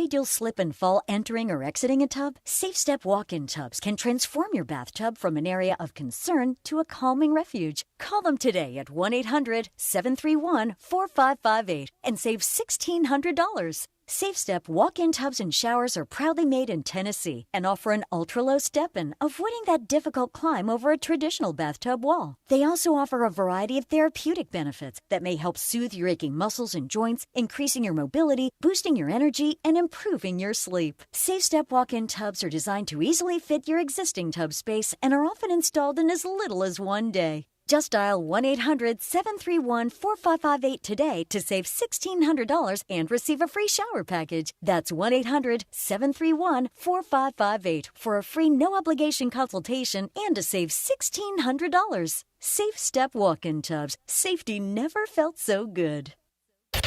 Afraid you'll slip and fall entering or exiting a tub? SafeStep walk-in tubs can transform your bathtub from an area of concern to a calming refuge. Call them today at 1-800-731-4558 and save $1,600. SafeStep walk-in tubs and showers are proudly made in Tennessee and offer an ultra-low step-in, avoiding that difficult climb over a traditional bathtub wall. They also offer a variety of therapeutic benefits that may help soothe your aching muscles and joints, increasing your mobility, boosting your energy, and improving your sleep. SafeStep walk-in tubs are designed to easily fit your existing tub space and are often installed in as little as one day. Just dial 1-800-731-4558 today to save $1,600 and receive a free shower package. That's 1-800-731-4558 for a free no-obligation consultation and to save $1,600. Safe Step walk-in tubs. Safety never felt so good.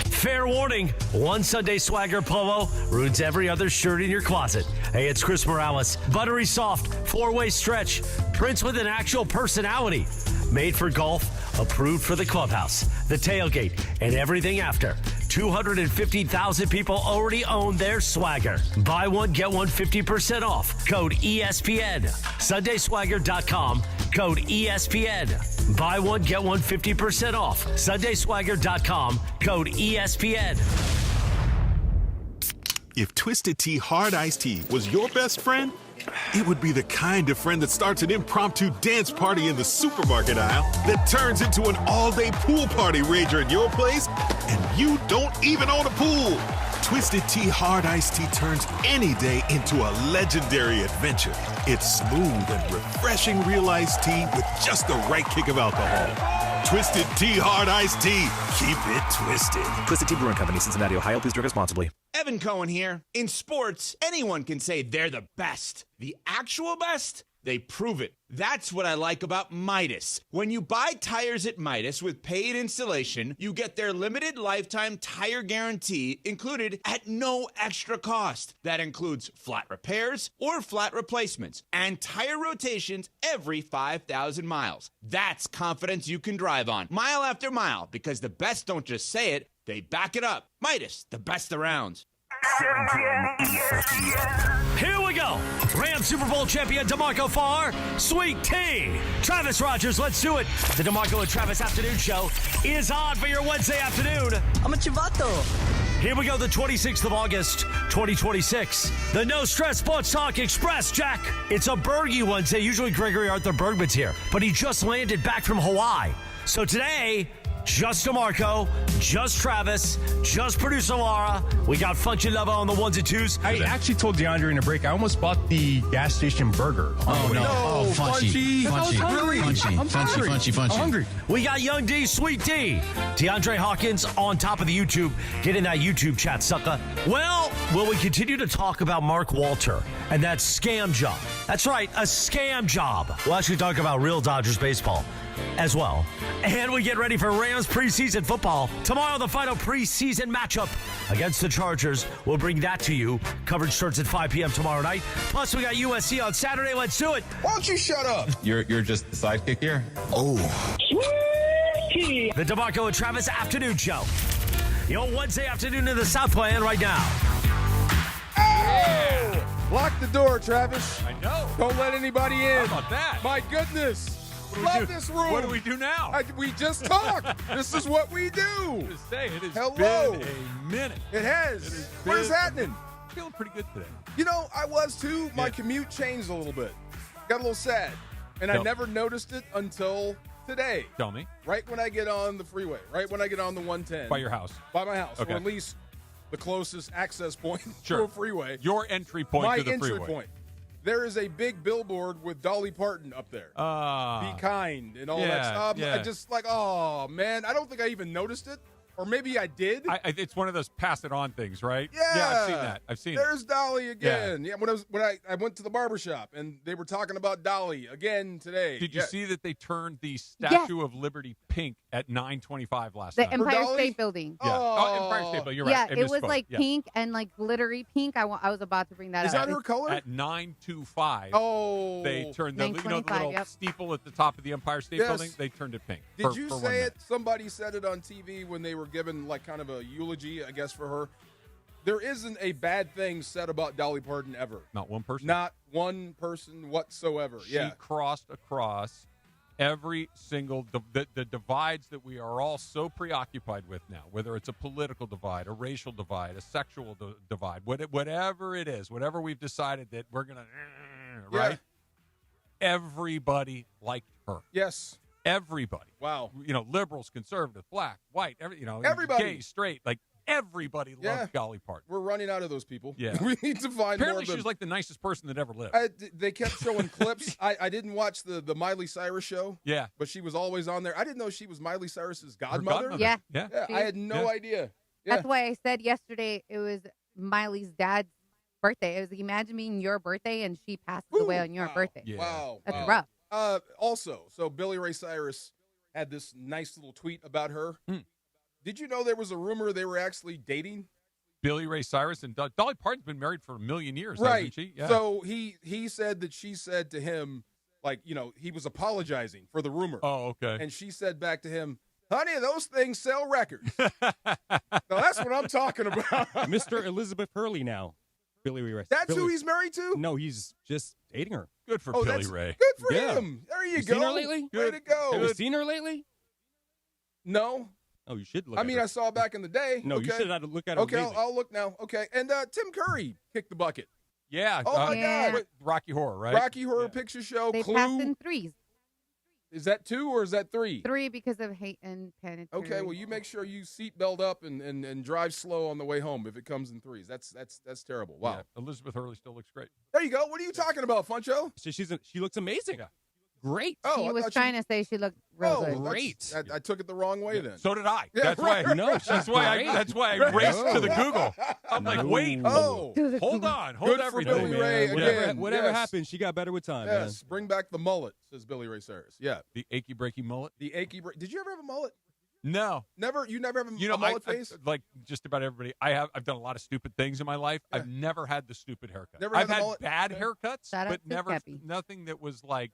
Fair warning, one Sunday Swagger polo ruins every other shirt in your closet. Hey, it's Chris Morales. Buttery soft, four-way stretch, prints with an actual personality. Made for golf, approved for the clubhouse, the tailgate, and everything after. 250,000 people already own their Swagger. Buy one, get one 50% off. Code ESPN. SundaySwagger.com. Code ESPN. Buy one, get one 50% off. SundaySwagger.com. Code ESPN. If Twisted Tea Hard Iced Tea was your best friend, it would be the kind of friend that starts an impromptu dance party in the supermarket aisle that turns into an all-day pool party rager at your place, and you don't even own a pool. Twisted Tea Hard Iced Tea turns any day into a legendary adventure. It's smooth and refreshing real iced tea with just the right kick of alcohol. Twisted Tea Hard Iced Tea. Keep it twisted. Twisted Tea Brewing Company, Cincinnati, Ohio. Please drink responsibly. Evan Cohen here. In sports, anyone can say they're the best. The actual best? They prove it. That's what I like about Midas. When you buy tires at Midas with paid installation, you get their limited lifetime tire guarantee included at no extra cost. That includes flat repairs or flat replacements and tire rotations every 5,000 miles. That's confidence you can drive on, mile after mile, because the best don't just say it, they back it up. Midas, the best around. Here we go. Rams Super Bowl champion DeMarco Farr, Sweet Tea. Travis Rogers, let's do it. The DeMarco and Travis Afternoon Show is on for your Wednesday afternoon. I'm a chivato. Here we go, the 26th of August, 2026. The No Stress Sports Talk Express, Jack. It's a Bergie Wednesday. Usually Gregory Arthur Bergman's here, but he just landed back from Hawaii. So today, just DeMarco, just Travis, just producer Laura. We got Funky Lover on the ones and twos. I actually told DeAndre in a break, I almost bought the gas station burger. Oh, no. Oh, Funchy. I'm hungry. We got Young D, Sweet D. DeAndre Hawkins on top of the YouTube. Get in that YouTube chat, sucker. Well, will we continue to talk about Mark Walter and that scam job? That's right, a scam job. We'll actually talk about real Dodgers baseball as well. And we get ready for Rams preseason football. Tomorrow, the final preseason matchup against the Chargers. We'll bring that to you. Coverage starts at 5 p.m. tomorrow night. Plus, we got USC on Saturday. Let's do it. Why don't you shut up? You're just the sidekick here? Oh. The DeMarco and Travis Afternoon Show. Your Wednesday afternoon in the Southland right now. Oh! Lock the door, Travis. I know. Don't let anybody in. How about that? My goodness. Love this room. What do we do now? We just talk. This is what we do. Just say it has Hello. been a minute. It has. What is happening? Feeling pretty good today. You know, I was too. My commute changed a little bit. Got a little sad. And I never noticed it until today. Tell me. Right when I get on the freeway. Right when I get on the 110. By your house. By my house. Okay. Or at least the closest access point Sure. to a freeway. Your entry point to the freeway. My entry point. There is a big billboard with Dolly Parton up there. Be kind and all that stuff. Yeah. I just like, oh, man. I don't think I even noticed it. Or maybe I did. It's one of those pass it on things, right? Yeah. I've seen that. I've seen There's it. Dolly again. Yeah. When I went to the barbershop and they were talking about Dolly again today. Did you see that they turned the Statue of Liberty pink at 9:25 last The night? Empire State Building. Yeah. Oh, Empire State Building. You're right. Yeah, it was like pink and like glittery pink. I was about to bring that up. Is that her color? At 9:25. Oh. They turned the little 9:25, steeple at the top of the Empire State Building. They turned it pink. Did you for 1 say minute. it? Somebody said it on TV when they were giving like kind of a eulogy, I guess, for her. There isn't a bad thing said about Dolly Parton ever. Not one person. Not one person whatsoever. She Yeah. crossed across every single the divides that we are all so preoccupied with now, whether it's a political divide, a racial divide, a sexual divide, whatever it is, whatever we've decided that we're going to, right? Everybody liked her. Yes. Everybody. Wow. Liberals, conservative, black, white, Everybody. gay, straight, like everybody loved Dolly Parton. We're running out of those people. Yeah. We need to find Apparently more of them. she's like the nicest person that ever lived. They kept showing clips. I didn't watch the Miley Cyrus show. Yeah. But she was always on there. I didn't know she was Miley Cyrus's Her godmother. Yeah. Yeah. I had no idea. Yeah. That's why I said yesterday it was Miley's dad's birthday. It was imagine being your birthday and she passes away on your birthday. Yeah. Wow. That's wow. rough. Also, so Billy Ray Cyrus had this nice little tweet about her. Did you know there was a rumor they were actually dating? Billy Ray Cyrus and Dolly Parton's been married for 1 million years, Right. hasn't she? Yeah. So he said that she said to him, like, he was apologizing for the rumor. Oh, okay. And she said back to him, honey, those things sell records. Now, that's what I'm talking about. Mr. Elizabeth Hurley now. Billy Ray. That's who he's married to? No, he's just dating her. Good for Oh, Billy that's Ray. Good for Yeah. him. There you You go. seen her lately? Way Good. to go. Have you seen her lately? No. Oh, you should look I at mean, her. I saw back in the day. No, okay. you should have look at her Okay, lately. I'll look now. Okay. And Tim Curry kicked the bucket. Yeah. Oh, my Yeah. God. Rocky Horror, right? Rocky Horror Yeah. Picture Show. They Clue. passed in threes. Is that 2 or is that 3? 3 because of hate and penetration. Okay, well, you make sure you seatbelt up and drive slow on the way home if it comes in 3s. That's terrible. Wow. Yeah. Elizabeth Hurley still looks great. There you go. What are you talking about, Funcho? So she looks amazing. Yeah. Great. Oh, He I was thought trying to say she looked real good. Great. I took it the wrong way then. So did I. Yeah, That's right, why. right, No, right. she's great. That's why I raced to the Google. I'm like, wait. Oh, Hold on. Hold Good for everything. Billy Ray Yeah. again. Whatever Yes. happened, she got better with time, yes. Bring back the mullet, says Billy Ray Cyrus. Yeah. The achy breaky mullet. The achy. Did you ever have a mullet? No. Never. You never have a You know, mullet face? like just about everybody. I've done a lot of stupid things in my life. Yeah. I've never had the stupid haircut. Never had I've the had mullet? bad Okay. haircuts, Shout out but to never Cappy. nothing that was like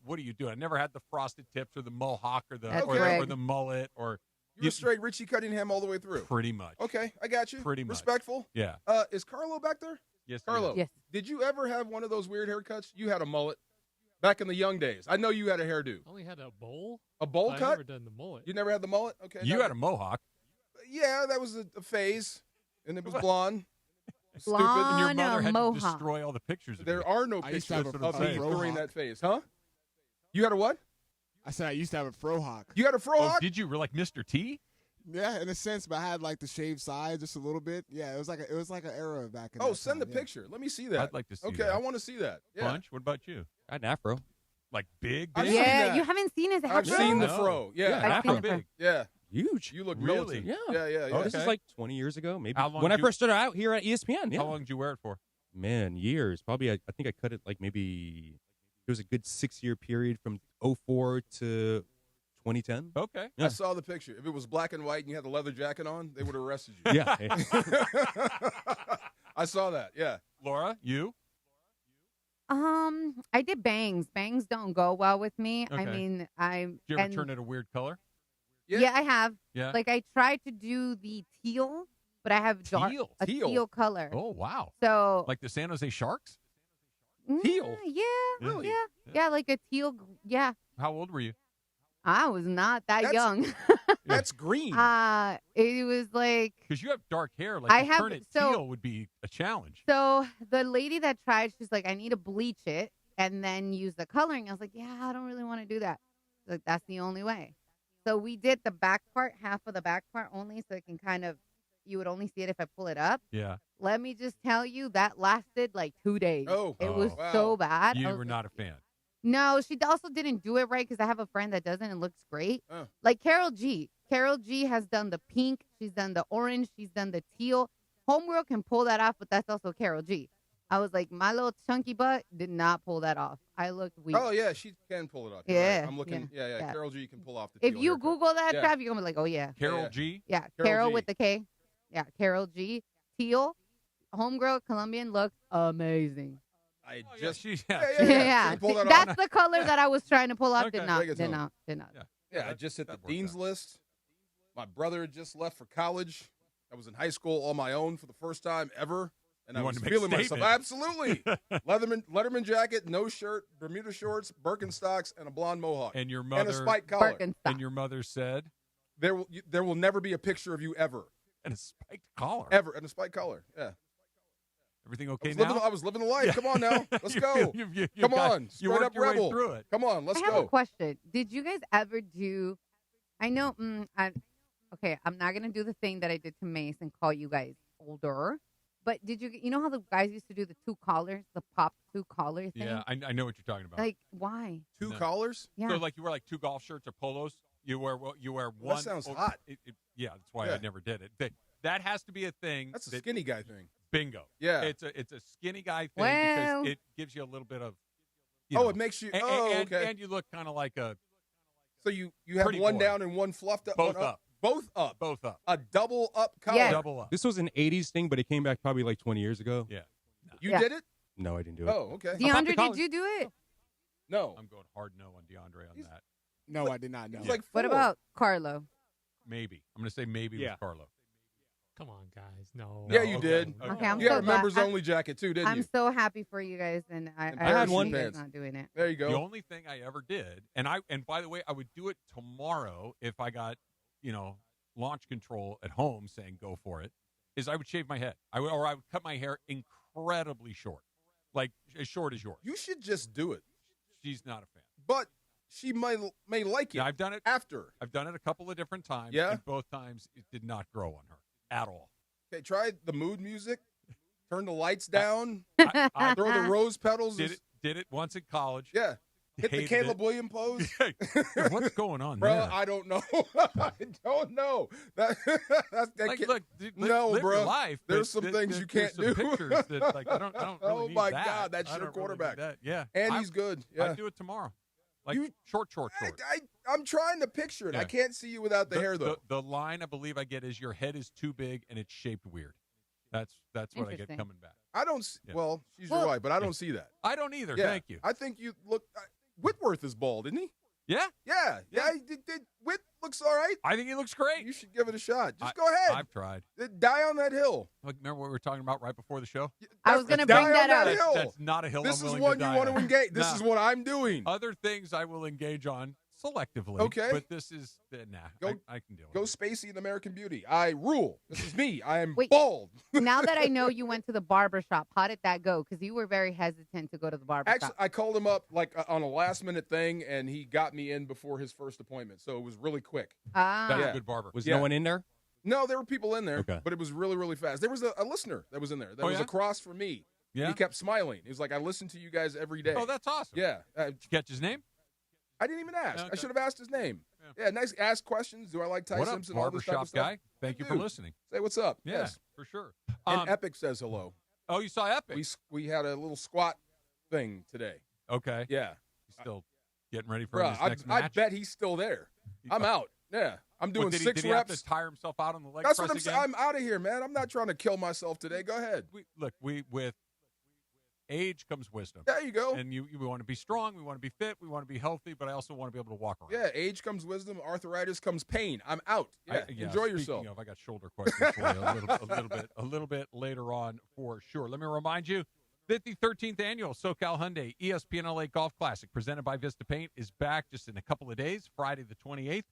what are you doing? I never had the frosted tips or the mohawk or the That's or, right. or the mullet or You were straight Richie Cunningham all the way through. pretty much. Okay, I got you. Pretty much. Respectful. Yeah. Is Carlo back there? Yes. Carlo, Yes. did you ever have one of those weird haircuts? You had a mullet back in the young days. I know you had a hairdo. I only had a bowl. A bowl I've cut? never done the mullet. You never had the mullet? Okay. You never. had a mohawk. Yeah, that was a phase, and it was blonde. Stupid. Blonde. And your On mother a had mohawk. to destroy all the pictures of There you. are no I used pictures to have of a me fro during hawk. that phase, huh? You had a what? I said I used to have a fro hawk. You had a fro Oh, hawk? did you? Were like Mr. T? Yeah, in a sense, but I had like the shaved side just a little bit. Yeah, it was like an era back in. Oh, that send time, the yeah. picture. Let me see that. I'd like to see Okay, that. I want to see that. Yeah. Punch. What about you? I had an afro. Like big, I've big? seen Yeah, that. you haven't seen his I've afro? seen the No. fro. Yeah. Yeah, I've afro. seen the fro. big. Yeah. Huge. You look Really? militant. Yeah. Yeah. This Okay. is like 20 years ago, maybe. How long When I did you- first started out here at ESPN. Yeah. How long did you wear it for? Man, years. Probably, I think I cut it like maybe, it was a good 6-year period from 04 to 2010. Okay. Yeah. I saw the picture. If it was black and white and you had the leather jacket on, they would have arrested you. Yeah. I saw that. Yeah. Laura, you? I did bangs. Bangs don't go well with me. I Okay. mean, Did you ever turn it a weird color? Yeah, I have. Yeah. Like I tried to do the teal, but I have dark Teal? a teal color. Oh, wow. So Like the San Jose Sharks? Teal? Yeah. Really? Yeah, like a teal. Yeah. How old were you? I was not that That's- young. That's green. It was like Because you have dark hair. Like I to have- turn it so- teal would be a challenge. so the lady that tried, she's like, I need to bleach it and then use the coloring. I was like, yeah, I don't really want to do that. Like that's the only way. So we did the back part, half of the back part only, so it can kind of you would only see it if I pull it up. Yeah. Let me just tell you, that lasted like 2 days. Oh. It Oh. was Wow. so bad. You I was were like, not a fan. No, she also didn't do it right because I have a friend that does it and it looks great. Oh. Like Carol G. Carol G has done the pink. She's done the orange. She's done the teal. Homegirl can pull that off, but that's also Carol G. I was like, my little chunky butt did not pull that off. I looked weak. Oh, yeah. She can pull it off. You're Yeah, right. I'm looking. yeah, Yeah. yeah. Carol G can pull off the If teal you haircut. Google that, Yeah. Trav, you're going to be like, oh, yeah. Carol Yeah. G? Yeah, Carol Carol G. with the K. Yeah, Carol G. Teal. Homegirl, Colombian, looks amazing. I Oh, just. yeah, Yeah, She pulled that that's off. the color that I was trying to pull off. Okay. Did not. Bring it to Did him. not. Did not. Yeah. Yeah, I just hit the that worked dean's out. list. My brother had just left for college. I was in high school on my own for the first time ever, and You I was wanted to make a feeling myself. statement. Absolutely. Letterman jacket, no shirt, Bermuda shorts, Birkenstocks, and a blonde mohawk. And your and mother a spike collar. And your mother said, There will never be a picture of you ever. and a spiked collar. Ever. And a spike collar. Yeah. Everything okay I was living the life. Yeah. Come on now. Let's You- go. you Come got- on. you Straight worked up your way rebel. through it. Come on. Let's I have go. a question. Did you guys ever do? I know. Okay, I'm not gonna do the thing that I did to Mace and call you guys older. But did you? You know how the guys used to do the two collars, the pop two collar thing? Yeah, I know what you're talking about. Like why? Two No. collars? Yeah. So like you wear like two golf shirts or polos. You wear one. that sounds hot. Yeah, that's why Yeah. I never did it. That has to be a thing. That's a that- skinny guy thing. Bingo. Yeah. It's a skinny guy thing Well- because it gives you a little bit of. It makes you. Okay. And you look kind of like a So you have Pretty one boy. down and one fluffed up. Both one up. Both up. both up, A double up collar. Yeah. double up. This was an 80s thing, but it came back probably like 20 years ago. Yeah. You Yeah. did it? No, I didn't do it. Oh, okay. About the DeAndre, collar. did you do it? No. I'm going hard no on DeAndre on He's- that. No, I did not know. It's like What four. about Carlo? Maybe I'm going to say maybe Yeah. with Carlo. Come on, guys. No. Yeah, you okay. did. Okay, I'm You got so a glad. members only jacket too, didn't I'm you? so happy for you guys, and I And I had appreciate one. you guys Pants. not doing it. There you go. The only thing I ever did, and by the way, I would do it tomorrow if I got, launch control at home saying go for it, is I would shave my head. I would cut my hair incredibly short, like as short as yours. You should just do it. She's not a fan. But she may like it Yeah, I've done it. after. I've done it a couple of different times. Yeah? And both times it did not grow on her at all. Okay, try the mood music. Turn the lights down. I Throw the rose petals. did it once in college. Yeah. Hit the Hated Caleb it. Williams pose. Hey, what's going on Bro, there? I don't know. I don't know. That Like, can't- look, dude, no, live bro. your life. There's but some things you there's can't some do. Pictures that, like, I don't really Oh, need my that. God, that's I your don't really need quarterback. that. Yeah, and he's good. Yeah. I'd do it tomorrow. Like You- short. I'm trying to picture it. I Yeah. can't see you without the hair, though. The line I believe I get is your head is too big and it's shaped weird. That's what I get Interesting. coming back. I don't. Yeah. Well, she's Well- your wife, but I don't see that. I don't either. Yeah. Thank you. I think you look. Whitworth is bald, isn't he? Yeah, Yeah. Yeah. Whit looks all right. I think he looks great. You should give it a shot. Just I- go ahead. I've tried. Die on that hill. Like, remember what we were talking about right before the show? I was gonna Die bring on that up. hill. That's not a hill This I'm is willing one to you die want to on. engage. This No. is what I'm doing. Other things I will engage on selectively. Okay. But this is, nah, Go- I can deal with Go it. Spacey and American Beauty. I rule. This is me. I am Wait. bald. Now that I know you went to the barber shop, how did that go? Because you were very hesitant to go to the barber Actually, shop. I called him up like on a last minute thing, and he got me in before his first appointment. So it was really quick. That's Yeah. a good barber. Was Yeah. no one in there? No, there were people in there, Okay. but it was really, really fast. There was a listener that was in there that Oh, was yeah? across from me. Yeah. He kept smiling. He was like, I listen to you guys every day. Oh, that's awesome. Yeah. Did you catch his name? I didn't even ask. Okay. I should have asked his name. Yeah. Yeah, nice. Ask questions. Do I like Ty What up, Simpson? All this type barbershop of stuff. guy? Thank you for Dude. listening. Say what's up. Yeah, Yes. for sure. And Epic says hello. Oh, you saw Epic? We had a little squat thing today. Okay. Yeah. He's still getting ready for Bro, his I next match. bet he's still there. I'm out. Yeah. I'm doing What, did 6 he have reps. to tire himself out on the leg That's press what I'm again? saying. I'm out of here, man. I'm not trying to kill myself today. Go ahead. We with age comes wisdom. There you go. And we want to be strong. We want to be fit. We want to be healthy. But I also want to be able to walk around. Yeah, age comes wisdom. Arthritis comes pain. I'm out. Yeah, enjoy speaking yourself. Of, I got shoulder questions for you a little bit later on for sure. Let me remind you that the 13th annual SoCal Hyundai ESPN LA Golf Classic presented by Vista Paint is back just in a couple of days, Friday the 28th.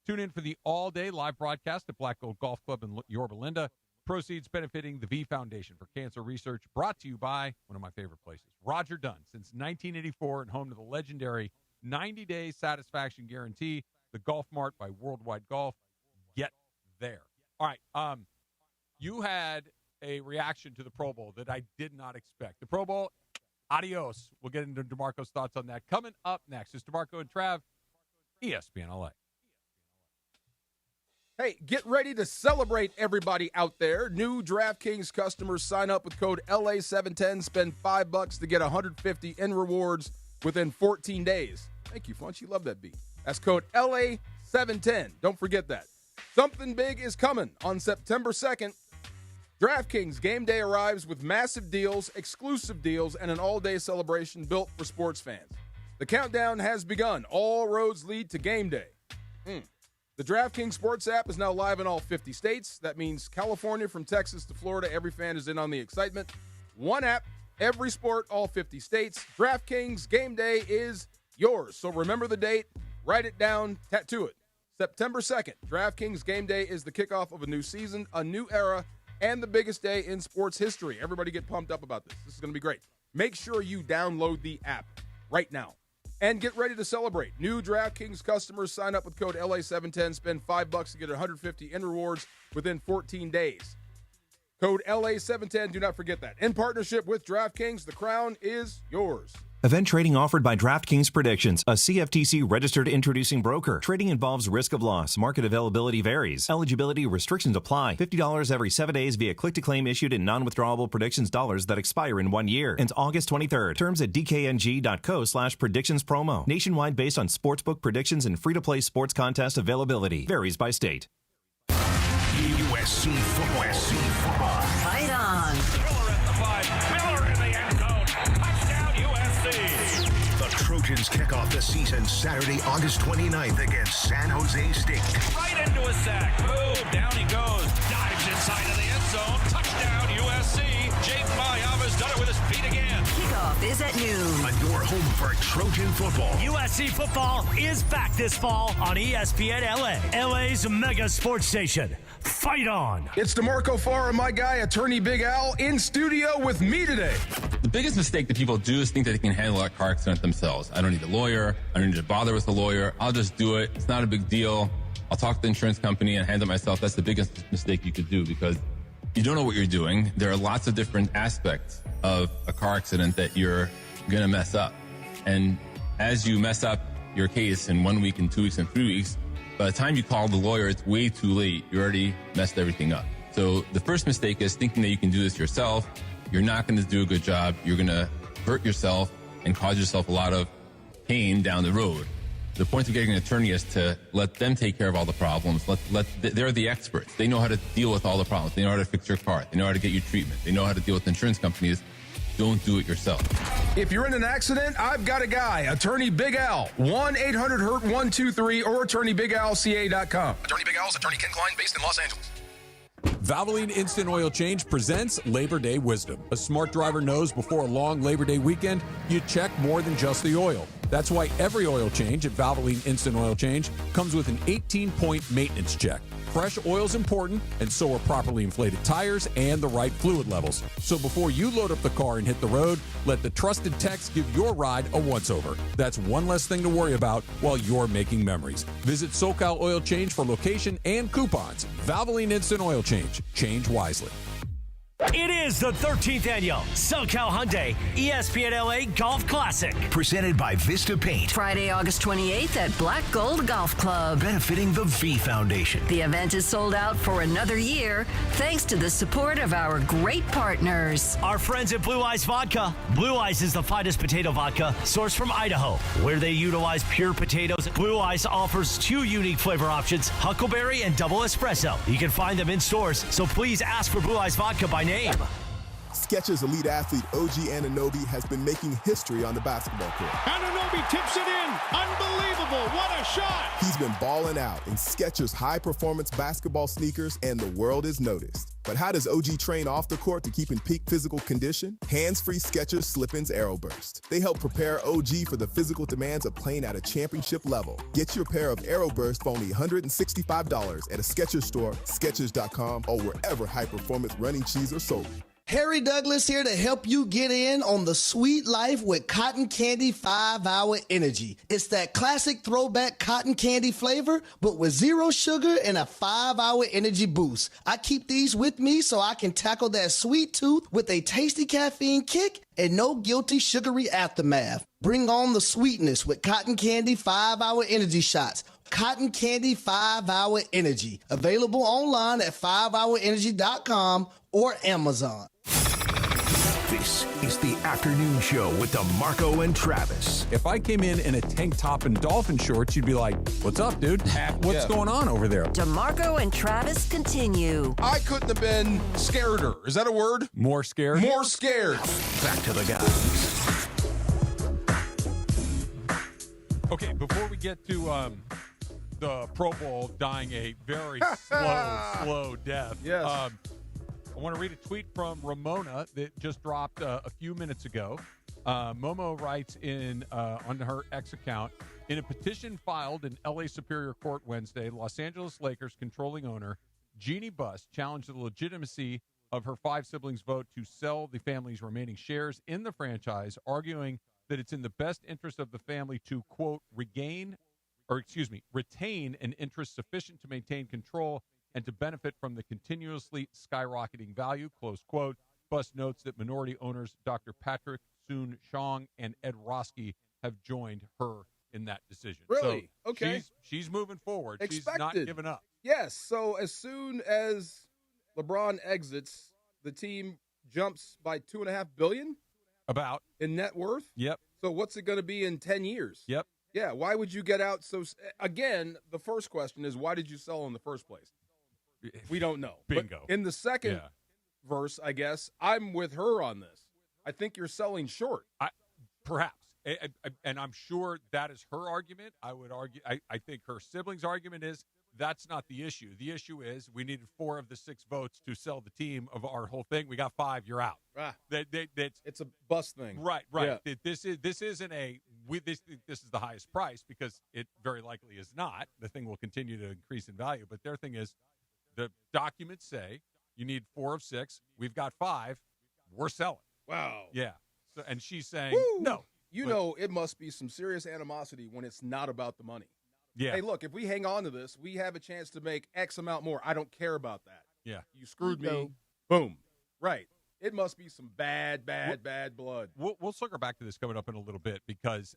Tune in for the all-day live broadcast at Black Gold Golf Club in Yorba Linda. Proceeds benefiting the V Foundation for Cancer Research, brought to you by one of my favorite places, Roger Dunn, since 1984 and home to the legendary 90-day satisfaction guarantee, the Golf Mart by Worldwide Golf. Get there. All right. You had a reaction to the Pro Bowl that I did not expect. The Pro Bowl, adios. We'll get into DeMarco's thoughts on that. Coming up next is DeMarco and Trav, ESPN LA. Hey, get ready to celebrate, everybody out there. New DraftKings customers sign up with code LA710. Spend $5 to get $150 in rewards within 14 days. Thank you, Funch. You love that beat. That's code LA710. Don't forget that. Something big is coming on September 2nd. DraftKings Game Day arrives with massive deals, exclusive deals, and an all-day celebration built for sports fans. The countdown has begun. All roads lead to Game Day. The DraftKings Sports app is now live in all 50 states. That means California, from Texas to Florida, every fan is in on the excitement. One app, every sport, all 50 states. DraftKings Game Day is yours. So remember the date, write it down, tattoo it. September 2nd, DraftKings Game Day is the kickoff of a new season, a new era, and the biggest day in sports history. Everybody get pumped up about this. This is going to be great. Make sure you download the app right now and get ready to celebrate. New DraftKings customers sign up with code LA710, spend $5 to get $150 in rewards within 14 days. Code LA710, do not forget that. In partnership with DraftKings, the crown is yours. Event trading offered by DraftKings Predictions, a CFTC registered introducing broker. Trading involves risk of loss. Market availability varies. Eligibility restrictions apply. $50 every 7 days via click-to-claim issued in non-withdrawable predictions dollars that expire in 1 year. Ends August 23rd. Terms at dkng.co/predictions promo. Nationwide based on sportsbook predictions and free-to-play sports contest availability. Varies by state. USC football. Fight on. Miller at the 5. Miller in the end zone. Touchdown USC. The Trojans kick off the season Saturday, August 29th against San Jose State. Right into a sack. Boom. Down he goes. Dives inside of the end zone. Touchdown USC. Jake Mayava's done it with his feet again. Kickoff is at noon. On your home for Trojan football. USC football is back this fall on ESPN LA. LA's mega sports station. Fight on. It's DeMarco Farr and my guy, Attorney Big Al, in studio with me today. The biggest mistake that people do is think that they can handle a car accident themselves. I don't need a lawyer. I don't need to bother with a lawyer. I'll just do it. It's not a big deal. I'll talk to the insurance company and handle it myself. That's the biggest mistake you could do because you don't know what you're doing. There are lots of different aspects of a car accident that you're going to mess up. And as you mess up your case in 1 week and 2 weeks and 3 weeks, by the time you call the lawyer, it's way too late. You already messed everything up. So the first mistake is thinking that you can do this yourself. You're not going to do a good job. You're going to hurt yourself and cause yourself a lot of pain down the road. The point of getting an attorney is to let them take care of all the problems. They're the experts. They know how to deal with all the problems. They know how to fix your car. They know how to get you treatment. They know how to deal with insurance companies. Don't do it yourself. If you're in an accident, I've got a guy, Attorney Big Al. 1-800-HURT-123 or attorneybigalca.com. Attorney Big Al's Attorney Ken Klein, based in Los Angeles. Valvoline Instant Oil Change presents Labor Day Wisdom. A smart driver knows before a long Labor Day weekend, you check more than just the oil. That's why every oil change at Valvoline Instant Oil Change comes with an 18-point maintenance check. Fresh oil is important, and so are properly inflated tires and the right fluid levels. So before you load up the car and hit the road, let the trusted techs give your ride a once-over. That's one less thing to worry about while you're making memories. Visit SoCal Oil Change for location and coupons. Valvoline Instant Oil Change. Change wisely. It is the 13th annual SoCal Hyundai ESPN LA Golf Classic. Presented by Vista Paint. Friday, August 28th at Black Gold Golf Club. Benefiting the V Foundation. The event is sold out for another year thanks to the support of our great partners. Our friends at Blue Ice Vodka. Blue Ice is the finest potato vodka sourced from Idaho, where they utilize pure potatoes. Blue Ice offers 2 unique flavor options, Huckleberry and Double Espresso. You can find them in stores, so please ask for Blue Ice Vodka by name. Skechers elite athlete OG Anunoby has been making history on the basketball court. Anunoby tips it in. Unbelievable. What a shot. He's been balling out in Skechers high-performance basketball sneakers, and the world is noticed. But how does OG train off the court to keep in peak physical condition? Hands-free Skechers Slip-ins Aeroburst. They help prepare OG for the physical demands of playing at a championship level. Get your pair of Aeroburst for only $165 at a Skechers store, Skechers.com, or wherever high-performance running shoes are sold. Harry Douglas here to help you get in on the sweet life with Cotton Candy 5-Hour Energy. It's that classic throwback cotton candy flavor, but with 0 sugar and a 5-hour energy boost. I keep these with me so I can tackle that sweet tooth with a tasty caffeine kick and no guilty sugary aftermath. Bring on the sweetness with Cotton Candy 5-Hour Energy Shots. Cotton Candy 5-Hour Energy. Available online at 5hourenergy.com or Amazon. This is the afternoon show with DeMarco and Travis. If I came in a tank top and dolphin shorts, you'd be like, what's up, dude? What's going on over there? DeMarco and Travis continue. I couldn't have been scareder. Is that a word? More scared? More scared. Back to the guys. Okay, before we get to the Pro Bowl dying a very slow death. Yes. I want to read a tweet from Ramona that just dropped a few minutes ago. Momo writes on her X account, in a petition filed in L.A. Superior Court Wednesday, Los Angeles Lakers controlling owner Jeannie Buss challenged the legitimacy of her 5 siblings' vote to sell the family's remaining shares in the franchise, arguing that it's in the best interest of the family to, quote, retain an interest sufficient to maintain control and to benefit from the continuously skyrocketing value, close quote. Buss notes that minority owners Dr. Patrick Soon Shong and Ed Roski have joined her in that decision. Really? So Okay. She's moving forward. She's not Expected. giving up. Yes. So as soon as LeBron exits, the team jumps by $2.5 billion About. in net worth. Yep. So what's it going to be in 10 years? Yep. Yeah. Why would you get out? So again, the first question is, why did you sell in the first place? We don't know. Bingo. But in the second verse, I guess I'm with her on this. I think you're selling short. Perhaps. And I'm sure that is her argument. I would argue, I think her siblings' argument is that's not the issue. The issue is we needed 4 of the 6 votes to sell the team of our whole thing. We got 5. You're out. It's a bust thing. Right. Yeah. This isn't this is the highest price because it very likely is not. The thing will continue to increase in value. But their thing is the documents say you need 4 of 6. We've got 5. We're selling. Wow. Yeah. So, and she's saying no. You know, it must be some serious animosity when it's not about the money. Yeah. Hey, look, if we hang on to this, we have a chance to make X amount more. I don't care about that. Yeah. You screwed me. Boom. Right. It must be some bad blood. We'll circle back to this coming up in a little bit because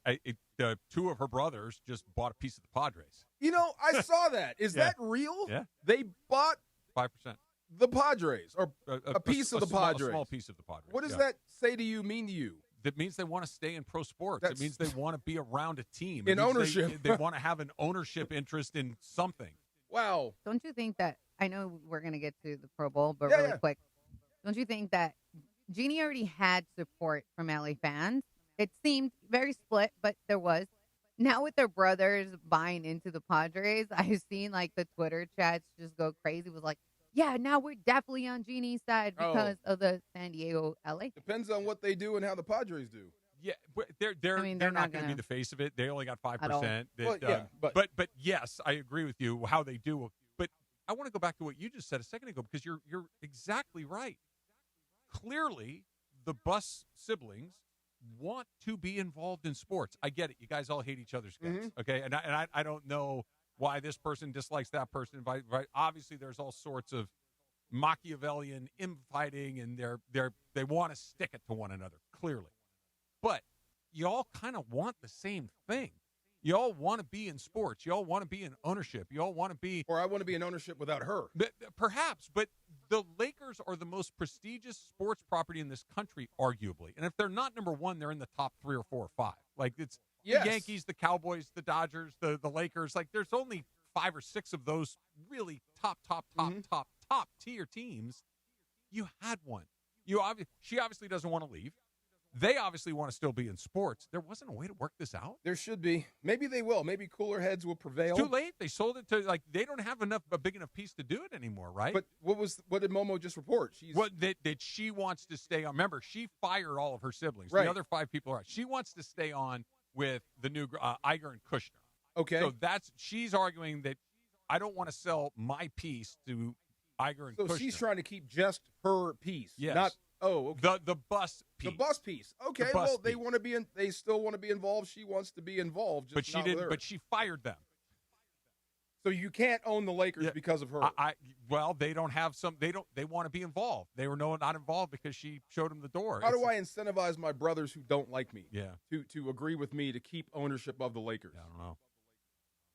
the 2 of her brothers just bought a piece of the Padres. You know, I saw that. Is Yeah. that real? Yeah. They bought 5%. the Padres, or a piece of the Padres. A small piece of the Padres. What does yeah. that say to you, mean to you? That means they want to stay in pro sports. It means they want to be around a team. In It means ownership. They want to have an ownership interest in something. Wow. Don't you think that, I know we're going to get to the Pro Bowl, but Yeah, really yeah. quick, don't you think that Jeannie already had support from LA fans? It seemed very split, but there was. Now with their brothers buying into the Padres, I've seen like the Twitter chats just go crazy with like, yeah, now we're definitely on Jeannie's side because of the San Diego LA. Depends on what they do and how the Padres do. Yeah, but they're not going to be the face of it. They only got 5%. Well, yeah, but yes, I agree with you how they do. But I want to go back to what you just said a second ago because you're exactly right. Clearly, the Buss siblings want to be involved in sports. I get it. You guys all hate each other's guts, okay? And I don't know why this person dislikes that person. Right? Obviously, there's all sorts of Machiavellian infighting, and they want to stick it to one another, clearly. But you all kind of want the same thing. You all want to be in sports. You all want to be in ownership. You all want to be... Or I want to be in ownership without her. Perhaps, but the Lakers are the most prestigious sports property in this country, arguably. And if they're not number 1, they're in the top 3 or 4 or 5. Like, it's Yes. the Yankees, the Cowboys, the Dodgers, the Lakers. Like, there's only 5 or 6 of those really top tier teams. You had one. She obviously doesn't want to leave. They obviously want to still be in sports. There wasn't a way to work this out. There should be. Maybe they will. Maybe cooler heads will prevail. Too late. They sold it to they don't have a big enough piece to do it anymore, right? But what did Momo just report? That she wants to stay on. Remember, she fired all of her siblings. Right. The other 5 people are. She wants to stay on with the new Iger and Kushner. Okay. So she's arguing that I don't want to sell my piece to Iger and Kushner. So she's trying to keep just her piece. Yes. Not okay. The Buss piece. The Buss piece. Okay. The Buss Well, they piece. want to be in. They still want to be involved. She wants to be involved. Just But she not with didn't. her. But she fired them. So you can't own the Lakers because of her. Well, they don't have some. They want to be involved. They were not involved because she showed them the door. How do I incentivize my brothers who don't like me? Yeah. To agree with me to keep ownership of the Lakers? I don't know.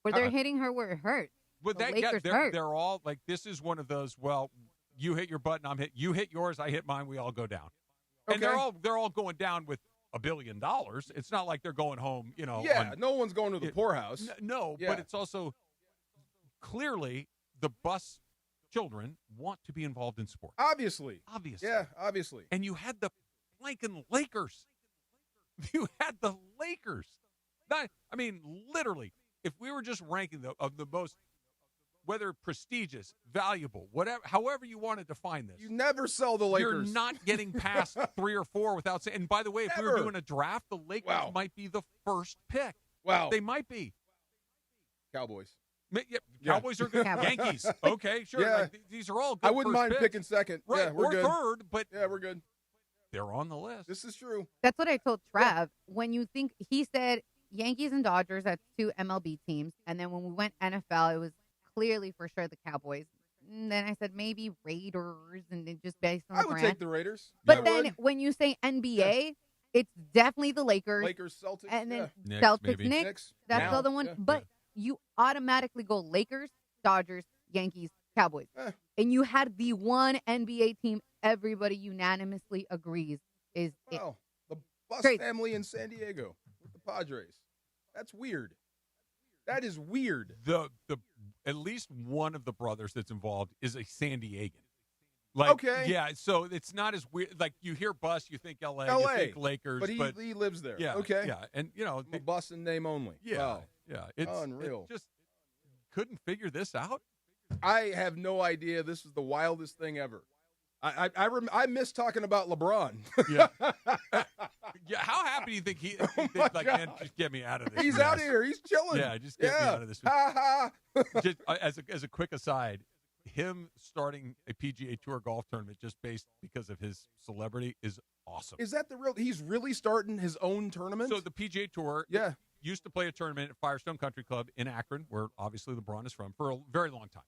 Where they're hitting her where it hurts. But The Lakers hurt. they're all like, this is one of those. Well, you hit your button, you hit yours, I hit mine. We all go down, and they're all going down with $1 billion. It's not like they're going home. Yeah. No one's going to the poorhouse. No, Yeah. but it's also clearly the Buss children want to be involved in sports. Obviously. Yeah, obviously. And you had the blanking Lakers. You had the Lakers. Literally, if we were just ranking the most, whether prestigious, valuable, whatever, however you want to define this, You never sell the Lakers. you're not getting past 3 or 4 without saying. And by the way, if we were Never. doing a draft, the Lakers Wow. might be the first pick. Wow. They might be. Cowboys. Yeah, Yeah. Cowboys are good. Cowboys. Yankees. Okay, sure. Yeah. Like, these are all good. I wouldn't first mind picks. picking second. Right, Yeah, we're or good. third, but Yeah, we're good. they're on the list. This is true. That's what I told Trav. When you think he said Yankees and Dodgers, that's 2 MLB teams, and then when we went NFL, it was clearly for sure the Cowboys. And then I said maybe Raiders, and then just based on the I would brand. take the Raiders. But I then would. when you say NBA, it's definitely the Lakers, Lakers, Celtics, and then yeah. Celtics, Knicks, maybe. Knicks. That's Now, the other one. yeah. But you automatically go Lakers, Dodgers, Yankees, Cowboys, Eh. and you had the one NBA team everybody unanimously agrees is it. Well, the Bus Crazy. family in San Diego with the Padres. That's weird. That is weird. The at least one of the brothers that's involved is a San Diegan. Like, Okay. Yeah, so it's not as weird. Like, you hear Bus, you think LA, you LA, think Lakers. but he lives there. Yeah, Okay. yeah. And, you know, The Bus in name only. yeah, Wow. yeah. It's Unreal. It just couldn't figure this out. I have no idea. This is the wildest thing ever. I miss talking about LeBron. Yeah. Yeah, how happy do you think he my like, God. man, just get me out of this He's mess. out here. He's chilling. Yeah, just get me out of this. Ha ha. Just, as a quick aside, him starting a PGA Tour golf tournament just based because of his celebrity is awesome. Is that the real? He's really starting his own tournament. So the PGA Tour Yeah. used to play a tournament at Firestone Country Club in Akron, where obviously LeBron is from, for a very long time.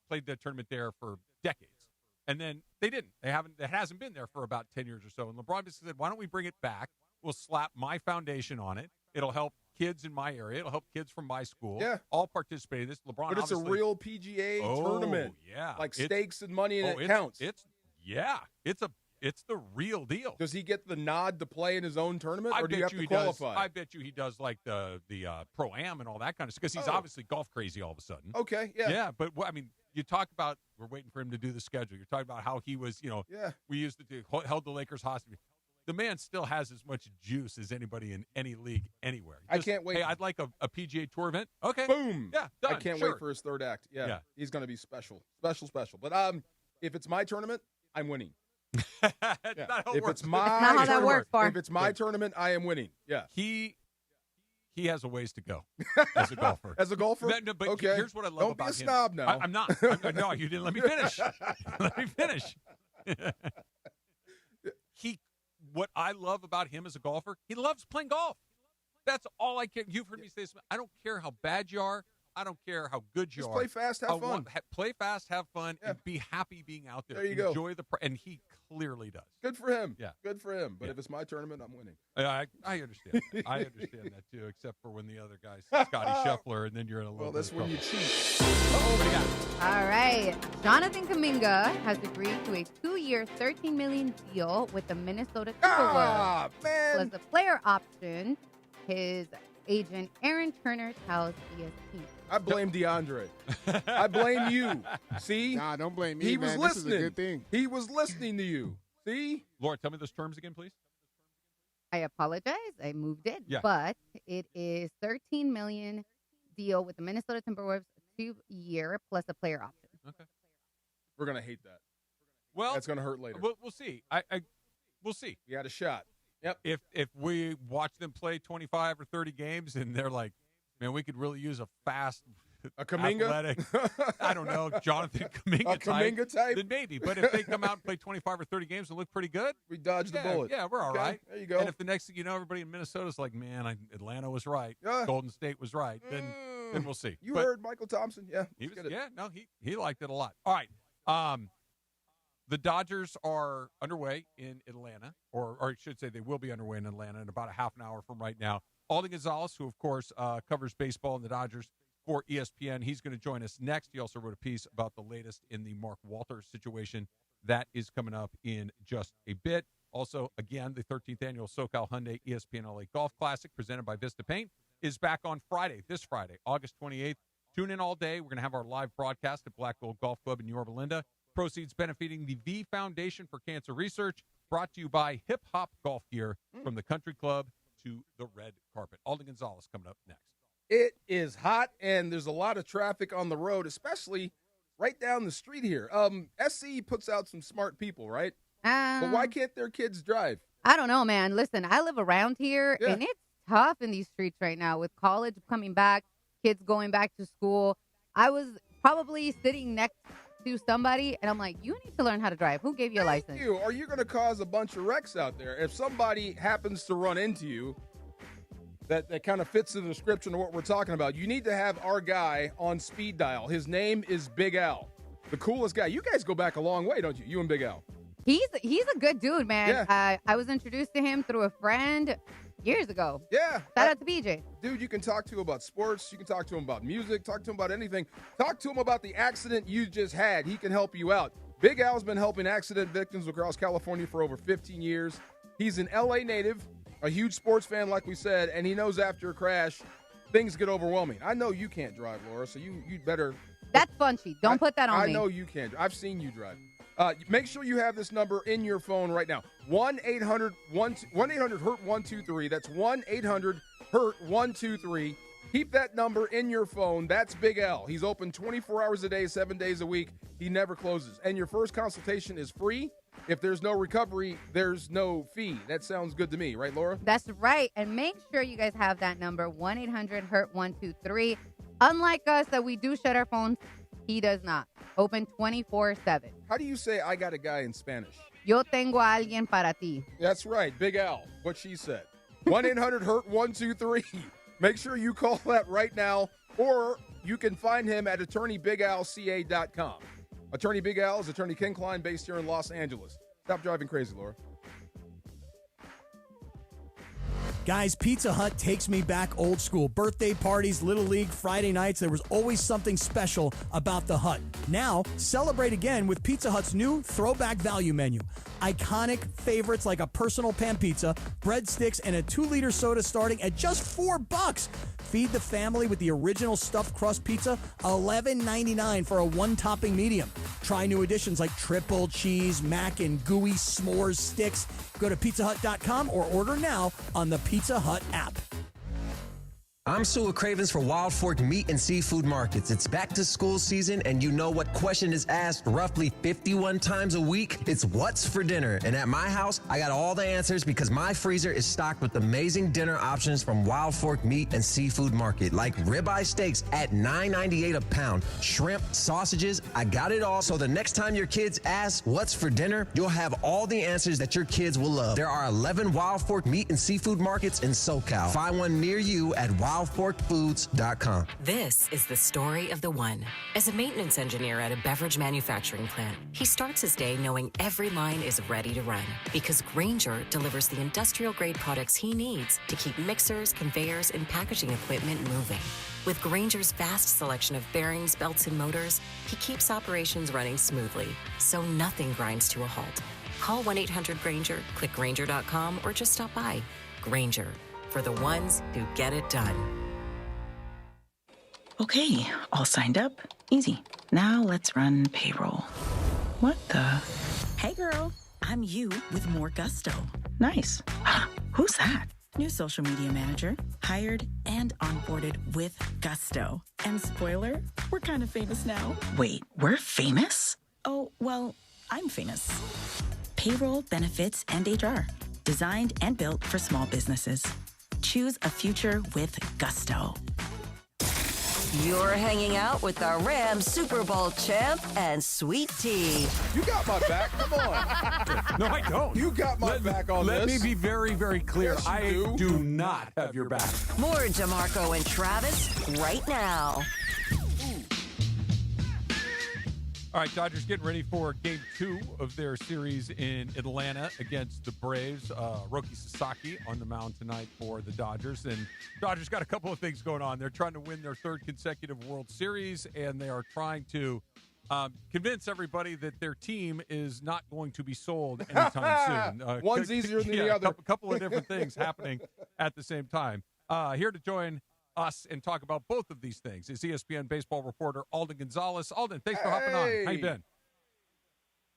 Played that tournament there for decades. And then they didn't. It hasn't been there for about 10 years or so. And LeBron just said, why don't we bring it back? We'll slap my foundation on it. It'll help kids in my area. It'll help kids from my school. Yeah. All participate in this. LeBron, But it's a obviously- real PGA Oh, tournament. yeah. Like It's- stakes and money, and it it's, counts. It's the real deal. Does he get the nod to play in his own tournament, or do you have to he qualify? does. I bet you he does like the pro-am and all that kind of stuff, because he's Oh. obviously golf crazy all of a sudden. Okay, yeah. Yeah, but I mean, you talk about, we're waiting for him to do the schedule. You're talking about how he was, Yeah. we used to do, held the Lakers hostage. The man still has as much juice as anybody in any league anywhere. I can't wait. Hey, I'd like a PGA Tour event. Okay. Boom. Yeah, done. I can't Sure. wait for his third act. Yeah. Yeah. He's going to be special. Special. But if it's my tournament, I'm winning. That's Yeah. not how it If works. it's my not how that tournament- works, Bar. If it's my tournament, I am winning. Yeah. He has a ways to go as a golfer. As a golfer? No, but Okay. here's what I love Don't about be a him. snob now. I'm not. No, you didn't let me finish. Let me finish. What I love about him as a golfer, he loves playing golf. That's all I care. You've heard me say this. I don't care how bad you are. I don't care how good you Just are. play fast, have fun. Play fast, have fun, Yeah. and be happy being out there. There you go. Enjoy and he clearly does. Good for him. Yeah. Good for him. But Yeah. if it's my tournament, I'm winning. I understand. I understand that too, except for when the other guy's Scotty Scheffler, and then you're in a little Well, that's bit of when you trouble. cheat. What do you got? All right. Jonathan Kuminga has agreed to a 2-year, $13 million deal with the Minnesota Timberwolves. Man. Plus a player option. His agent, Aaron Turner, tells ESPN. I blame DeAndre. I blame you. See? Nah, don't blame me, He man. was This is a listening. good thing. He was listening to you. See? Laura, tell me those terms again, please. I apologize. I moved it. Yeah. But it is $13 million deal with the Minnesota Timberwolves, 2-year plus a player option. Okay. We're going to hate that. Well, That's going to hurt later. We'll see. We'll see. You had a shot. Yep. If we watch them play 25 or 30 games and they're like, man, we could really use a fast, Kuminga? athletic, I don't know, Jonathan Kuminga A Kuminga type? then maybe. But if they come out and play 25 or 30 games and look pretty good, We dodged yeah, the bullet. yeah, we're all Okay, right. There you go. And if the next thing you know, everybody in Minnesota's like, man, Atlanta was right, Yeah. Golden State was right, then we'll see. You But heard Michael Thompson? Yeah. he let's was, get it. yeah, no, he liked it a lot. All right. The Dodgers are underway in Atlanta, or I should say they will be underway in Atlanta in about a half an hour from right now. Alden Gonzalez, who, of course, covers baseball and the Dodgers for ESPN, he's going to join us next. He also wrote a piece about the latest in the Mark Walter situation. That is coming up in just a bit. Also, again, the 13th annual SoCal Hyundai ESPN LA Golf Classic presented by Vista Paint is back on Friday, this Friday, August 28th. Tune in all day. We're going to have our live broadcast at Black Gold Golf Club in Yorba Linda. Proceeds benefiting the V Foundation for Cancer Research, brought to you by Hip Hop Golf Gear, from the country club to the red carpet. Alden Gonzalez coming up next. It is hot, and there's a lot of traffic on the road, especially right down the street here. SC puts out some smart people, right? But why can't their kids drive? I don't know, man. Listen, I live around here, and it's tough in these streets right now with college coming back, kids going back to school. I was probably sitting next to somebody, and I'm like, you need to learn how to drive. Who gave you a license? Are you going to cause a bunch of wrecks out there? If somebody happens to run into you, that kind of fits the description of what we're talking about, you need to have our guy on speed dial. His name is Big Al, the coolest guy. You guys go back a long way, don't you? You and Big Al. He's a good dude, man. Yeah. I was introduced to him through a friend years ago. Yeah. Shout out to BJ. Dude, you can talk to him about sports. You can talk to him about music. Talk to him about anything. Talk to him about the accident you just had. He can help you out. Big Al's been helping accident victims across California for over 15 years. He's an L.A. native, a huge sports fan, like we said, and he knows after a crash, things get overwhelming. I know you can't drive, Laura, so you'd better. That's Funchy. Don't put that on me. I know you can't. I've seen you drive. Make sure you have this number in your phone right now. 1-800-HURT-123. That's 1-800-HURT-123. Keep that number in your phone. That's Big Al. He's open 24 hours a day, 7 days a week. He never closes. And your first consultation is free. If there's no recovery, there's no fee. That sounds good to me, right, Laura? That's right. And make sure you guys have that number, 1-800-HURT-123. Unlike us, that we do shut our phones, he does not. Open 24/7. How do you say I got a guy in Spanish? Yo tengo a alguien para ti. That's right, Big Al, what she said. 1-800-HURT-123. Make sure you call that right now, or you can find him at attorneybigalca.com. Attorney Big Al is Attorney Ken Klein, based here in Los Angeles. Stop driving crazy, Laura. Guys, Pizza Hut takes me back old school. Birthday parties, Little League, Friday nights, there was always something special about the Hut. Now, celebrate again with Pizza Hut's new throwback value menu. Iconic favorites like a personal pan pizza, breadsticks, and a 2-liter soda starting at just $4. Feed the family with the original stuffed crust pizza, $11.99 for a 1-topping medium. Try new additions like triple cheese, mac, and gooey s'mores sticks. Go to pizzahut.com or order now on the Pizza Hut app. I'm Sue Cravens for Wild Fork Meat and Seafood Markets. It's back to school season, and you know what question is asked roughly 51 times a week? It's what's for dinner? And at my house, I got all the answers because my freezer is stocked with amazing dinner options from Wild Fork Meat and Seafood Market, like ribeye steaks at $9.98 a pound, shrimp, sausages. I got it all, so the next time your kids ask what's for dinner, you'll have all the answers that your kids will love. There are 11 Wild Fork Meat and Seafood Markets in SoCal. Find one near you at wildforkfoods.com. This is the story of the one. As a maintenance engineer at a beverage manufacturing plant, he starts his day knowing every line is ready to run because Grainger delivers the industrial-grade products he needs to keep mixers, conveyors, and packaging equipment moving. With Grainger's vast selection of bearings, belts, and motors, he keeps operations running smoothly, so nothing grinds to a halt. Call 1-800-GRAINGER, click Grainger.com, or just stop by. Grainger, for the ones who get it done. Okay, all signed up. Easy. Now let's run payroll. What the? Hey girl, I'm you with more gusto. Nice. Who's that? New social media manager, hired and onboarded with gusto. And spoiler, we're kind of famous now. Wait, we're famous? Oh, well, I'm famous. Payroll, benefits, and HR. Designed and built for small businesses. Choose a future with gusto. You're hanging out with the Rams Super Bowl champ and Sweet Tea. You got my back. Come on. No, I don't. You got my back on this. Let me be very, very clear. Yes, I you do not have your back. More DeMarco and Travis right now. All right, Dodgers getting ready for Game 2 of their series in Atlanta against the Braves. Roki Sasaki on the mound tonight for the Dodgers. And Dodgers got a couple of things going on. They're trying to win their 3rd consecutive World Series, and they are trying to convince everybody that their team is not going to be sold anytime soon. One's easier than the other. A couple of different things happening at the same time. Here to join us and talk about both of these things is ESPN baseball reporter Alden Gonzalez. Alden, thanks for hopping on. How you been?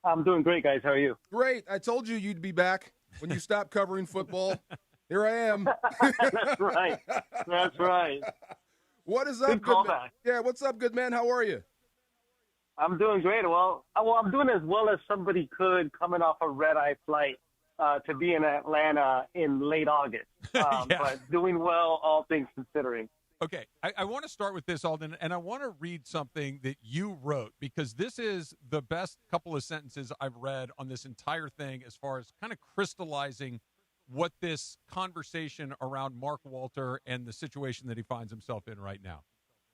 I'm doing great, guys. How are you? Great. I told you you'd be back when you stopped covering football. Here I am. That's right. That's right. What is up, Good good man? callback. Yeah, what's up, good man? How are you? I'm doing great. Well, I'm doing as well as somebody could coming off a red-eye flight to be in Atlanta in late August. But doing well, all things considering. Okay, I want to start with this, Alden, and I want to read something that you wrote because this is the best couple of sentences I've read on this entire thing as far as kind of crystallizing what this conversation around Mark Walter and the situation that he finds himself in right now.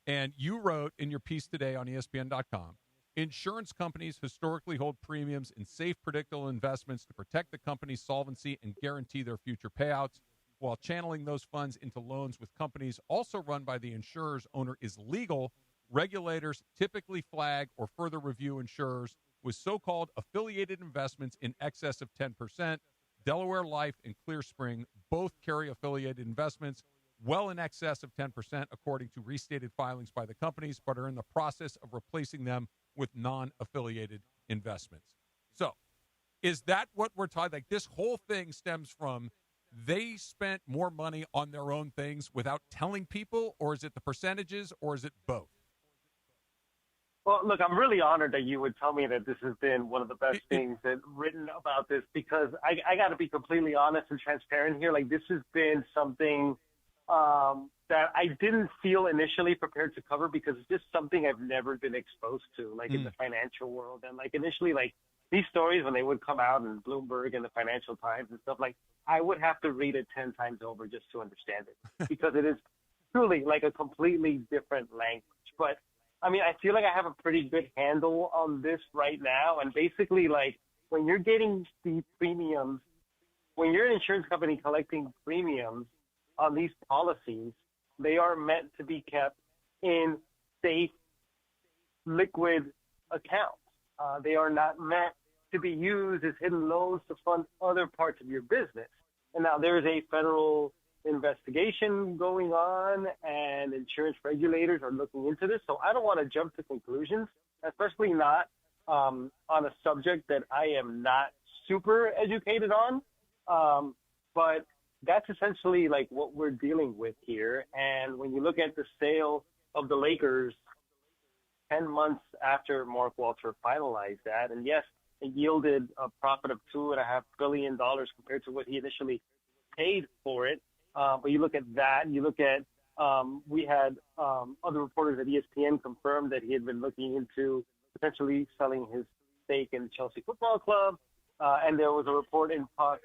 And you wrote in your piece today on ESPN.com, insurance companies historically hold premiums in safe, predictable investments to protect the company's solvency and guarantee their future payouts. While channeling those funds into loans with companies also run by the insurer's owner is legal, regulators typically flag or further review insurers with so-called affiliated investments in excess of 10%. Delaware Life and ClearSpring both carry affiliated investments well in excess of 10%, according to restated filings by the companies, but are in the process of replacing them with non-affiliated investments. So is that what we're talking? Like, this whole thing stems from they spent more money on their own things without telling people, or is it the percentages, or is it both? Well, look, I'm really honored that you would tell me that this has been one of the best things that written about this, because I got to be completely honest and transparent here. Like, this has been something that I didn't feel initially prepared to cover, because it's just something I've never been exposed to, like in the financial world. And like initially, like these stories, when they would come out in Bloomberg and the Financial Times and stuff, like I would have to read it 10 times over just to understand it, because it is truly like a completely different language. But I mean, I feel like I have a pretty good handle on this right now. And basically, like, when you're getting the premiums, when you're an insurance company collecting premiums on these policies, they are meant to be kept in safe, liquid accounts. They are not meant to be used as hidden loans to fund other parts of your business. And now there is a federal investigation going on, and insurance regulators are looking into this. So I don't want to jump to conclusions, especially not on a subject that I am not super educated on. But that's essentially like what we're dealing with here. And when you look at the sale of the Lakers 10 months after Mark Walter finalized that, and yes, it yielded a profit of $2.5 billion compared to what he initially paid for it. But you look at that, you look at, we had other reporters at ESPN confirmed that he had been looking into potentially selling his stake in Chelsea Football Club. And there was a report in Puck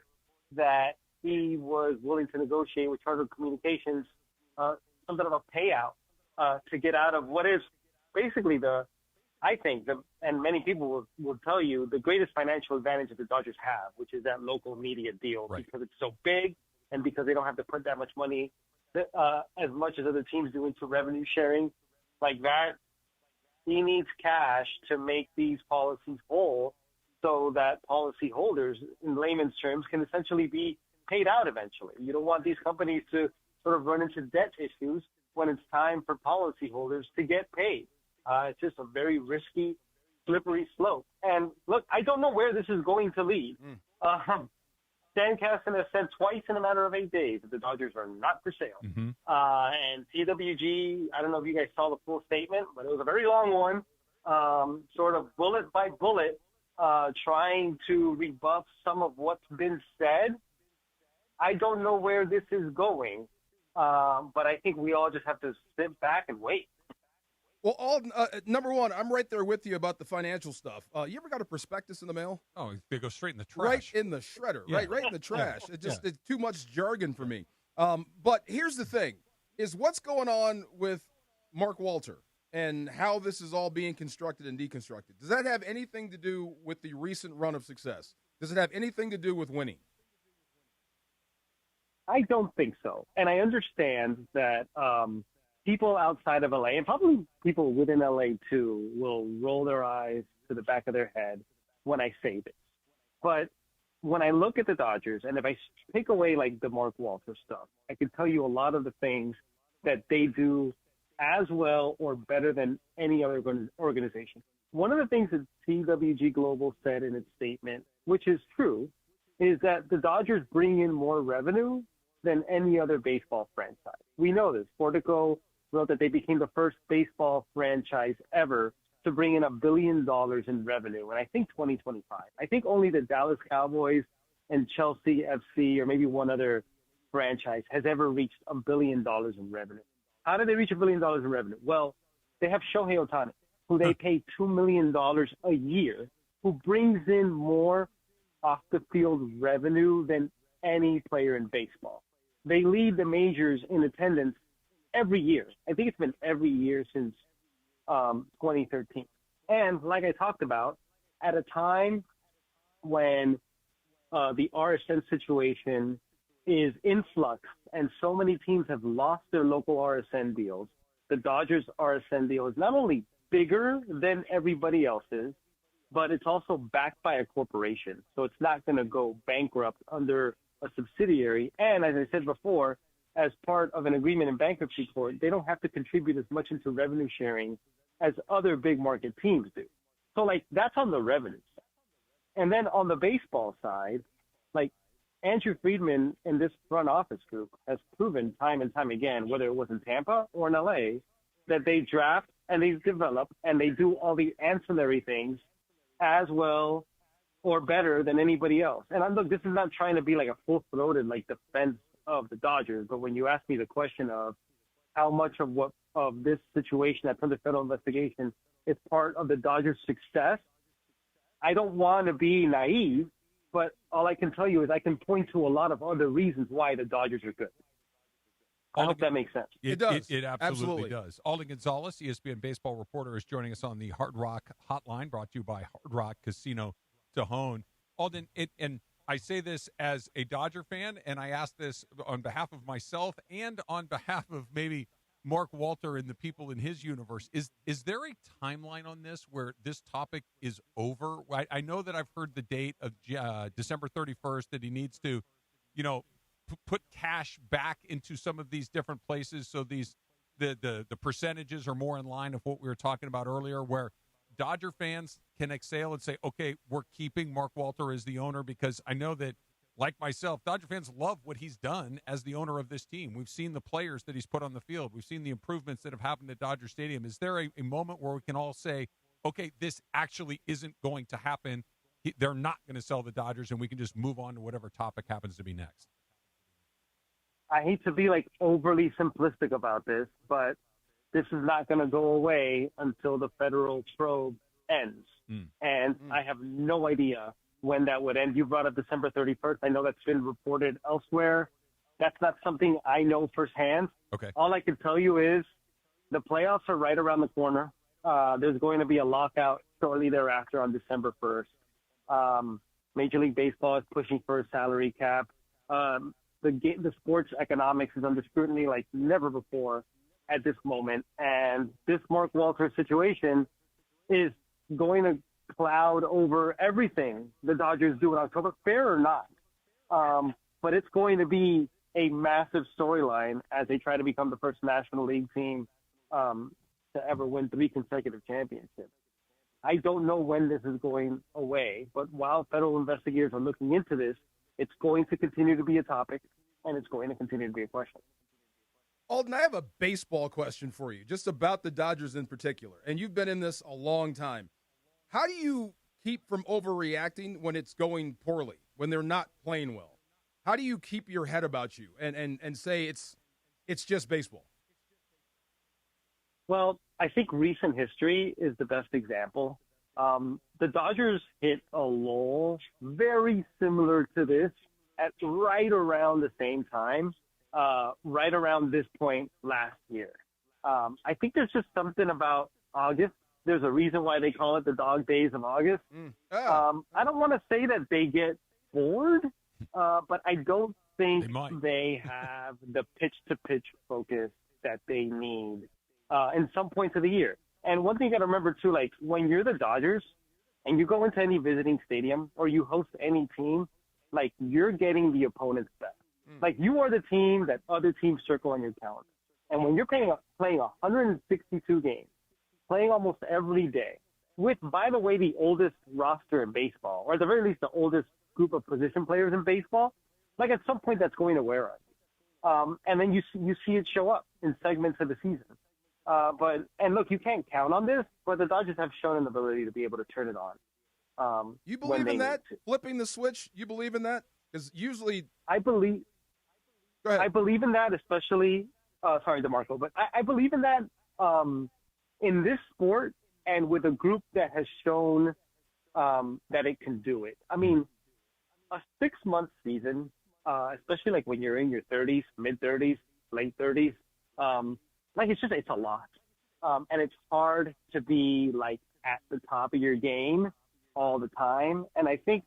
that he was willing to negotiate with Charter Communications some sort of a payout to get out of what is basically and many people will tell you, the greatest financial advantage that the Dodgers have, which is that local media deal, because it's so big and because they don't have to put that much money, as much as other teams do, into revenue sharing like that. He needs cash to make these policies whole, so that policy holders, in layman's terms, can essentially be paid out eventually. You don't want these companies to sort of run into debt issues when it's time for policyholders to get paid. It's just a very risky, slippery slope. And look, I don't know where this is going to lead. Dan Caston has said twice in a matter of 8 days that the Dodgers are not for sale. And CWG, I don't know if you guys saw the full statement, but it was a very long one, sort of bullet by bullet, trying to rebuff some of what's been said. I don't know where this is going, but I think we all just have to sit back and wait. Well, Alden, number one, I'm right there with you about the financial stuff. You ever got a prospectus in the mail? Oh, they go straight in the trash. Right in the shredder, right in the trash. It's too much jargon for me. But here's the thing, is what's going on with Mark Walter and how this is all being constructed and deconstructed. Does that have anything to do with the recent run of success? Does it have anything to do with winning? I don't think so. And I understand that people outside of LA, and probably people within LA too, will roll their eyes to the back of their head when I say this. But when I look at the Dodgers, and if I take away like the Mark Walter stuff, I can tell you a lot of the things that they do as well or better than any other organization. One of the things that CWG Global said in its statement, which is true, is that the Dodgers bring in more revenue than any other baseball franchise. We know this. Portico wrote that they became the first baseball franchise ever to bring in $1 billion in revenue. And I think 2025. I think only the Dallas Cowboys and Chelsea FC, or maybe one other franchise, has ever reached $1 billion in revenue. How did they reach $1 billion in revenue? Well, they have Shohei Ohtani, who they pay $2 million a year, who brings in more off-the-field revenue than any player in baseball. They lead the majors in attendance every year. I think it's been every year since 2013. And like I talked about, at a time when the RSN situation is in flux and so many teams have lost their local RSN deals, the Dodgers RSN deal is not only bigger than everybody else's, but it's also backed by a corporation. So it's not going to go bankrupt under a subsidiary. And as I said before, as part of an agreement in bankruptcy court, they don't have to contribute as much into revenue sharing as other big market teams do. So, like, that's on the revenue side. And then on the baseball side, like, Andrew Friedman and this front office group has proven time and time again, whether it was in Tampa or in LA, that they draft and they develop and they do all the ancillary things as well or better than anybody else. And look, this is not trying to be like a full-throated like defense of the Dodgers, but when you ask me the question of how much of this situation that's under federal investigation is part of the Dodgers' success, I don't want to be naive, but all I can tell you is I can point to a lot of other reasons why the Dodgers are good. I hope that makes sense. It does. It absolutely does. Alden Gonzalez, ESPN baseball reporter, is joining us on the Hard Rock Hotline, brought to you by Hard Rock Casino Tejon. Alden, and I say this as a Dodger fan, and I ask this on behalf of myself and on behalf of maybe Mark Walter and the people in his universe. Is there a timeline on this where this topic is over? I know that I've heard the date of December 31st, that he needs to, put cash back into some of these different places, so the percentages are more in line of what we were talking about earlier, where Dodger fans can exhale and say, okay, we're keeping Mark Walter as the owner, because I know that, like myself, Dodger fans love what he's done as the owner of this team. We've seen the players that he's put on the field. We've seen the improvements that have happened at Dodger Stadium. Is there a moment where we can all say, okay, this actually isn't going to happen? They're not going to sell the Dodgers, and we can just move on to whatever topic happens to be next? I hate to be like overly simplistic about this, but this is not going to go away until the federal probe ends. And I have no idea when that would end. You brought up December 31st. I know that's been reported elsewhere. That's not something I know firsthand. Okay. All I can tell you is the playoffs are right around the corner. There's going to be a lockout shortly thereafter on December 1st. Major League Baseball is pushing for a salary cap. The sports economics is under scrutiny like never before at this moment. And this Mark Walter situation is going to cloud over everything the Dodgers do in October, fair or not. But it's going to be a massive storyline as they try to become the first National League team to ever win 3 consecutive championships. I don't know when this is going away, but while federal investigators are looking into this, it's going to continue to be a topic, and it's going to continue to be a question. Alden, I have a baseball question for you, just about the Dodgers in particular. And you've been in this a long time. How do you keep from overreacting when it's going poorly, when they're not playing well? How do you keep your head about you and say it's just baseball? Well, I think recent history is the best example. The Dodgers hit a lull very similar to this at right around the same time, right around this point last year. I think there's just something about August. There's a reason why they call it the dog days of August. I don't want to say that they get bored, but I don't think they have the pitch-to-pitch focus that they need in some points of the year. And one thing you got to remember, too, like when you're the Dodgers and you go into any visiting stadium or you host any team, like you're getting the opponent's best. Like you are the team that other teams circle on your calendar. And when you're playing 162 games, playing almost every day, with, by the way, the oldest roster in baseball, or at the very least the oldest group of position players in baseball, like at some point that's going to wear on you. And then you see it show up in segments of the season. And look, you can't count on this, but the Dodgers have shown an ability to be able to turn it on. You believe in that? Flipping the switch? You believe in that? Because usually, I believe. Go ahead. I believe in that, especially. Sorry, DeMarco, but I believe in that in this sport and with a group that has shown that it can do it. I mean, a 6-month season, especially like when you're in your 30s, mid 30s, late 30s, like it's a lot, and it's hard to be like at the top of your game all the time. And I think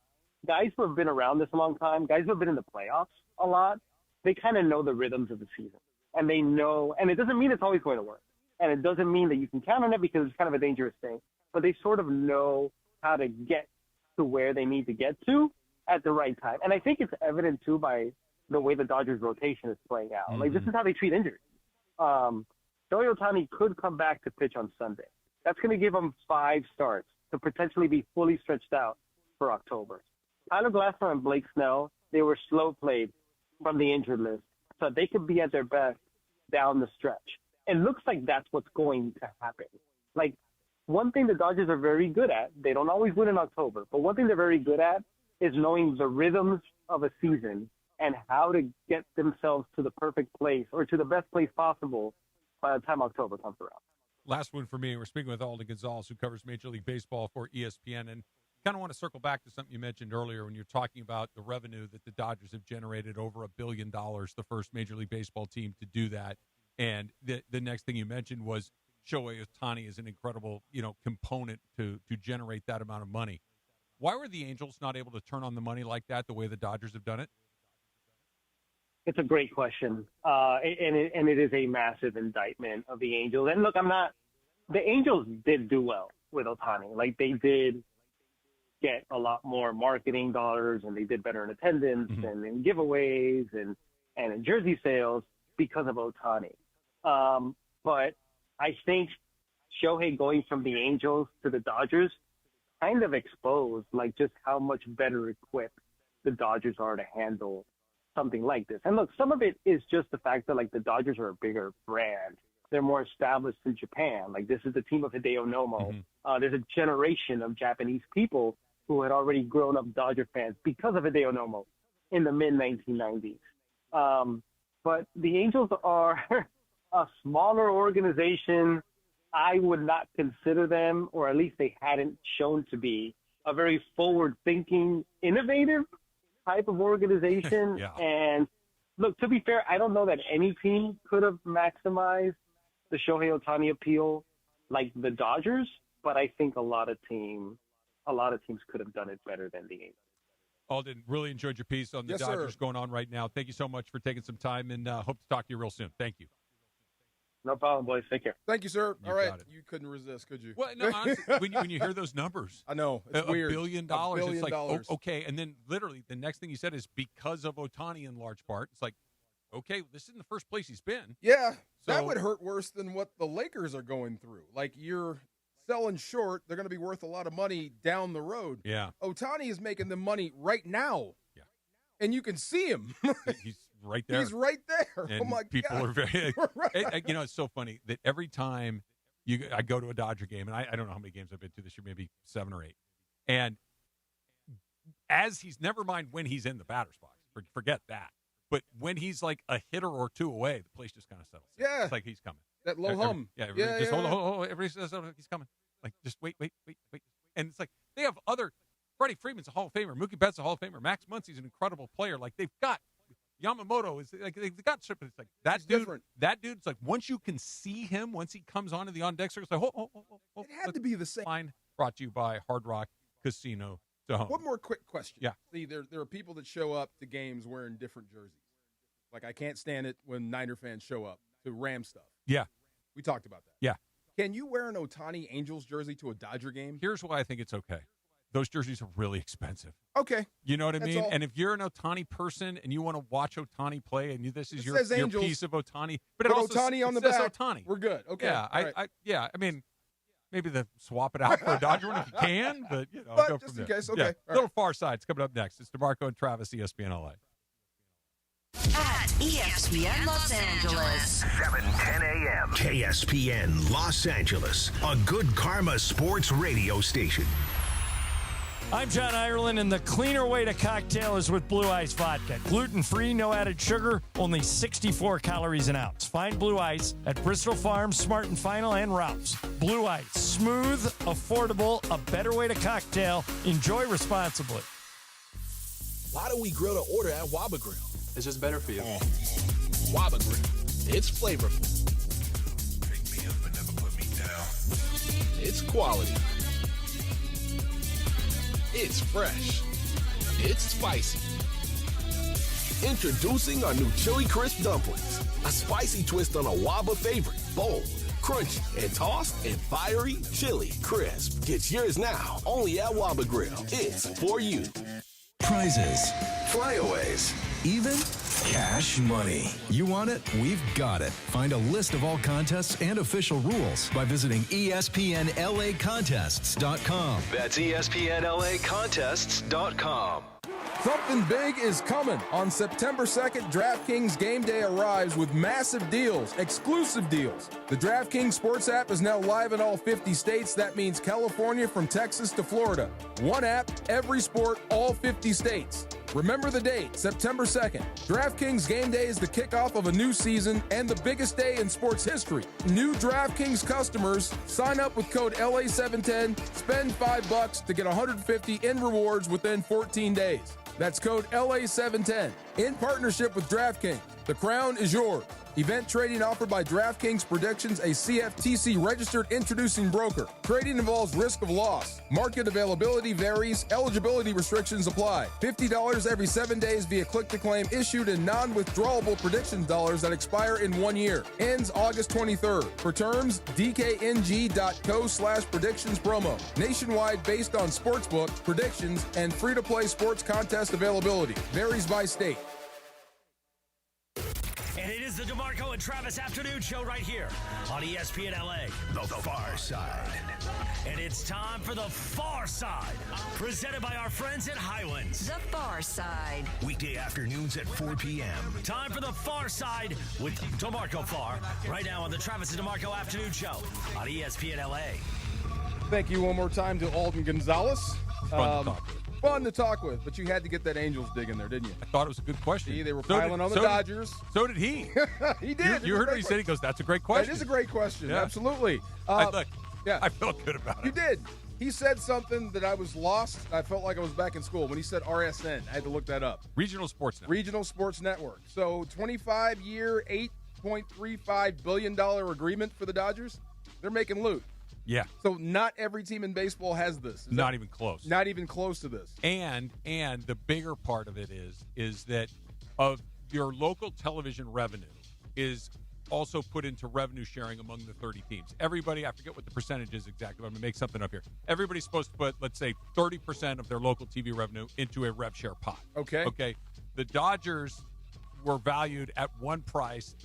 guys who have been around this a long time, guys who have been in the playoffs a lot, they kind of know the rhythms of the season, and they know. And it doesn't mean it's always going to work, and it doesn't mean that you can count on it because it's kind of a dangerous thing. But they sort of know how to get to where they need to get to at the right time. And I think it's evident too by the way the Dodgers rotation is playing out. Like this is how they treat injuries. Shohei Ohtani could come back to pitch on Sunday. That's going to give him 5 starts to potentially be fully stretched out for October. Tyler Glasnow and Blake Snell, they were slow played from the injured list, so they could be at their best down the stretch. It looks like that's what's going to happen. Like, one thing the Dodgers are very good at, they don't always win in October, but one thing they're very good at is knowing the rhythms of a season and how to get themselves to the perfect place or to the best place possible by the time October comes around. Last one for me. We're speaking with Alden Gonzalez, who covers Major League Baseball for ESPN, and kind of want to circle back to something you mentioned earlier when you're talking about the revenue that the Dodgers have generated, over $1 billion, the first Major League Baseball team to do that. And the next thing you mentioned was Shohei Ohtani is an incredible, component to generate that amount of money. Why were the Angels not able to turn on the money like that the way the Dodgers have done it? It's a great question, and it is a massive indictment of the Angels. And look, the Angels did do well with Ohtani. Like, they did get a lot more marketing dollars, and they did better in attendance and in giveaways and in jersey sales because of Ohtani. But I think Shohei going from the Angels to the Dodgers kind of exposed like just how much better equipped the Dodgers are to handle something like this. And look, some of it is just the fact that like the Dodgers are a bigger brand. They're more established in Japan. Like, this is the team of Hideo Nomo. There's a generation of Japanese people who had already grown up Dodger fans because of Hideo Nomo in the mid-1990s. But the Angels are a smaller organization. I would not consider them, or at least they hadn't shown to be, a very forward-thinking, innovative type of organization. Yeah. And look, to be fair, I don't know that any team could have maximized the Shohei Ohtani appeal like the Dodgers, but I think a lot of teams could have done it better than the Angels. Alden, really enjoyed your piece on the Yes, Dodgers sir. going on right now. Thank you so much for taking some time, and hope to talk to you real soon. Thank you. No problem, boys. Take care. Thank you, sir. You All right. got it. You couldn't resist, could you? Well, no, honestly, when you hear those numbers, I know. It's $1 weird. billion, $1 billion. it's like, oh, okay. And then literally the next thing you said is because of Ohtani in large part. It's like, okay, this isn't the first place he's been. Yeah, that So- would hurt worse than what the Lakers are going through. Like, you're selling short. They're going to be worth a lot of money down the road. Yeah. Ohtani is making the money right now. Yeah. And you can see him. He's right there. He's right there. And oh, my people God. are very, Right. it's so funny that every time I go to a Dodger game, and I don't know how many games I've been to this year, maybe 7 or 8. And never mind when he's in the batter's box, forget that. But when he's like a hitter or two away, the place just kind of settles. Yeah. It's like he's coming. That low hum. Yeah, Yeah, just yeah. hold on. Everybody says he's coming. Like, just wait. And it's like they have other. Freddie Freeman's a Hall of Famer. Mookie Betts a Hall of Famer. Max Muncy's an incredible player. Like, they've got Yamamoto is like they've got. It's like that He's dude. different. That dude's like once you can see him, once he comes onto the on deck circle, it's like It had to be the same. Fine. Brought to you by Hard Rock Casino. One more quick question. Yeah. See, there are people that show up to games wearing different jerseys. Like, I can't stand it when Niner fans show up to Ram stuff. Yeah. We talked about that. Yeah. Can you wear an Ohtani Angels jersey to a Dodger game? Here's why I think it's okay. Those jerseys are really expensive. Okay. You know what I That's mean? all. And if you're an Ohtani person and you want to watch Ohtani play, and this is It your says Angels, piece of Ohtani, but it Put also Ohtani on it the says back. Ohtani. We're good. Okay. Yeah, All right. I mean, maybe swap it out for a Dodger one if you can, but But go just from in there. case, okay. Yeah. All Little Far Side's coming up next. It's DeMarco and Travis, ESPN LA. At ESPN Los Angeles. 7:10 a.m. KSPN Los Angeles, a good karma sports radio station. I'm John Ireland, and the cleaner way to cocktail is with Blue Ice Vodka. Gluten-free, no added sugar, only 64 calories an ounce. Find Blue Ice at Bristol Farms, Smart & Final, and Ralph's. Blue Ice, smooth, affordable, a better way to cocktail. Enjoy responsibly. Why do we grill to order at Waba Grill? It's just better for you. Waba Grill. It's flavorful. Pick me up and never put me down. It's quality. It's fresh. It's spicy. Introducing our new Chili Crisp Dumplings. A spicy twist on a Waba favorite. Bold, crunchy, and tossed in fiery chili crisp. Get yours now, only at Waba Grill. It's for you. Prizes, Flyaways. even cash money. You want it? We've got it. Find a list of all contests and official rules by visiting ESPNLAcontests.com. That's ESPNLAcontests.com. Something big is coming. On September 2nd, DraftKings Game Day arrives with massive deals, exclusive deals. The DraftKings Sports app is now live in all 50 states. That means California from Texas to Florida. One app, every sport, all 50 states. Remember the date, September 2nd. DraftKings Game Day is the kickoff of a new season and the biggest day in sports history. New DraftKings customers sign up with code LA710, spend $5 to get $150 in rewards within 14 days. That's code LA710 in partnership with DraftKings. The crown is yours. Event trading offered by DraftKings Predictions, a CFTC registered introducing broker. Trading involves risk of loss. Market availability varies. Eligibility restrictions apply. $50 every 7 days via click-to-claim issued in non-withdrawable prediction dollars that expire in 1 year. Ends August 23rd. For terms, dkng.co/predictions promo. Nationwide based on sportsbook, predictions, and free-to-play sports contest availability. Varies by state. And it is the DeMarco and Travis Afternoon Show right here on ESPN LA. The Far Side. And it's time for The Far Side, presented by our friends at Highlands. The Far Side. Weekday afternoons at 4 p.m. Time for The Far Side with DeMarco Farr, right now on the Travis and DeMarco Afternoon Show on ESPN LA. Thank you one more time to Alden Gonzalez. Fun to talk with. Fun to talk with, but you had to get that Angels dig in there, didn't you? I thought it was a good question. See, they were piling on the Dodgers. So did he. He did. You heard what he said. He goes, that's a great question. That is a great question. Yeah. Absolutely. Look, yeah. I felt good about it. You did. He said something that I was lost. I felt like I was back in school when he said RSN. I had to look that up. Regional Sports Network. Regional Sports Network. So 25-year, $8.35 billion agreement for the Dodgers. They're making loot. Yeah. So not every team in baseball has this. Not even close. Not even close to this. And the bigger part of it is that of your local television revenue is also put into revenue sharing among the 30 teams. Everybody, I forget what the percentage is exactly. I'm going to make something up here. Everybody's supposed to put, let's say, 30% of their local TV revenue into a rev share pot. Okay. Okay. The Dodgers were valued at one price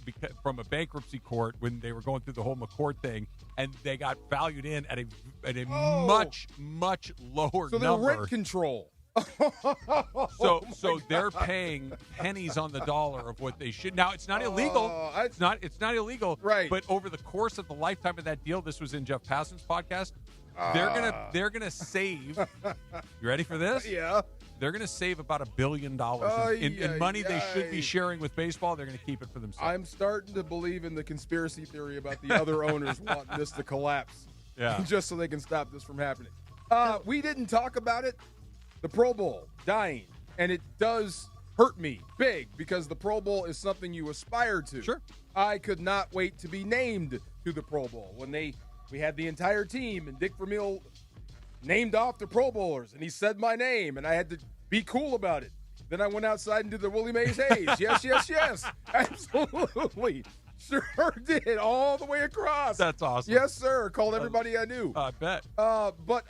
from a bankruptcy court when they were going through the whole McCourt thing, and they got valued in at a much lower so number. they're rent control. So they're paying pennies on the dollar of what they should. Now it's not illegal. It's not illegal. Right. But over the course of the lifetime of that deal, this was in Jeff Passan's podcast. They're gonna save. You ready for this? Yeah. They're going to save about $1 billion in money they should be sharing with baseball. They're going to keep it for themselves. I'm starting to believe in the conspiracy theory about the other owners wanting this to collapse. Yeah. Just so they can stop this from happening. We didn't talk about it. The Pro Bowl dying. And it does hurt me big because the Pro Bowl is something you aspire to. Sure. I could not wait to be named to the Pro Bowl. When we had the entire team and Dick Vermeil named off the Pro Bowlers, and he said my name, and I had to be cool about it. Then I went outside and did the Willie Mays Hayes. Yes. Absolutely. Sure did. All the way across. That's awesome. Yes, sir. Called everybody I knew. I bet. But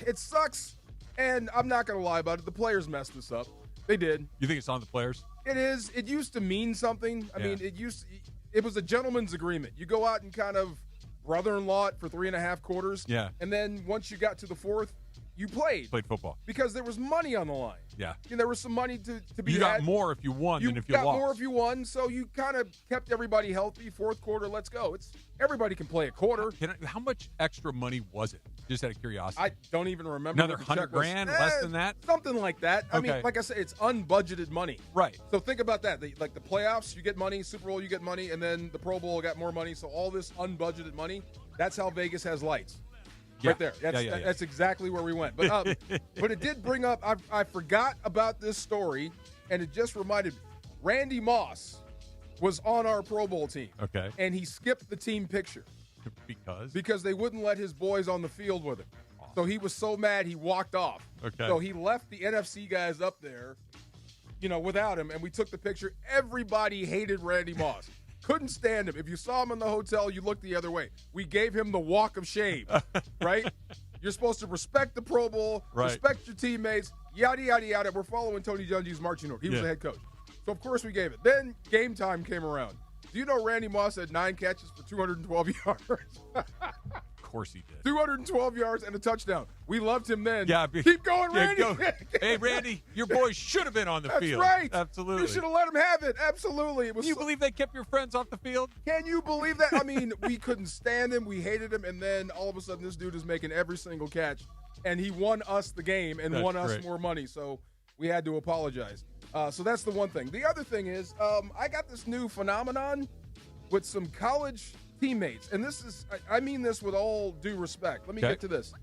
it sucks, and I'm not going to lie about it. The players messed this up. They did. You think it's on the players? It is. It used to mean something. I mean, it was a gentleman's agreement. You go out and kind of brother-in-law it for 3.5 quarters. Yeah. And then once you got to the fourth, you played football. because there was money on the line. Yeah. There was some money to be You got had. more if you won than if you got lost. more if you won, so you kind of kept everybody healthy. Fourth quarter, let's go. Everybody can play a quarter. How much extra money was it? Just out of curiosity. I don't even remember. Another what the check $100 was. grand, less than that? Something like that. I mean, Okay. like I said, it's unbudgeted money. Right. So think about that. Like the playoffs, you get money. Super Bowl, you get money, and then the Pro Bowl got more money. So all this unbudgeted money, that's how Vegas has lights. Yeah. Right there. That's exactly where we went. But but it did bring up. I forgot about this story, and it just reminded me. Randy Moss was on our Pro Bowl team. Okay. And he skipped the team picture because they wouldn't let his boys on the field with him. So he was so mad he walked off. Okay. So he left the NFC guys up there, without him, and we took the picture. Everybody hated Randy Moss. Couldn't stand him. If you saw him in the hotel, you looked the other way. We gave him the walk of shame, right? You're supposed to respect the Pro Bowl, respect your teammates, yada, yada, yada. We're following Tony Dungy's marching order. He was the head coach. So, of course, we gave it. Then game time came around. Do you know Randy Moss had 9 catches for 212 yards? Of course he did. 212 yards and a touchdown. We loved him then. Yeah, Keep going, Randy. Go. Hey, Randy, your boys should have been on the field. That's right. Absolutely. You should have let him have it. Absolutely. Can you believe they kept your friends off the field? Can you believe that? I mean, we couldn't stand him. We hated him. And then all of a sudden, this dude is making every single catch. And he won us the game and won us more money. So we had to apologize. So that's the one thing. The other thing is I got this new phenomenon with some college teammates. And this is, I mean this with all due respect. Let me get to this.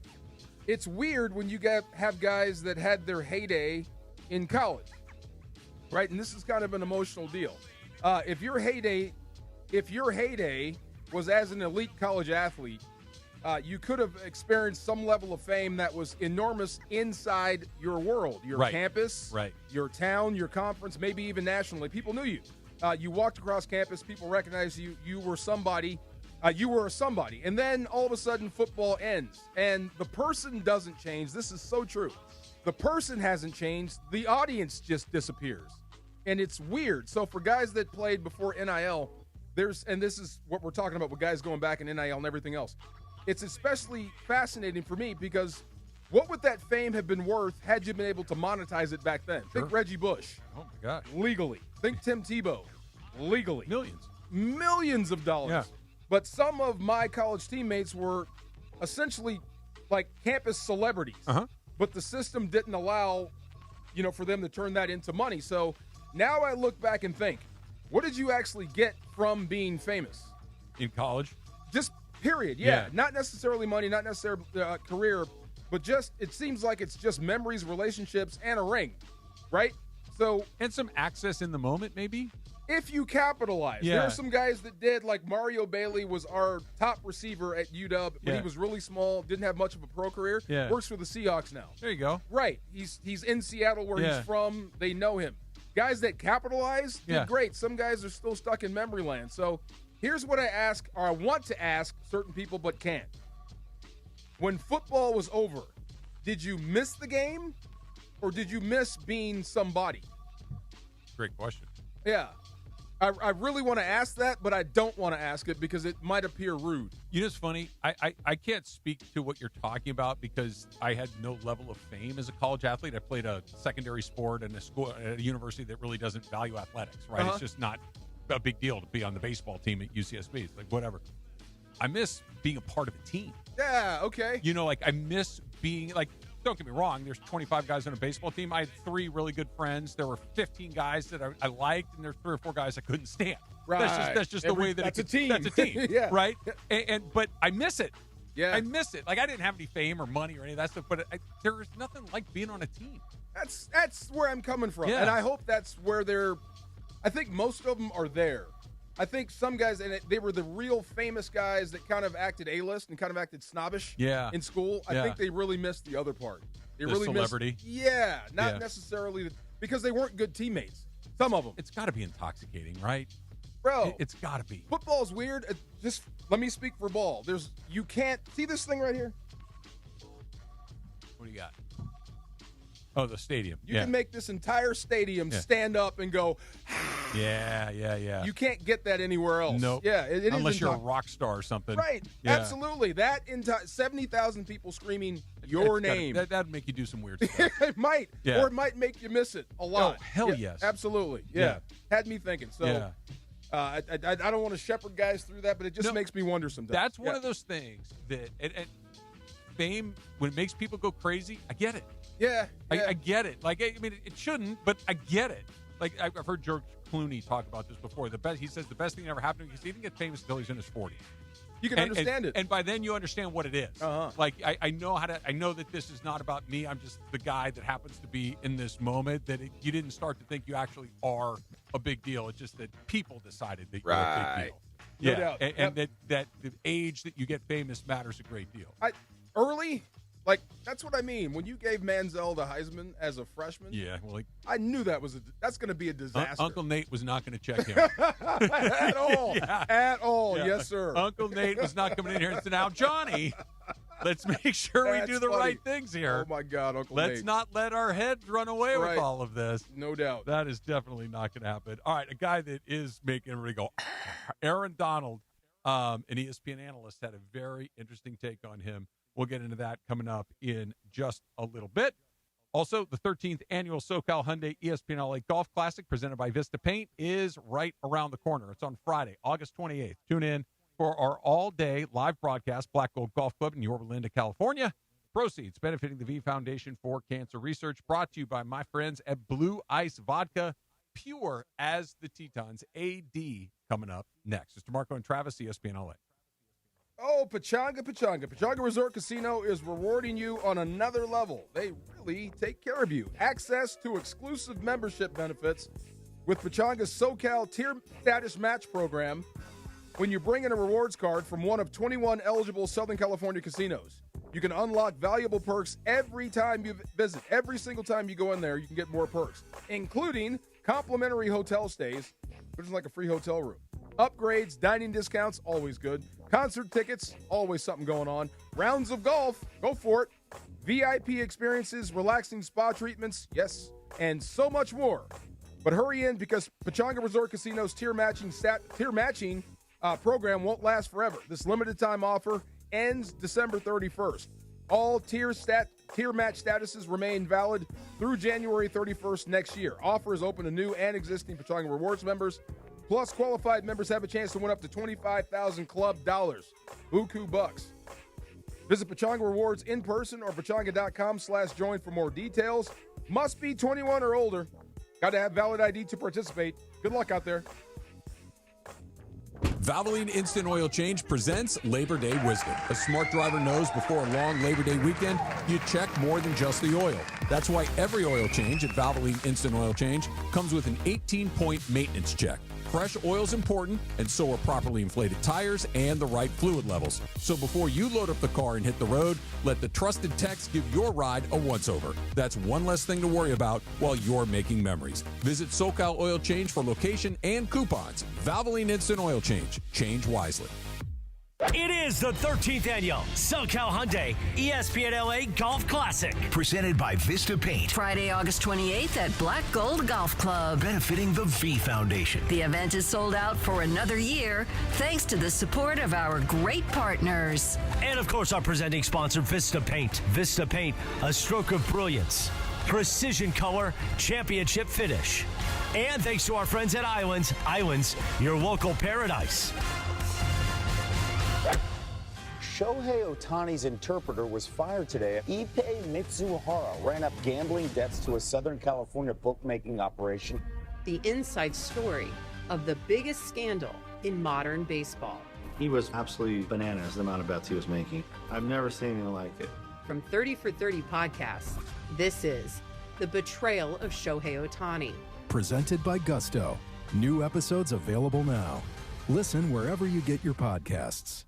It's weird when you have guys that had their heyday in college, right? And this is kind of an emotional deal. If your heyday was as an elite college athlete, you could have experienced some level of fame that was enormous inside your world, your campus, your town, your conference, maybe even nationally. People knew you. You walked across campus, people recognized you. You were somebody. You were a somebody. And then all of a sudden football ends. And the person doesn't change. This is so true. The person hasn't changed. The audience just disappears. And it's weird. So for guys that played before NIL, and this is what we're talking about with guys going back in NIL and everything else. It's especially fascinating for me because what would that fame have been worth had you been able to monetize it back then? Think Reggie Bush. Oh, my gosh. Legally. Think Tim Tebow. Legally. Millions of dollars. Yeah. But some of my college teammates were essentially like campus celebrities. But the system didn't allow, for them to turn that into money. So now I look back and think, what did you actually get from being famous? In college? Just period. Yeah. Not necessarily money, not necessarily career, but just it seems like it's just memories, relationships, and a ring, right? So and some access in the moment, maybe? If you capitalize. There are some guys that did, like Mario Bailey was our top receiver at UW, but he was really small, didn't have much of a pro career. Works for the Seahawks now. There you go. Right. He's in Seattle where he's from. They know him. Guys that capitalize did great. Some guys are still stuck in memory land. So here's what I ask, or I want to ask certain people but can't. When football was over, did you miss the game or did you miss being somebody? Great question. Yeah. I really want to ask that, but I don't want to ask it because it might appear rude. You know, it's funny. I can't speak to what you're talking about because I had no level of fame as a college athlete. I played a secondary sport in a school at a university that really doesn't value athletics, right? It's just not a big deal to be on the baseball team at UCSB. It's like, whatever. I miss being a part of a team. Yeah, okay. I miss being don't get me wrong, there's 25 guys on a baseball team. I had 3 really good friends. There were 15 guys that I liked, and there's 3 or 4 guys I couldn't stand. Right. That's just the way that that's a team. That's a team. Yeah. Right? But I miss it. Yeah. I miss it. I didn't have any fame or money or any of that stuff, but there is nothing like being on a team. That's where I'm coming from. Yeah. And I hope that's where I think most of them are there. I think some guys, and they were the real famous guys that kind of acted A-list and kind of acted snobbish in school. I think they really missed the other part. They the really celebrity. Not necessarily because they weren't good teammates. Some of them. It's got to be intoxicating, right? Bro. It's got to be. Football's weird. Just let me speak for ball. You can't see this thing right here? What do you got? Oh, the stadium. You can make this entire stadium stand up and go. Yeah. You can't get that anywhere else. Nope. Yeah, it unless is you're a rock star or something. Right. Yeah. Absolutely. That entire 70,000 people screaming your name. That'd make you do some weird stuff. It might. Yeah. Or it might make you miss it a lot. Oh, hell yes. Absolutely. Yeah. Had me thinking. So Yeah. I don't want to shepherd guys through that, but it just makes me wonder sometimes. That's one of those things that and fame, when it makes people go crazy, I get it. Yeah. I get it. Like, I mean, it shouldn't, but I get it. Like, I've heard George Clooney talk about this before. He says the best thing that ever happened to him, because he didn't get famous until he's in his 40s. You can understand it. And by then you understand what it is. Uh-huh. Like, I know that this is not about me. I'm just the guy that happens to be in this moment, that you didn't start to think you actually are a big deal. It's just that people decided that you're a big deal. No Yeah. doubt. And that the age that you get famous matters a great deal. Early, like, that's what I mean. When you gave Manziel the Heisman as a freshman, Yeah, well, I knew that's going to be a disaster. Uncle Nate was not going to check him. At all. Yeah. At all. Yeah. Yes, sir. Uncle Nate was not coming in here and said, now, Johnny, let's make sure we That's do the funny. right things here. Oh, my God, Uncle Let's Nate. not let our heads run away Right. with all of this. No doubt. That is definitely not going to happen. All right, a guy that is making everybody go, Aaron Donald, an ESPN analyst, had a very interesting take on him. We'll get into that coming up in just a little bit. Also, the 13th annual SoCal Hyundai ESPN LA Golf Classic presented by Vista Paint is right around the corner. It's on Friday, August 28th. Tune in for our all-day live broadcast, Black Gold Golf Club in Yorba Linda, California. Proceeds benefiting the V Foundation for Cancer Research, brought to you by my friends at Blue Ice Vodka, pure as the Tetons. AD coming up next. It's DeMarco and Travis, ESPN LA. Oh, Pechanga. Pechanga Resort Casino is rewarding you on another level. They really take care of you. Access to exclusive membership benefits with Pechanga's SoCal Tier Status Match program when you bring in a rewards card from one of 21 eligible Southern California casinos. You can unlock valuable perks every time you visit. Every single time you go in there, you can get more perks, including complimentary hotel stays, which is like a free hotel room. Upgrades, dining discounts, always good. Concert tickets, always something going on. Rounds of golf, go for it. VIP experiences, relaxing spa treatments, yes, and so much more. But hurry in, because Pechanga Resort Casino's tier matching program won't last forever. This limited time offer ends December 31st. All tier match statuses remain valid through January 31st next year. Offer is open to new and existing Pechanga Rewards members. Plus, qualified members have a chance to win up to $25,000 club dollars. Buku bucks. Visit Pechanga Rewards in person or pechanga.com/join for more details. Must be 21 or older. Got to have valid ID to participate. Good luck out there. Valvoline Instant Oil Change presents Labor Day Wisdom. A smart driver knows before a long Labor Day weekend, you check more than just the oil. That's why every oil change at Valvoline Instant Oil Change comes with an 18-point maintenance check. Fresh oil is important, and so are properly inflated tires and the right fluid levels. So before you load up the car and hit the road, let the trusted techs give your ride a once-over. That's one less thing to worry about while you're making memories. Visit SoCal Oil Change for location and coupons. Valvoline Instant Oil Change. Change wisely. It is the 13th annual SoCal Hyundai ESPN LA Golf Classic. Presented by Vista Paint. Friday, August 28th at Black Gold Golf Club. Benefiting the V Foundation. The event is sold out for another year thanks to the support of our great partners. And of course, our presenting sponsor, Vista Paint. Vista Paint, a stroke of brilliance. Precision color, championship finish. And thanks to our friends at Islands. Islands, your local paradise. Shohei Ohtani's interpreter was fired today. Ippei Mitsuhara ran up gambling debts to a Southern California bookmaking operation. The inside story of the biggest scandal in modern baseball. He was absolutely bananas, the amount of bets he was making. I've never seen anything like it. From 30 for 30 podcasts, this is The Betrayal of Shohei Ohtani. Presented by Gusto. New episodes available now. Listen wherever you get your podcasts.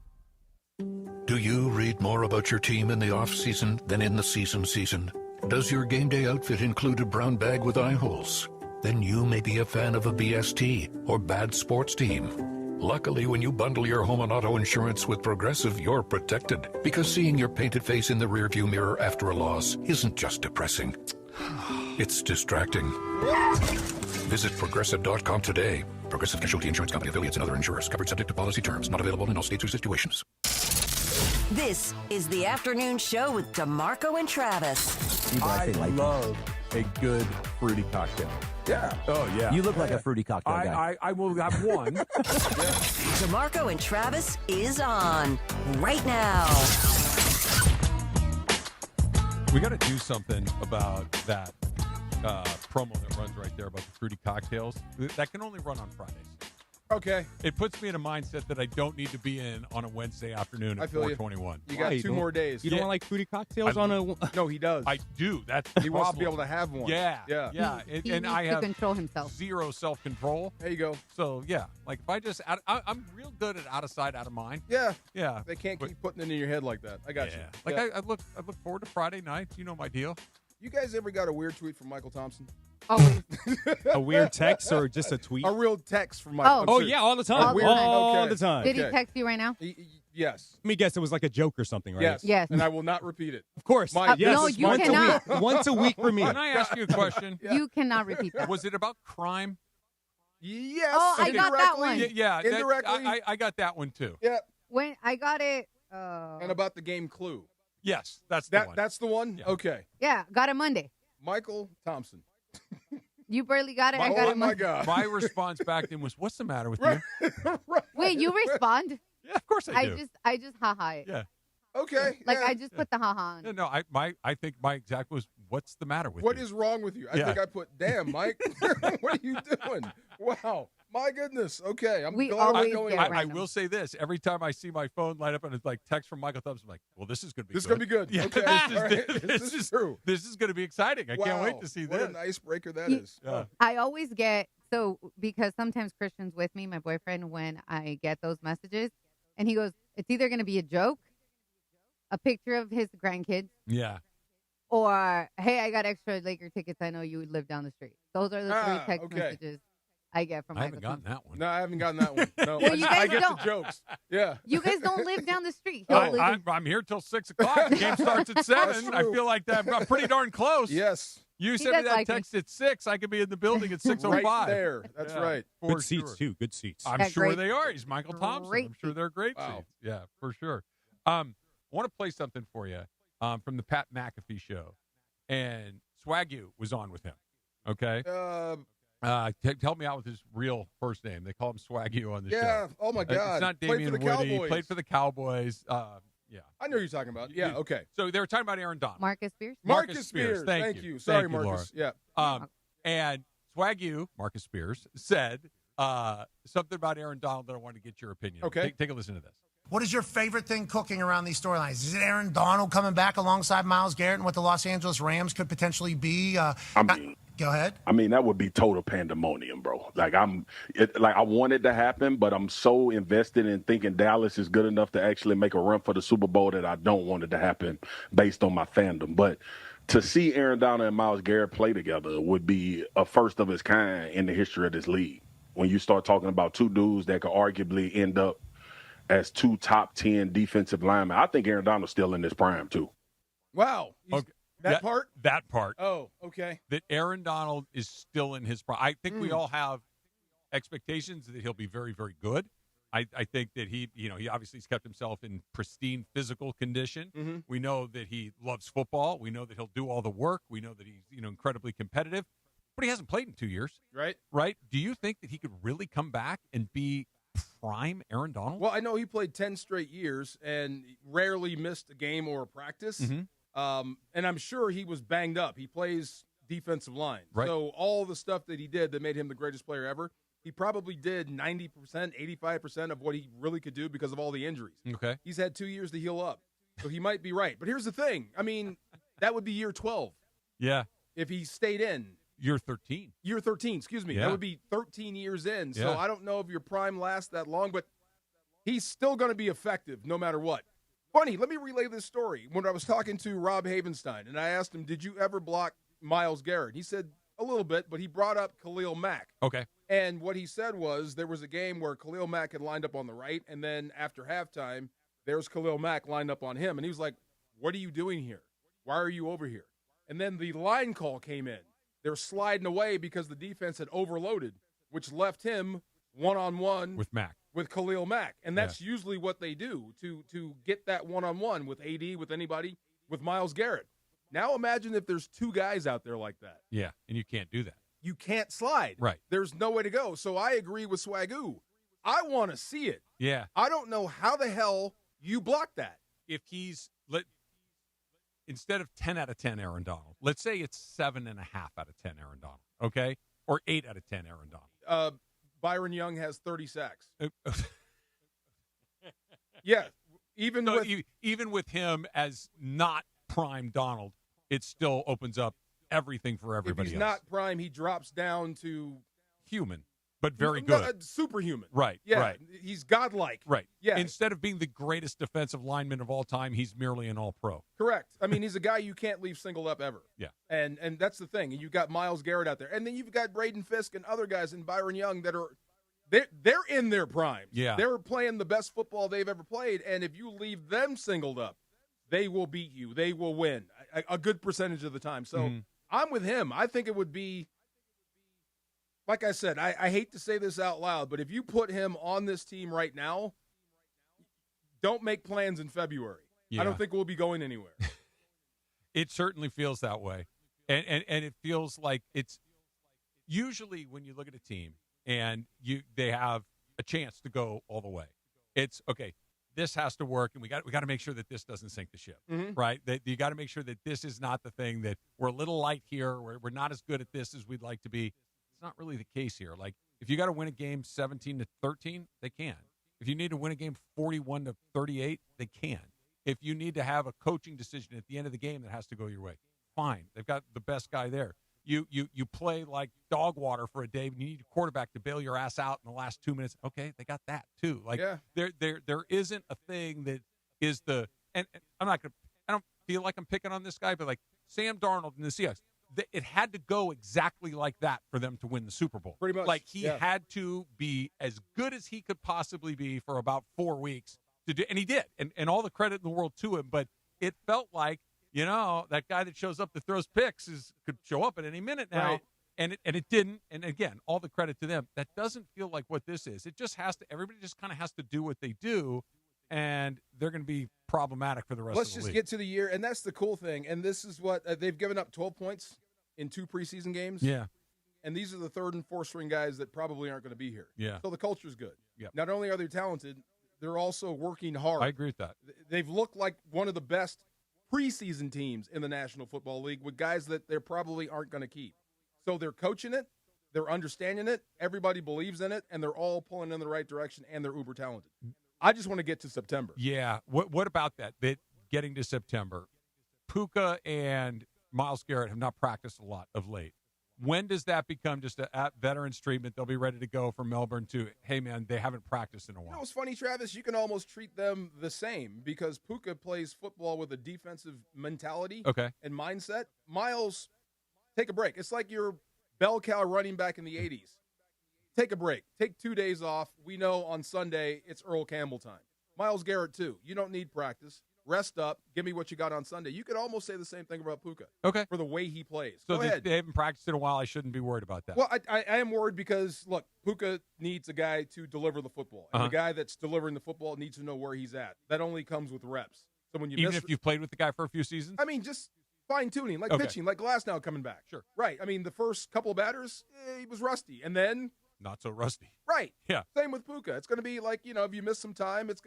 Do you read more about your team in the off-season than in the season? Does your game day outfit include a brown bag with eye holes? Then you may be a fan of a BST or bad sports team. Luckily, when you bundle your home and auto insurance with Progressive, you're protected. Because seeing your painted face in the rearview mirror after a loss isn't just depressing. It's distracting. Visit Progressive.com today. Progressive Casualty Insurance Company, affiliates, and other insurers. Covered subject to policy terms. Not available in all states or situations. This is the afternoon show with DeMarco and Travis. I love a good fruity cocktail. Yeah. Oh, yeah. You look like a fruity cocktail guy. I will have one. DeMarco and Travis is on right now. We got to do something about that promo that runs right there about the fruity cocktails. That can only run on Fridays. Okay. It puts me in a mindset that I don't need to be in on a Wednesday afternoon I at feel 4:21. You got 2 more days. You don't want like fruity cocktails on a? No, he does. I do. That's the He wants to be able to have one. Yeah, Yeah. And, He and needs I to have control himself. zero self-control. There you go. So yeah, like if I just, I'm real good at out of sight, out of mind. Yeah. Yeah. They can't keep putting it in your head like that. I got you. Like Yeah. I look forward to Friday nights. You know my deal. You guys ever got a weird tweet from Michael Thompson? Oh, A weird text or just a tweet? A real text from Michael. Oh. Oh yeah, all the time. Weird- All okay. the time. did he Okay. text you right now? Yes. Let me guess, it was like a joke or something, right? Yes. Yes. And I will not repeat it. Of course. My- yes. no, you once cannot. a week. Once a week for me. Can I ask you a question? You cannot repeat that. Was it about crime? Yes. Oh, I got that one. Yeah. Indirectly. I got that one too. Yeah. When I got it, And about the game Clue. Yes, that's the one. That's the one? Yeah. Okay. yeah, got it Monday. Michael Thompson. You barely got it. I got Oh it my Monday. God. My response back then was, "What's the matter with you?" Right. Wait, you respond? Yeah, of course I do. I just haha it. Yeah. Okay. Like yeah. I just put the haha on. Yeah, no, I think my exact was, "What's the matter with What you?" is wrong with you? I Yeah. think I put, damn, Mike. What are you doing? Wow. My goodness. Okay. I'm We glad I'm always going. get I random. will say this: every time I see my phone light up and it's like text from Michael Thompson, I'm like, "Well, this is going to be This is good. going to be good. Yeah, Okay. All right. This is true. This is going to be exciting. I can't wait Wow. to see What this." an icebreaker that He- is. Yeah. I always get because sometimes Christian's with me, my boyfriend, when I get those messages, and he goes, "It's either going to be a joke, a picture of his grandkids, Yeah. or hey, I got extra Laker tickets. I know you live down the street." Those are the 3 Ah, text okay. messages I get from I haven't Michael. gotten that one. No, I haven't gotten that one. No, Well, you I guys get don't- the jokes. Yeah. You guys don't live down the street. He'll live in- I'm here till 6 o'clock. The game starts at 7. I true. feel like that I'm pretty darn close. Yes. You He sent me does that like me. text at 6. I could be in the building at 6:05. Right there. That's right. For Good seats, sure. too. Good seats. I'm Yeah, sure great they are. He's Michael Thompson. Great I'm sure they're great Wow. seats. Yeah, for sure. I want to play something for you from the Pat McAfee show. And Swagyu was on with him. Okay? Help me out with his real first name. They call him Swagyu on the show. Yeah. Oh, my God. It's not Played for Damian the Woody. Cowboys. Played for the Cowboys. Yeah. I know who you're talking about. Yeah. Okay. So they were talking about Aaron Donald. Marcus Spears. Marcus Spears. Thank you. you. Sorry, Thank you, Marcus. Yeah. And Swagyu, Marcus Spears, said something about Aaron Donald that I wanted to get your opinion. Okay. Take a listen to this. What is your favorite thing cooking around these storylines? Is it Aaron Donald coming back alongside Myles Garrett and what the Los Angeles Rams could potentially be? Go ahead. I mean, that would be total pandemonium, bro. Like I want it to happen, but I'm so invested in thinking Dallas is good enough to actually make a run for the Super Bowl that I don't want it to happen based on my fandom. But to see Aaron Donald and Myles Garrett play together would be a first of its kind in the history of this league. When you start talking about two dudes that could arguably end up as 2 top 10 defensive linemen, I think Aaron Donald's still in his prime too. Wow. Okay. That part? That part. Oh, okay. That Aaron Donald is still in his prime. I think we all have expectations that he'll be very, very good. I think that he obviously has kept himself in pristine physical condition. Mm-hmm. We know that he loves football. We know that he'll do all the work. We know that he's incredibly competitive, but he hasn't played in 2 years. Right. Right? Do you think that he could really come back and be prime Aaron Donald? Well, I know he played 10 straight years and rarely missed a game or a practice. Mm-hmm. And I'm sure he was banged up. He plays defensive line. Right. So all the stuff that he did that made him the greatest player ever, he probably did 90%, 85% of what he really could do because of all the injuries. Okay. He's had 2 years to heal up. So he might be right. But here's the thing. I mean, that would be year 12 Yeah. if he stayed in. Year 13. Year 13, excuse me. Yeah. That would be 13 years in. So Yeah. I don't know if your prime lasts that long, but he's still going to be effective no matter what. Funny, let me relay this story. When I was talking to Rob Havenstein, and I asked him, did you ever block Myles Garrett? He said a little bit, but he brought up Khalil Mack. Okay. And what he said was there was a game where Khalil Mack had lined up on the right, and then after halftime, there's Khalil Mack lined up on him. And he was like, what are you doing here? Why are you over here? and then the line call came in. They're sliding away because the defense had overloaded, which left him one-on-one with Mack. With Khalil Mack. And that's usually what they do to get that one-on-one with AD, with anybody, with Myles Garrett. Now imagine if there's two guys out there like that. Yeah, and you can't do that. You can't slide. Right. There's no way to go. So I agree with Swagoo. I want to see it. Yeah. I don't know how the hell you block that. If he's instead of 10 out of 10 Aaron Donald, let's say it's 7.5 out of 10 Aaron Donald, okay? Or 8 out of 10 Aaron Donald. Byron Young has 30 sacks. Yeah. Even with him as not prime Donald, it still opens up everything for everybody If he's else. not prime, he drops down to human, but very good. Superhuman. Right, Yeah. right. He's godlike. Right. Yeah. Instead of being the greatest defensive lineman of all time, he's merely an all-pro. Correct. I mean, he's a guy you can't leave singled up ever. Yeah. And that's the thing. And you've got Myles Garrett out there. And then you've got Braden Fisk and other guys and Byron Young that are they're in their prime. Yeah. They're playing the best football they've ever played. And if you leave them singled up, they will beat you. They will win a good percentage of the time. So I'm with him. I think it would be, like I said, I hate to say this out loud, but if you put him on this team right now, don't make plans in February. Yeah. I don't think we'll be going anywhere. It certainly feels that way. And it feels like it's usually when you look at a team and they have a chance to go all the way. It's okay. This has to work, and we got to make sure that this doesn't sink the ship, right? That you got to make sure that this is not the thing that we're a little light here. We're not as good at this as we'd like to be. It's not really the case here. Like if you got to win a game 17-13, they can. If you need to win a game 41-38, they can. If you need to have a coaching decision at the end of the game that has to go your way, fine. They've got the best guy there. You play like dog water for a day, and you need a quarterback to bail your ass out in the last 2 minutes. Okay, they got that too. Like there isn't a thing that is the and I don't feel like I'm picking on this guy, but like Sam Darnold and the Seahawks, it had to go exactly like that for them to win the Super Bowl. Pretty much. Like he had to be as good as he could possibly be for about 4 weeks to do, and he did, and all the credit in the world to him. But it felt like, you know, that guy that shows up that throws picks could show up at any minute now, Right. and it didn't. And again, all the credit to them. That doesn't feel like what this is. It just has to. Everybody just kind of has to do what they do, and they're going to be problematic for the rest Let's of the just league. get to the year, and that's the cool thing. And this is what they've given up 12 points in 2 preseason games. Yeah. And these are the 3rd and 4th string guys that probably aren't going to be here. Yeah. So the culture's good. Yep. Not only are they talented, they're also working hard. I agree with that. They've looked like one of the best preseason teams in the National Football League with guys that they probably aren't going to keep. So they're coaching it, they're understanding it, everybody believes in it, and they're all pulling in the right direction, and they're uber talented. I just want to get to September. Yeah. What about that? That getting to September, Puka and Myles Garrett have not practiced a lot of late. When does that become just a veterans treatment? They'll be ready to go from Melbourne to, hey, man, they haven't practiced in a while. You know what's funny, Travis? You can almost treat them the same because Puka plays football with a defensive mentality and mindset. Myles, take a break. It's like your bell cow running back in the 80s. Take a break. Take 2 days off. We know on Sunday it's Earl Campbell time. Myles Garrett, too. You don't need practice. Rest up. Give me what you got on Sunday. You could almost say the same thing about Puka. Okay. For the way he plays. So Go ahead. they haven't practiced in a while. I shouldn't be worried about that. Well, I am worried because, look, Puka needs a guy to deliver the football. And the guy that's delivering the football needs to know where he's at. That only comes with reps. So when you Even if you've played with the guy for a few seasons? I mean, just fine-tuning, like Okay. pitching, like Glasnow coming back. Sure. Right. I mean, the first couple of batters, he was rusty. And then, Not so rusty. right. Yeah. Same with Puka. It's going to be like, if you miss some time, there's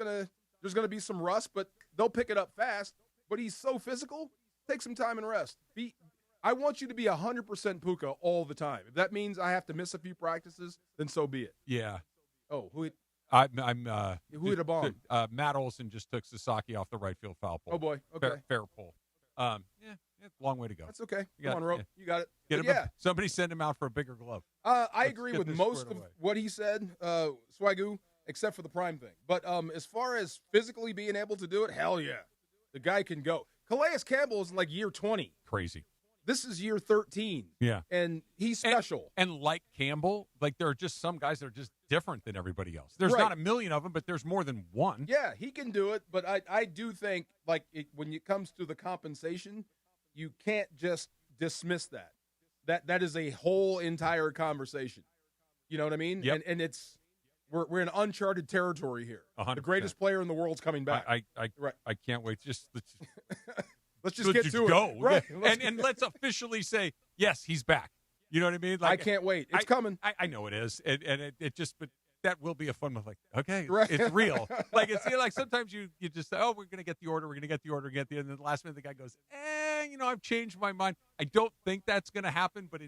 going to be some rust, but they'll pick it up fast. But he's so physical, take some time and rest. I want you to be 100% Puka all the time. If that means I have to miss a few practices, then so be it. Yeah. Oh, who hit a bomb? Matt Olson just took Sasaki off the right field foul pole. Oh, boy. Okay. Fair pull. Long way to go. That's okay. You Come on, Rope. You got it. Get But him yeah. somebody send him out for a bigger glove. I Let's agree get with this most squared of away. what he said, Swagoo, except for the prime thing. But as far as physically being able to do it, hell yeah. The guy can go. Calais Campbell is in like year 20. Crazy. This is year 13. Yeah. And he's special. And like Campbell, like there are just some guys that are just different than everybody else. There's Right. not a million of them, but there's more than one. Yeah, he can do it. But I do think, like, when it comes to the compensation, you can't just dismiss that. That is a whole entire conversation. You know what I mean? Yep. And it's we're in uncharted territory here. 100%. The greatest player in the world's coming back. I can't wait. Let's just get to go. it. Right. And let's officially say, yes, he's back. You know what I mean? I can't wait. It's coming. I know it is. And it just, but that will be a fun one. Like, okay, Right. it's real. Like, it's like sometimes you just say, oh, we're going to get the order. We're going to get the order. And then the last minute, the guy goes, I've changed my mind. I don't think that's going to happen. But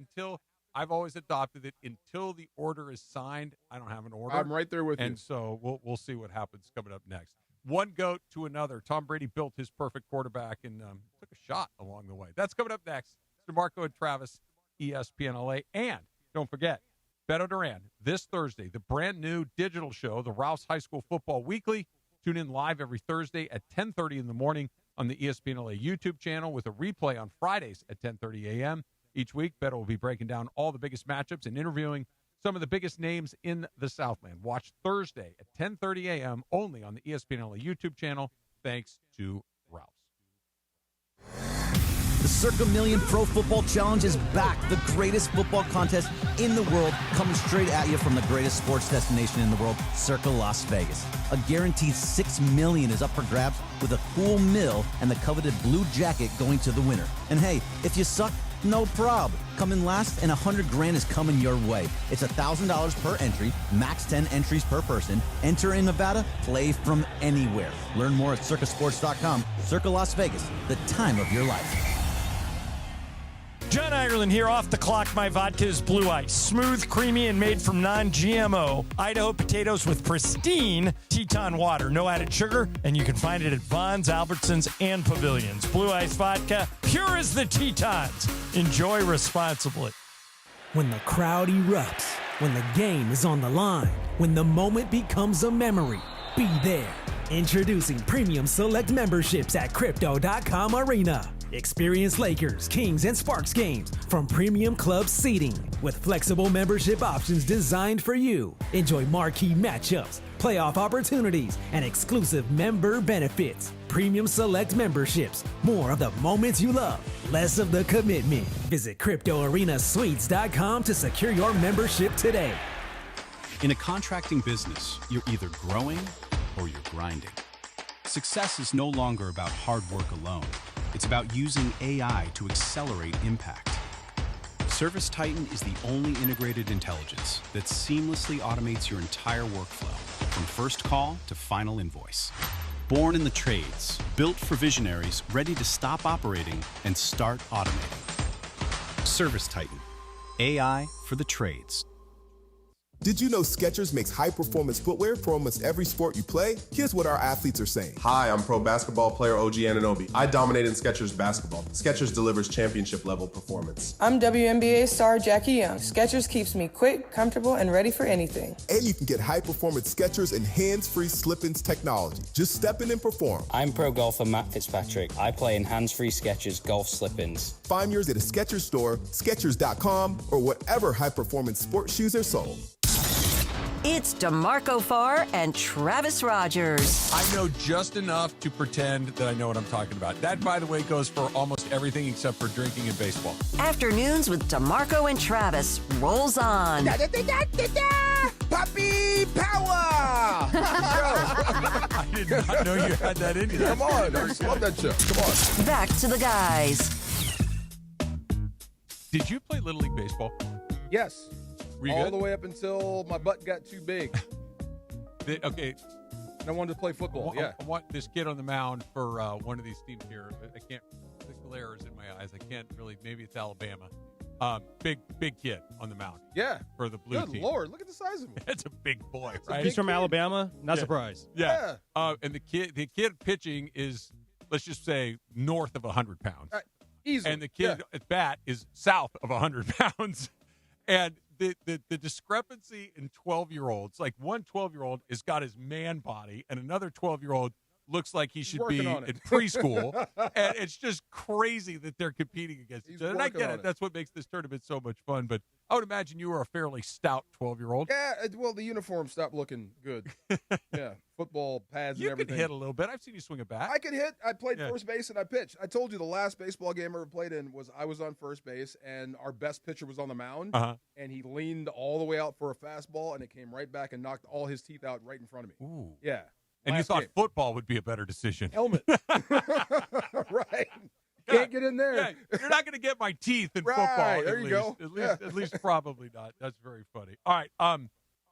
I've always adopted it until the order is signed, I don't have an order. I'm right there with you. And so we'll see what happens coming up next. One goat to another. Tom Brady built his perfect quarterback and took a shot along the way. That's coming up next. DeMarco and Travis, ESPN LA. And don't forget, Beto Duran, this Thursday, the brand new digital show, the Rouse High School Football Weekly. Tune in live every Thursday at 10:30 in the morning on the ESPN LA YouTube channel with a replay on Fridays at 10:30 a.m. Each week, Beto will be breaking down all the biggest matchups and interviewing some of the biggest names in the Southland. Watch Thursday at 10:30 a.m. only on the ESPN LA YouTube channel, thanks to Rouse. The Circa Million Pro Football Challenge is back. The greatest football contest in the world, coming straight at you from the greatest sports destination in the world, Circa Las Vegas. A guaranteed $6 million is up for grabs with a cool mill and the coveted blue jacket going to the winner. And hey, if you suck, no prob. Come in last and $100,000 is coming your way. It's $1,000 per entry, max 10 entries per person. Enter in Nevada, play from anywhere. Learn more at circasports.com. Circa Las Vegas, the time of your life. John Ireland here. Off the clock, my vodka is Blue Ice. Smooth, creamy, and made from non-GMO Idaho potatoes with pristine Teton water. No added sugar, and you can find it at Vons, Albertsons, and Pavilions. Blue Ice vodka, pure as the Tetons. Enjoy responsibly. When the crowd erupts, when the game is on the line, when the moment becomes a memory, be there. Introducing Premium Select memberships at Crypto.com Arena. Experience Lakers, Kings, and Sparks games from premium club seating with flexible membership options designed for you. Enjoy marquee matchups, playoff opportunities, and exclusive member benefits. Premium Select memberships. More of the moments you love, less of the commitment. Visit CryptoArenaSuites.com to secure your membership today. In a contracting business, you're either growing or you're grinding. Success is no longer about hard work alone. It's about using AI to accelerate impact. ServiceTitan is the only integrated intelligence that seamlessly automates your entire workflow, from first call to final invoice. Born in the trades, built for visionaries ready to stop operating and start automating. ServiceTitan, AI for the trades. Did you know Skechers makes high-performance footwear for almost every sport you play? Here's what our athletes are saying. Hi, I'm pro basketball player OG Anunoby. I dominate in Skechers basketball. Skechers delivers championship-level performance. I'm WNBA star Jackie Young. Skechers keeps me quick, comfortable, and ready for anything. And you can get high-performance Skechers and hands-free slip-ins technology. Just step in and perform. I'm pro golfer Matt Fitzpatrick. I play in hands-free Skechers golf slip-ins. Find yours at a Skechers store, Skechers.com, or whatever high-performance sports shoes are sold. It's DeMarco Farr and Travis Rogers. I know just enough to pretend that I know what I'm talking about. That, by the way, goes for almost everything except for drinking and baseball. Afternoons with DeMarco and Travis rolls on. Puppy power! I did not know you had that in you. Come on. I just love that show. Come on. Back to the guys. Did you play Little League Baseball? Yes. Were you all good? the way up until my butt got too big. Okay. And I wanted to play football. Yeah. I want this kid on the mound for one of these teams here. I can't. The glare is in my eyes. I can't really. Maybe it's Alabama. Big kid on the mound. Yeah. For the blue Good team. Lord, look at the size of him. It's a big boy, right? He's from Alabama. Not surprised. Yeah. And the kid pitching is, let's just say, north of 100 pounds. Easily. And the kid at bat is south of 100 pounds. And the discrepancy in 12-year-olds, like one 12-year-old has got his man body and another 12-year-old looks like he should working be on it. in preschool. And it's just crazy that they're competing against each other. And I working get on it. it. That's what makes this tournament so much fun. But I would imagine you were a fairly stout 12-year-old. Yeah, well, the uniform stopped looking good. Yeah, football pads You and could everything. hit a little bit. I've seen you swing a bat. I could hit. I played Yeah. first base and I pitched. I told you the last baseball game I ever played in was I was on first base and our best pitcher was on the mound. Uh-huh. And he leaned all the way out for a fastball and it came right back and knocked all his teeth out right in front of me. Ooh. Yeah. And you Last thought game. football would be a better decision. Helmet. Right. Can't get in there. Yeah, you're not going to get my teeth in Right, football. there at you least. go. At least probably not. That's very funny. All right.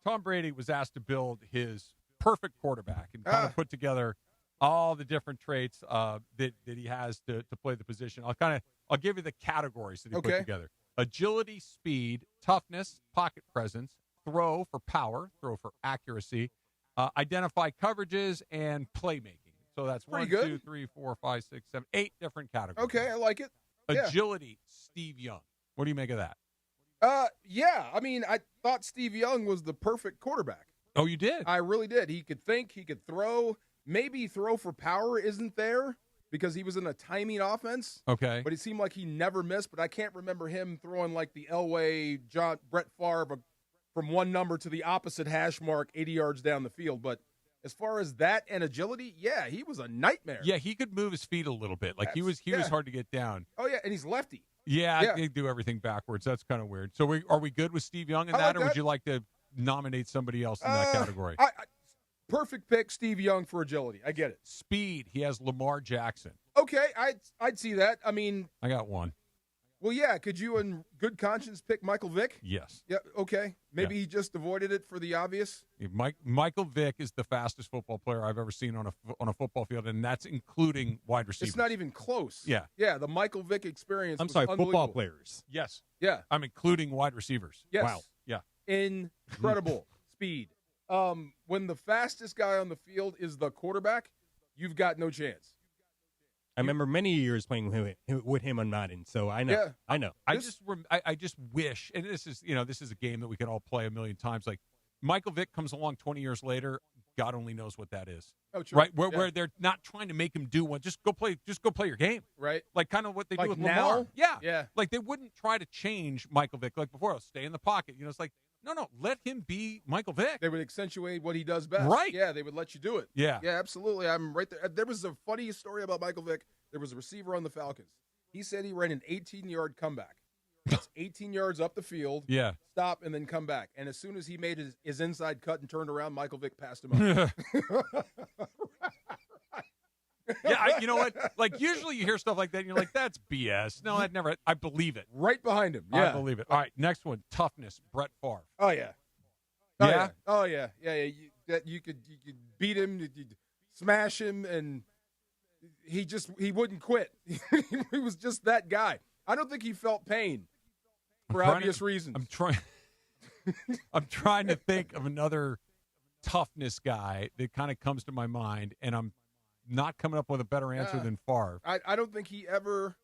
Tom Brady was asked to build his perfect quarterback and kind of put together all the different traits that he has to play the position. I'll give you the categories that he put together: agility, speed, toughness, pocket presence, throw for power, throw for accuracy, identify coverages, and playmaking. So that's Pretty 1, good. 2, 3, 4, 5, 6, 7, 8 different categories. Okay, I like it. Yeah. Agility, Steve Young. What do you make of that? Yeah. I mean, I thought Steve Young was the perfect quarterback. Oh, you did? I really did. He could think, he could throw. Maybe throw for power isn't there because he was in a timing offense. Okay. But it seemed like he never missed. But I can't remember him throwing like the Elway, Brett Favre from one number to the opposite hash mark 80 yards down the field. But as far as that and agility, yeah, he was a nightmare. Yeah, he could move his feet a little bit. Like he was hard to get down. Oh, yeah, and he's lefty. Yeah, they do everything backwards. That's kind of weird. So are we good with Steve Young in I that, like or would that. you like to nominate somebody else in that category? Perfect pick, Steve Young for agility. I get it. Speed, he has Lamar Jackson. Okay, I'd see that. I mean, I got one. well, yeah. Could you, in good conscience, pick Michael Vick? Yes. Yeah. Okay. Maybe he just avoided it for the obvious. Michael Vick is the fastest football player I've ever seen on a football field, and that's including wide receivers. It's not even close. Yeah. Yeah. The Michael Vick experience. I'm was sorry, football unbelievable. players. Yes. Yeah. I'm including wide receivers. Yes. Wow. Yeah. Incredible speed. When the fastest guy on the field is the quarterback, you've got no chance. I remember many years playing with him on Madden, so I know. Yeah. I know. I just wish, and this is a game that we can all play a million times. Like Michael Vick comes along 20 years later, God only knows what that is. Oh, true. Right, where they're not trying to make him do one. Just go play your game. Right. Like kind of what they Like do with now? Lamar. Yeah. Yeah. Like they wouldn't try to change Michael Vick like before. Stay in the pocket. It's like no, let him be Michael Vick. They would accentuate what he does best. Right. Yeah, they would let you do it. Yeah. Yeah, absolutely. I'm right there. There was a funny story about Michael Vick. There was a receiver on the Falcons. He said he ran an 18-yard comeback. That's 18 yards up the field. Yeah. Stop and then come back. And as soon as he made his inside cut and turned around, Michael Vick passed him up. Yeah, you know what? Like usually you hear stuff like that and you're like, that's BS. No, I believe it. Right behind him. I Yeah. believe it. All right, next one, toughness, Brett Favre. Oh, yeah. Yeah? Oh, yeah. Yeah. You could beat him, you'd smash him, and he wouldn't quit. He was just that guy. I don't think he felt pain for obvious reasons. I'm trying to think of another toughness guy that kind of comes to my mind, and I'm not coming up with a better answer than Favre. I don't think he ever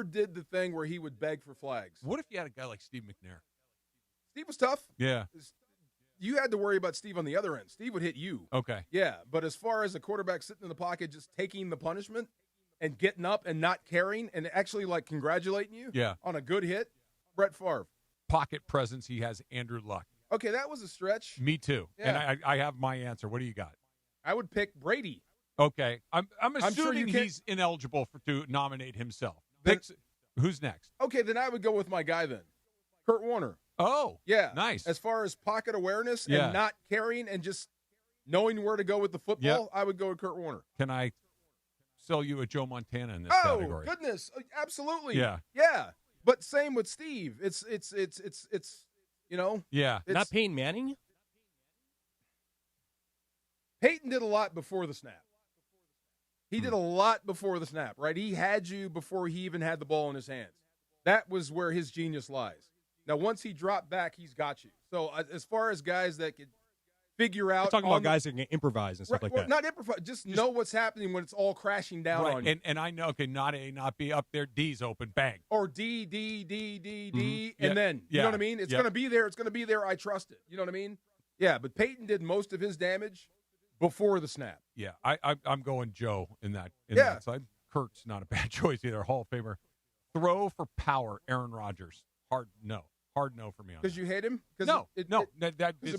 did the thing where he would beg for flags. What if you had a guy like Steve McNair? Steve was tough. Yeah. You had to worry about Steve on the other end. Steve would hit you. Okay. Yeah, but as far as a quarterback sitting in the pocket just taking the punishment and getting up and not caring and actually like congratulating you on a good hit, Brett Favre. Pocket presence, he has Andrew Luck. Okay, that was a stretch. Me too. Yeah. And I have my answer. What do you got? I would pick Brady. Okay. I'm assuming sure you can't- he's ineligible to nominate himself. Then- Who's next? Okay, then I would go with my guy then. Kurt Warner. Oh. Yeah. Nice. As far as pocket awareness Yeah. and not caring and just knowing where to go with the football, I would go with Kurt Warner. Can I sell you a Joe Montana in this Oh, category? goodness. Absolutely. Yeah. Yeah. But same with Steve. It's you know. Yeah. It's, Not Peyton Manning? Peyton did a lot before the snap. He did a lot before the snap, right? He had you before he even had the ball in his hands. That was where his genius lies. Now, once he dropped back, he's got you. So as far as guys that could figure out. I'm talking about guys that can improvise and stuff like well, that. Not improvise. Just know what's happening when it's all crashing down on you. And I know, okay, not A, not B, up there, D's open, bang. Or D, and Yeah. then, you Yeah. know what I mean? It's Yeah. going to be there. It's going to be there. I trust it. You know what I mean? Yeah, but Peyton did most of his damage before the snap. Yeah, I'm going Joe in that Yeah. that side. Kirk's not a bad choice either. Hall of Famer. Throw for power, Aaron Rodgers. Hard no for me on Because that. you hate him? No, it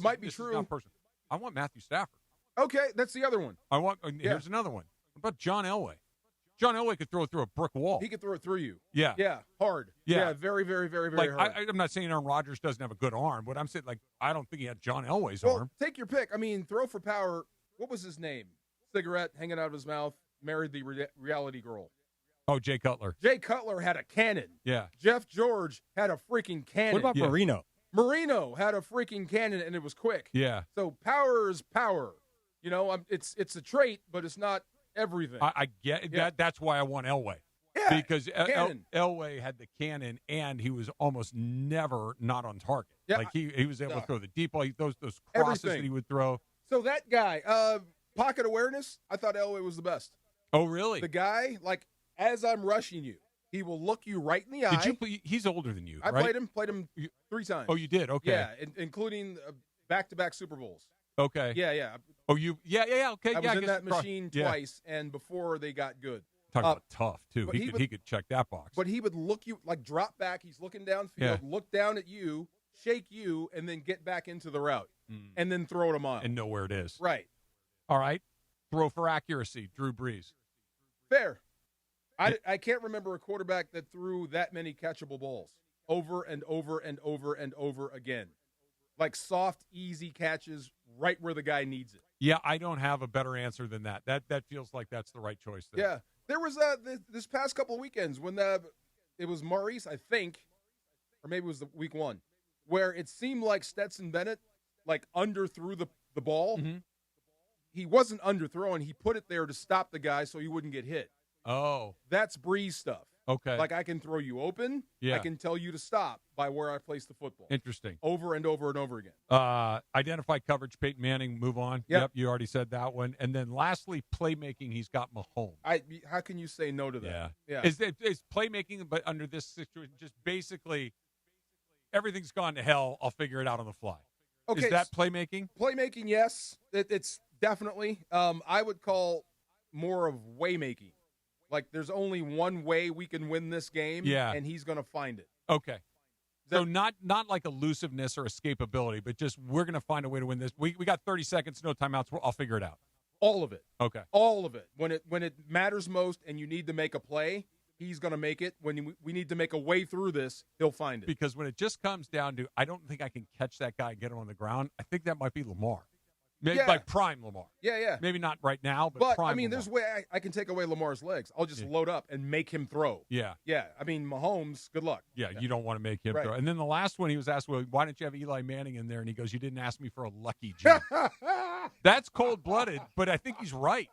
might be this is true. not personal. I want Matthew Stafford. Okay, that's the other one. Here's another one. What about John Elway? John Elway could throw it through a brick wall. He could throw it through you. Yeah. Yeah, hard. Yeah. Very, very, very, very Like hard. I'm not saying Aaron Rodgers doesn't have a good arm, but I'm saying like I don't think he had John Elway's Well, arm. take your pick. I mean, throw for power. What was his name? Cigarette hanging out of his mouth. Married the reality girl. Oh, Jay Cutler. Jay Cutler had a cannon. Yeah. Jeff George had a freaking cannon. What about Marino? Marino had a freaking cannon, and it was quick. Yeah. So power is power. You know, it's a trait, but it's not everything. I get that. That's why I want Elway. Yeah, because cannon. Elway had the cannon, and he was almost never not on target. Yeah. Like he was able to throw the deep ball, those crosses Everything. that he would throw. So that guy, pocket awareness, I thought Elway was the best. Oh, really? The guy, like, as I'm rushing you, he will look you right in the eye. Did you play? He's older than you, I right? played him 3 times. Oh, you did? Okay. Yeah, including back-to-back Super Bowls. Okay. Yeah. Oh, you? Yeah. Okay. I was in guess that you crossed- machine yeah. twice, and before they got good. Talk about tough too. but He could check that box. But he would look you, like, drop back. He's looking downfield, Yeah. look down at you, shake you, and then get back into the route, and then throw it a mile. And know where it is. Right. All right. Throw for accuracy, Drew Brees. Fair. I can't remember a quarterback that threw that many catchable balls over and over and over and over again. Like soft, easy catches right where the guy needs it. Yeah, I don't have a better answer than that. That feels like that's the right choice there. Yeah. There was this past couple of weekends when it was Maurice, I think, or maybe it was the week 1, where it seemed like Stetson Bennett like underthrew the ball. Mm-hmm. He wasn't underthrowing. He put it there to stop the guy so he wouldn't get hit. Oh. That's Breeze stuff. Okay. Like I can throw you open. Yeah. I can tell you to stop by where I place the football. Interesting. Over and over and over again. Identify coverage, Peyton Manning, move on. Yep. You already said that one. And then lastly, playmaking, he's got Mahomes. How can you say no to that? Yeah. Is playmaking, but under this situation, just basically everything's gone to hell, I'll figure it out on the fly. Okay, Is that playmaking? Playmaking, yes. It's definitely. I would call more of waymaking. Like there's only one way we can win this game, and he's going to find it. Okay. So not like elusiveness or escapability, but just we're going to find a way to win this. We got 30 seconds, no timeouts. I'll figure it out. All of it. Okay. All of it. When it matters most and you need to make a play, he's going to make it. When we need to make a way through this, he'll find it. Because when it just comes down to, I don't think I can catch that guy and get him on the ground, I think that might be Lamar. Maybe like prime Lamar. Yeah. Maybe not right now, but But, prime I mean, Lamar. there's a way I can take away Lamar's legs. I'll just load up and make him throw. Yeah. Yeah. I mean, Mahomes, good luck. Yeah, you don't want to make him Right. throw. And then the last one, he was asked, well, why didn't you have Eli Manning in there? And he goes, you didn't ask me for a lucky gem. That's cold-blooded, but I think he's right.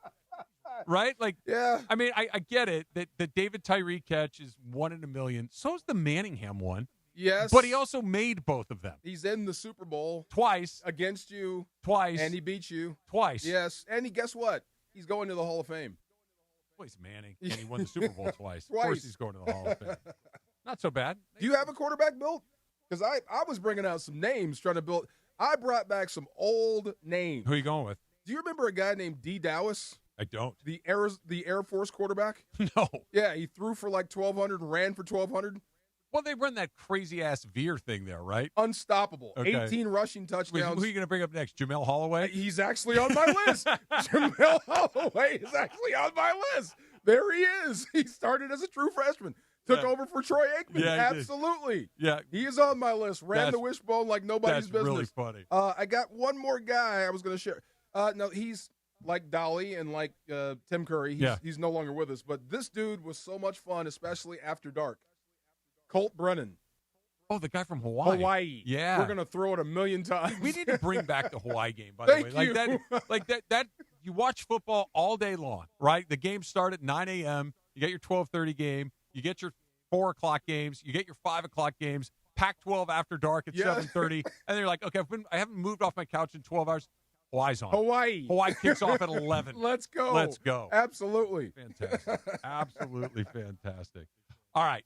Right? Like, yeah. I mean, I get it that the David Tyree catch is 1 in a million. So is the Manningham one. Yes. But he also made both of them. He's in the Super Bowl. Twice. Against you. Twice. And he beat you. Twice. Yes. And guess what? He's going to the Hall of Fame. Well, he's Manning, and he won the Super Bowl twice. Of Twice. course he's going to the Hall of Fame. Not so bad. Do you have a quarterback built? Because I was bringing out some names trying to build. I brought back some old names. Who are you going with? Do you remember a guy named D. Dowis? I don't. The Air Force quarterback? No. Yeah, he threw for like 1,200 and ran for 1,200. Well, they run that crazy-ass veer thing there, right? Unstoppable. Okay. 18 rushing touchdowns. Wait, who are you going to bring up next? Jamel Holloway? He's actually on my list. Jamel Holloway is actually on my list. There he is. He started as a true freshman. Took over for Troy Aikman. Yeah, he did. Absolutely. Yeah. He is on my list. Ran the wishbone like nobody's That's business. really funny. I got one more guy I was going to share. No, he's like Dolly and like Tim Curry. He's no longer with us. But this dude was so much fun, especially after dark. Colt Brennan. Oh, the guy from Hawaii. Yeah. We're going to throw it 1,000,000 times. We need to bring back the Hawaii game, by the way. Thank you. That you watch football all day long, right? The games start at 9 a.m. You get your 12:30 game. You get your 4 o'clock games. You get your 5 o'clock games. Pac-12 after dark at 7:30. And then you're like, okay, I haven't moved off my couch in 12 hours. Hawaii's on. Hawaii kicks off at 11. Let's go. Let's go. Absolutely. Fantastic. Absolutely fantastic. All right.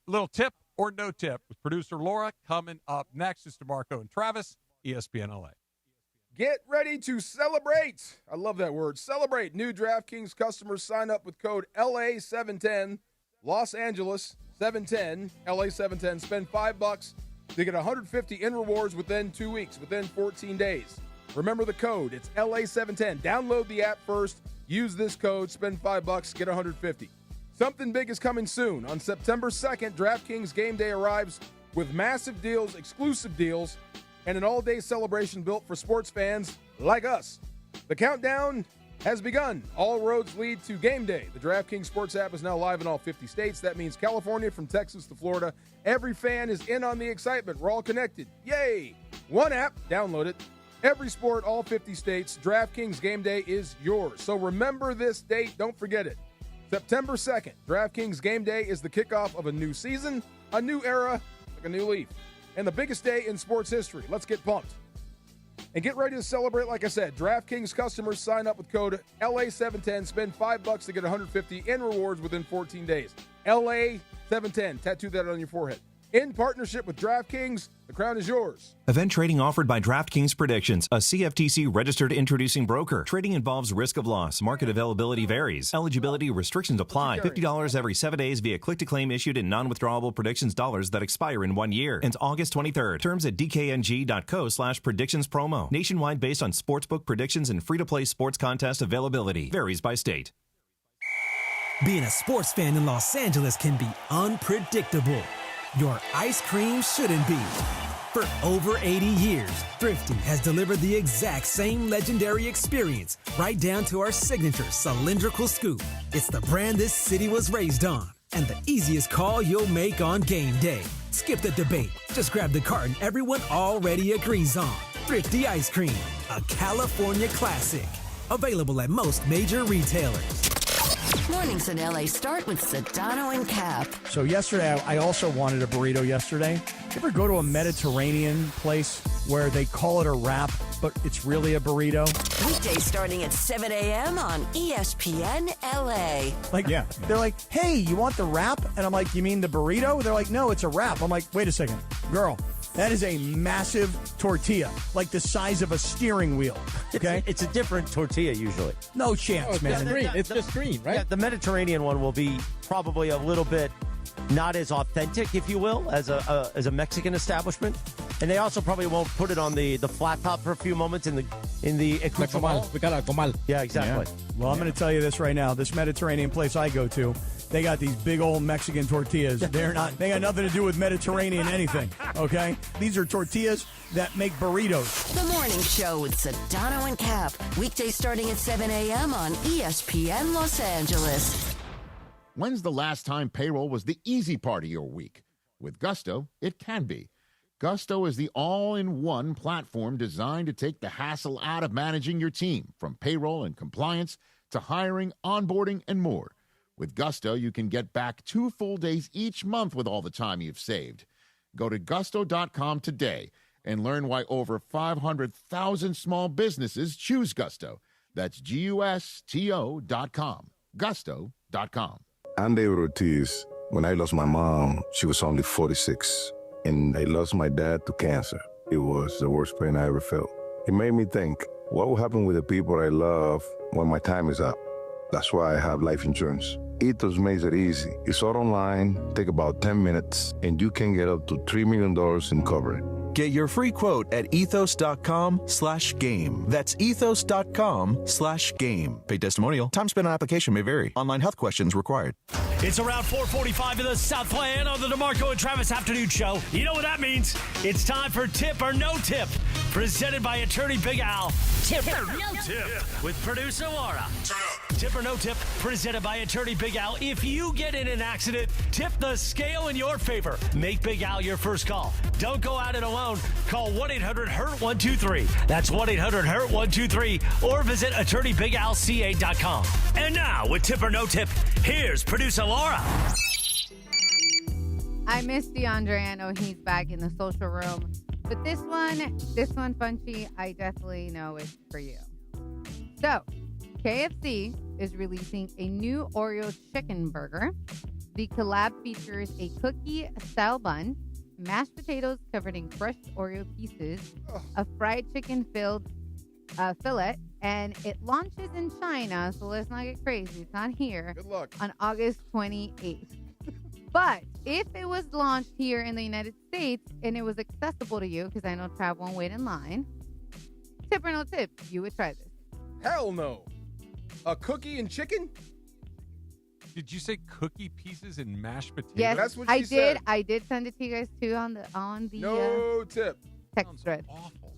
Little tip or no tip with producer Laura coming up next. It's DeMarco and Travis, ESPN LA. Get ready to celebrate. I love that word. Celebrate. New DraftKings customers sign up with code LA710, Los Angeles 710, LA710. Spend $5 to get $150 in rewards within 2 weeks, within 14 days. Remember the code. It's LA710. Download the app first. Use this code. Spend $5, get $150. Something big is coming soon. On September 2nd, DraftKings Game Day arrives with massive deals, exclusive deals, and an all-day celebration built for sports fans like us. The countdown has begun. All roads lead to Game Day. The DraftKings Sports app is now live in all 50 states. That means California, from Texas to Florida. Every fan is in on the excitement. We're all connected. Yay! One app, download it. Every sport, all 50 states. DraftKings Game Day is yours. So remember this date. Don't forget it. September 2nd, DraftKings Game Day is the kickoff of a new season, a new era, like a new leaf, and the biggest day in sports history. Let's get pumped. And get ready to celebrate. Like I said, DraftKings customers sign up with code LA710, spend $5 to get $150 in rewards within 14 days. LA710, tattoo that on your forehead. In partnership with DraftKings, the crown is yours. Event trading offered by DraftKings Predictions, a CFTC registered introducing broker. Trading involves risk of loss. Market availability varies. Eligibility restrictions apply. $50 every 7 days via click-to-claim issued in non-withdrawable predictions dollars that expire in 1 year. Ends August 23rd. Terms at dkng.co/predictions promo. Nationwide based on sportsbook predictions and free-to-play sports contest availability. Varies by state. Being a sports fan in Los Angeles can be unpredictable. Your ice cream shouldn't be. For over 80 years, Thrifty has delivered the exact same legendary experience, right down to our signature cylindrical scoop. It's the brand this city was raised on, and the easiest call you'll make on game day. Skip the debate. Just grab the carton everyone already agrees on. Thrifty Ice Cream, a California classic. Available at most major retailers. Mornings in LA start with Sedano and Cap. So yesterday, I also wanted a burrito yesterday. You ever go to a Mediterranean place where they call it a wrap, but it's really a burrito? Weekdays starting at 7 a.m. on ESPN LA. Like, yeah. They're like, hey, you want the wrap? And I'm like, you mean the burrito? They're like, no, it's a wrap. I'm like, wait a second. Girl, that is a massive tortilla, like the size of a steering wheel. Okay? It's a different tortilla usually. No chance, man. It's just green, right? Yeah, the Mediterranean one will be probably a little bit not as authentic, if you will, as a Mexican establishment. And they also probably won't put it on the flat top for a few moments in the comal. Yeah, exactly. Yeah. Well, I'm going to tell you this right now. This Mediterranean place I go to, they got these big old Mexican tortillas. They got nothing to do with Mediterranean anything, okay? These are tortillas that make burritos. The Morning Show with Sedano and Cap. Weekdays starting at 7 a.m. on ESPN Los Angeles. When's the last time payroll was the easy part of your week? With Gusto, it can be. Gusto is the all-in-one platform designed to take the hassle out of managing your team, from payroll and compliance to hiring, onboarding, and more. With Gusto, you can get back 2 full days each month with all the time you've saved. Go to gusto.com today and learn why over 500,000 small businesses choose Gusto. That's GUSTO.com. Gusto.com. I'm David Ortiz. When I lost my mom, she was only 46, and I lost my dad to cancer. It was the worst pain I ever felt. It made me think, what will happen with the people I love when my time is up? That's why I have life insurance. Ethos makes it easy. It's all online, take about 10 minutes, and you can get up to $3 million in coverage. Get your free quote at ethos.com/game. That's ethos.com/game. Paid testimonial. Time spent on application may vary. Online health questions required. It's around 4:45 in the Southland on the DeMarco and Travis Afternoon Show. You know what that means? It's time for Tip or No Tip, presented by Attorney Big Al. Tip or No Tip with producer Laura. Tip or No Tip, presented by Attorney Big Al. If you get in an accident, tip the scale in your favor. Make Big Al your first call. Don't go at it alone. Call 1-800-HURT-123. That's 1-800-HURT-123. Or visit attorneybigalca.com. And now, with Tip or No Tip, here's producer Laura. I miss DeAndre. I know he's back in the social room. But this one, Funchy, I definitely know it's for you. So, KFC is releasing a new Oreo chicken burger. The collab features a cookie-style bun, mashed potatoes covered in crushed Oreo pieces, a fried chicken filled fillet, and it launches in China, so let's not get crazy. It's not here. Good luck. On August 28th. But if it was launched here in the United States and it was accessible to you, because I know Trav won't wait in line, tip or no tip, you would try this. Hell no. A cookie and chicken? Did you say cookie pieces and mashed potatoes? Yes, That's what I she did. said. I did send it to you guys too on the No tip. text thread.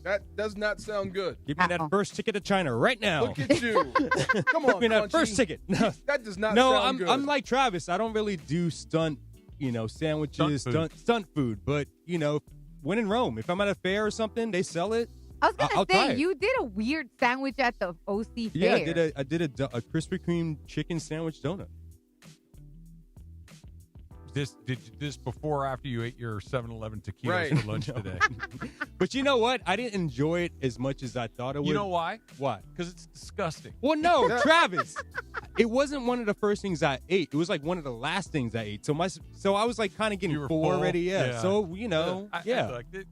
That does not sound good. Give me that first ticket to China right now. Look at you. Come on, Give me that Crunchy. first ticket. No, That does not no, sound good. I'm like Travis. I don't really do sandwiches, stunt food. But, when in Rome, if I'm at a fair or something, they sell it. I was I'll gonna try say it. you did a weird sandwich at the OC Yeah, fair. I did a Krispy Kreme chicken sandwich donut. Did this before or after you ate your 7-Eleven tequila Right. for lunch today? But you know what? I didn't enjoy it as much as I thought it would. You know why? Why? Because it's disgusting. Well, no, Travis. It wasn't one of the first things I ate. It was like one of the last things I ate. So I was like kind of getting You were full full? already. Yeah. Yeah. So I liked it.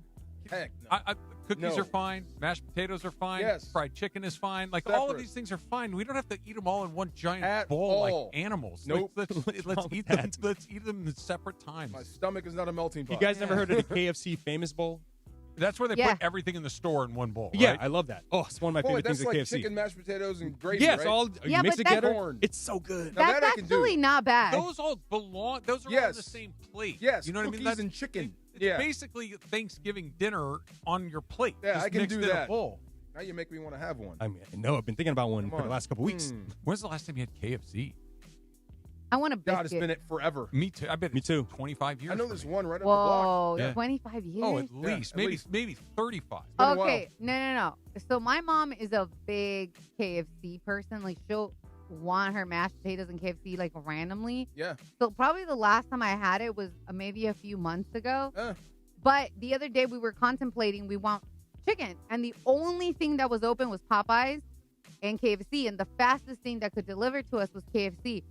Heck no. Cookies No. are fine. Mashed potatoes are fine. Yes. Fried chicken is fine. Like all of Separate. these things are fine. We don't have to eat them all in one giant At bowl all. like animals. Nope. Let's eat them. Let's eat them in separate times. My stomach is not a melting pot. You guys never heard of the KFC Famous Bowl? That's where they Yeah. put everything in the store in one bowl. Yeah, right? I love that. Oh, it's one of my Boy, favorite that's things like at KFC. chicken, mashed potatoes, and gravy, Yes, right? all Yeah, you mix but it together. Corn. It's so good. Now That's that I can do. actually not bad. Those all belong. Those are all on Yes. the same plate. Yes, you know what I mean. cookies and chicken. It's Yeah. basically Thanksgiving dinner on your plate. Yeah, just I can mixed do in that. A bowl. Now you make me want to have one. I mean, no, I've been thinking about one Come for the on. last couple weeks. When's the last time you had KFC? I want a biscuit. God, it's been it forever. Me too. I bet. Me too. 25 years. I know for there's me. one right up the Whoa, block. Yeah. 25 years? Oh, at Yeah, least at maybe least. maybe 35. been a while. Okay, no. So my mom is a big KFC person. Like she'll want her mashed potatoes and KFC like randomly. Yeah. So probably the last time I had it was maybe a few months ago. Eh. But the other day we were contemplating we want chicken, and the only thing that was open was Popeyes and KFC, and the fastest thing that could deliver to us was KFC.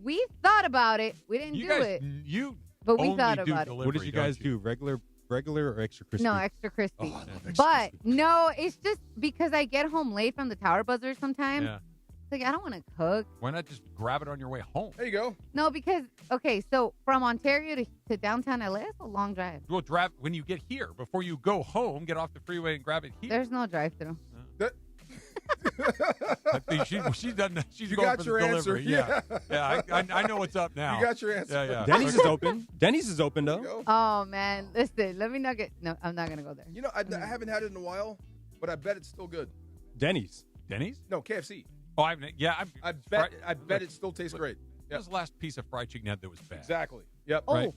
We thought about it. We didn't You do guys, it, you but we only thought do about it. delivery, What did you guys don't you? do? Regular or extra crispy? No, extra crispy. Oh, I love extra But crispy. no, it's just because I get home late from the Tower Buzzer sometimes. Yeah. It's like I don't want to cook. Why not just grab it on your way home? There you go. No, because okay, so from Ontario to downtown LA, it's a long drive. Well, drive when you get here before you go home. Get off the freeway and grab it here. There's no drive-through. I think she's done. She's You going got for your the answer. delivery. Yeah. I know what's up now. You got your answer. Yeah. Denny's is open. Denny's is open There you though. go. Oh man, listen, let me not get. No, I'm not gonna go there. You know, I haven't had it in a while, but I bet it's still good. Denny's. Denny's? No, KFC. Oh, I bet. I bet it still tastes great. What was the last piece of fried chicken you had that was bad? Exactly. Yep. Oh. Right.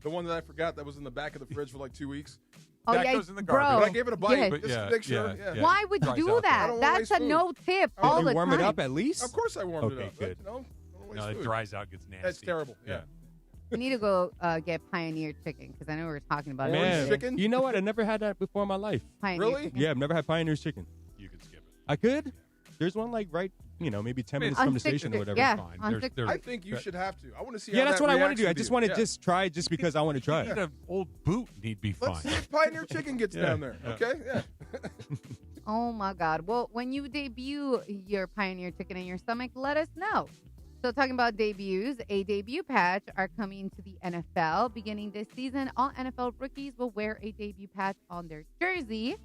The one that I forgot that was in the back of the fridge for like 2 weeks. Oh That yeah, goes in the bro. garbage. But I gave it a bite Yes. But just yeah, to make sure. yeah, Yeah. Why would you Dries do out. that? I don't wanna That's waste a food. no tip Oh, all you the warm time. it up at least. Of course I warmed Okay, it up. good. You know, I don't wanna No, waste it food. dries out, gets nasty. That's terrible. Yeah. We need to go get Pioneer Chicken because I know we were talking about it. Orange Man, yesterday. chicken? you know what? I never had that before in my life. Pioneer Really? Chicken. Yeah, I've never had Pioneer's chicken. You can skip it. I could. There's one like right, maybe 10 minutes On from the Sixth station or Street, whatever. yeah. Fine. on There's- Sixth there's- I think you should have to. I want to see Yeah, how that's that what I want to reacts do. I with just you. want to Yeah. just try it just because I want to try Need it. an old boot. Need be fine. Let's see if Pioneer Chicken gets Yeah. down there. Yeah. Okay? Yeah. Oh my God. Well, when you debut your Pioneer Chicken in your stomach, let us know. So talking about debuts, a debut patch are coming to the NFL. Beginning this season, all NFL rookies will wear a debut patch on their jersey.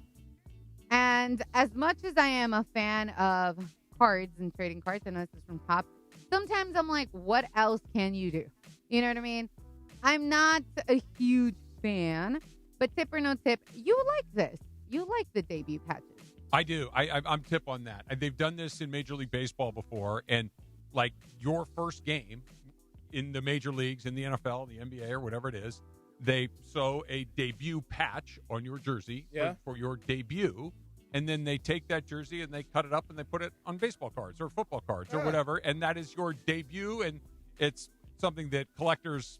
And as much as I am a fan of cards and trading cards, I know this is from Top, sometimes I'm like, what else can you do? You know what I mean? I'm not a huge fan, but tip or no tip, you like this. You like the debut patches. I do. I'm tip on that. They've done this in Major League Baseball before, and like your first game in the major leagues, in the NFL, the NBA, or whatever it is, they sew a debut patch on your jersey Yeah. for your debut, and then they take that jersey and they cut it up and they put it on baseball cards or football cards or Yeah. whatever, and that is your debut, and it's something that collectors,